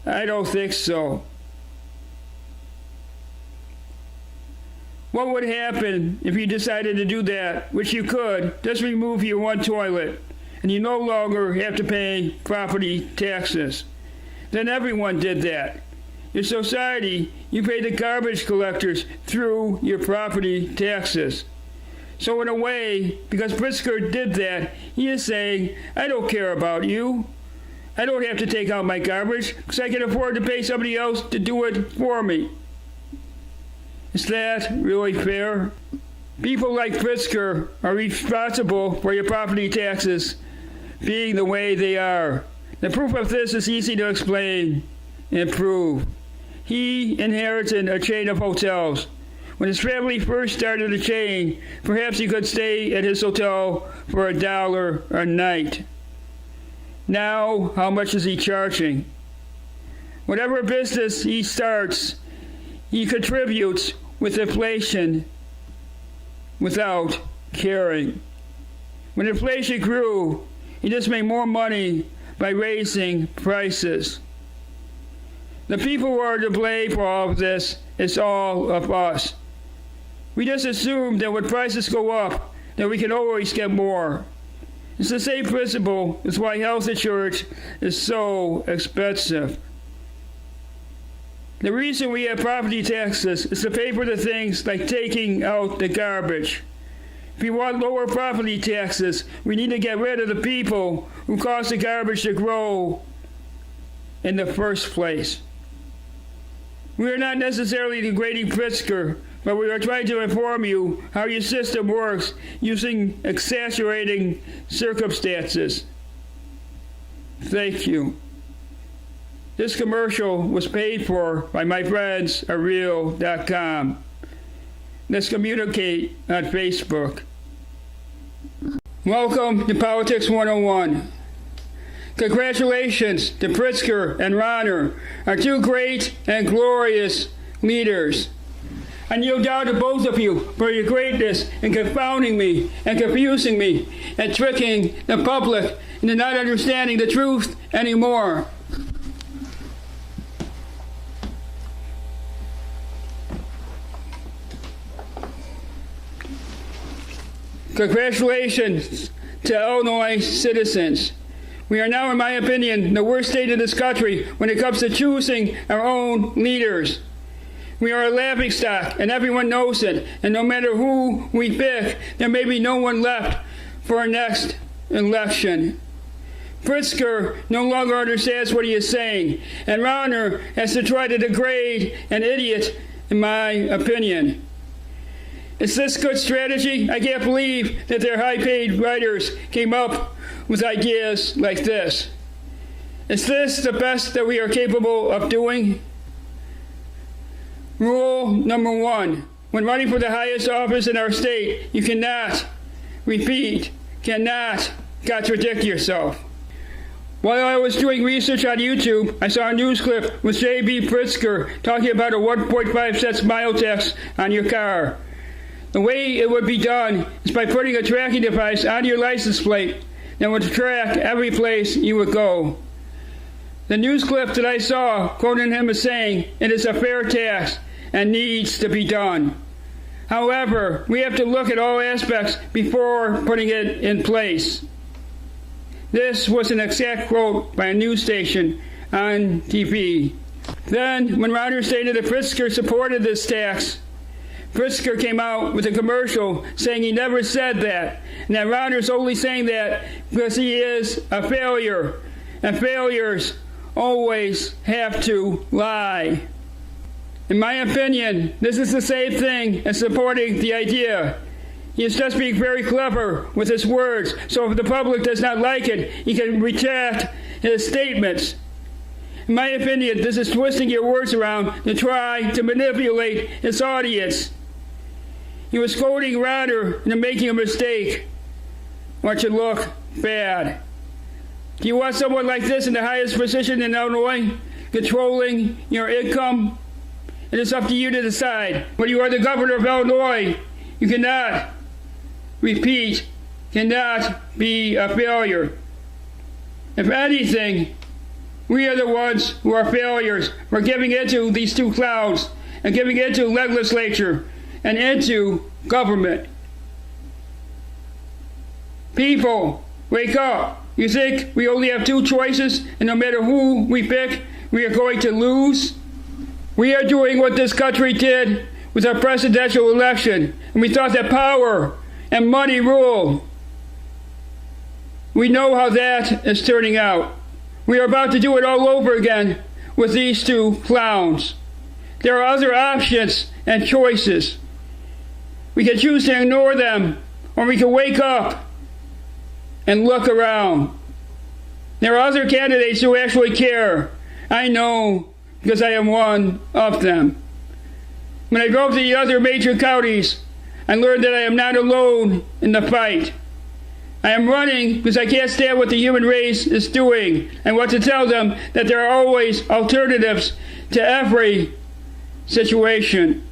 I don't think so. What would happen if you decided to do that, which you could, just remove your one toilet, and you no longer have to pay property taxes? Then everyone did that. Your society, you pay the garbage collectors through your property taxes. So in a way, because Pritzker did that, he is saying, I don't care about you. I don't have to take out my garbage because I can afford to pay somebody else to do it for me. Is that really fair? People like Pritzker are responsible for your property taxes being the way they are. The proof of this is easy to explain and prove. He inherited a chain of hotels. When his family first started the chain, perhaps he could stay at his hotel for $1 a night. Now, how much is he charging? Whatever business he starts, he contributes with inflation without caring. When inflation grew, he just made more money by raising prices. The people who are to blame for all of this is all of us. We just assume that when prices go up, that we can always get more. It's the same principle as why health insurance is so expensive. The reason we have property taxes is to pay for the things like taking out the garbage. If we want lower property taxes, we need to get rid of the people who cause the garbage to grow in the first place. We are not necessarily degrading Pritzker, but we are trying to inform you how your system works using exaggerating circumstances. Thank you. This commercial was paid for by my friends at Real.com. Let's communicate on Facebook. Welcome to Politics 101. Congratulations to Pritzker and Rauner, our two great and glorious leaders. I kneel down to both of you for your greatness in confounding me and confusing me and tricking the public into not understanding the truth anymore. Congratulations to Illinois citizens. We are now, in my opinion, the worst state in this country when it comes to choosing our own leaders. We are a laughingstock, and everyone knows it. And no matter who we pick, there may be no one left for our next election. Pritzker no longer understands what he is saying, and Rauner has to try to degrade an idiot, in my opinion. Is this good strategy? I can't believe that their high-paid writers came up with ideas like this. Is this the best that we are capable of doing? Rule number 1. When running for the highest office in our state, you cannot, repeat, cannot contradict yourself. While I was doing research on YouTube, I saw a news clip with J.B. Pritzker talking about a 1.5 cents mile tax on your car. The way it would be done is by putting a tracking device on your license plate that would track every place you would go. The news clip that I saw quoted him as saying, it is a fair tax and needs to be done. However, we have to look at all aspects before putting it in place. This was an exact quote by a news station on TV. Then, when Rauner stated that Pritzker supported this tax, Pritzker came out with a commercial saying he never said that, and that Rauner's only saying that because he is a failure, and failures always have to lie. In my opinion, this is the same thing as supporting the idea. He is just being very clever with his words, so if the public does not like it, he can retract his statements. In my opinion, this is twisting your words around to try to manipulate his audience. He was quoting Rauner and making a mistake. Watch it look bad. Do you want someone like this in the highest position in Illinois, controlling your income? It is up to you to decide. When you are the governor of Illinois, you cannot, repeat, cannot be a failure. If anything, we are the ones who are failures for giving into these two clowns and giving into legislature and into government. People, wake up. You think we only have two choices, and no matter who we pick, we are going to lose? We are doing what this country did with our presidential election, and we thought that power and money rule. We know how that is turning out. We are about to do it all over again with these two clowns. There are other options and choices. We can choose to ignore them, or we can wake up and look around. There are other candidates who actually care. I know, because I am one of them. When I drove to the other major counties, I learned that I am not alone in the fight. I am running because I can't stand what the human race is doing. I want to tell them that there are always alternatives to every situation.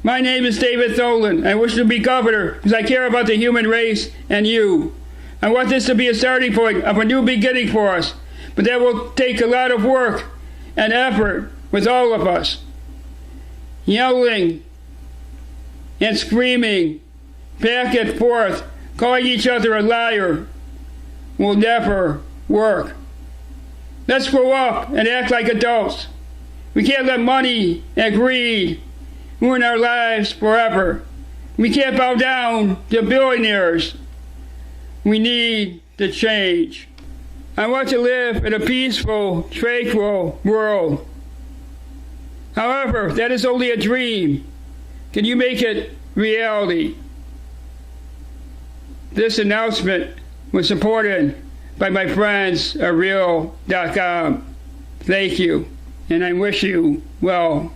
My name is David Tholin. I wish to be governor because I care about the human race and you. I want this to be a starting point of a new beginning for us, but that will take a lot of work and effort with all of us. Yelling and screaming back and forth, calling each other a liar, will never work. Let's grow up and act like adults. We can't let money and greed ruin our lives forever. We can't bow down to billionaires. We need to change. I want to live in a peaceful, tranquil world. However, that is only a dream. Can you make it reality? This announcement was supported by my friends at Real.com. Thank you, and I wish you well.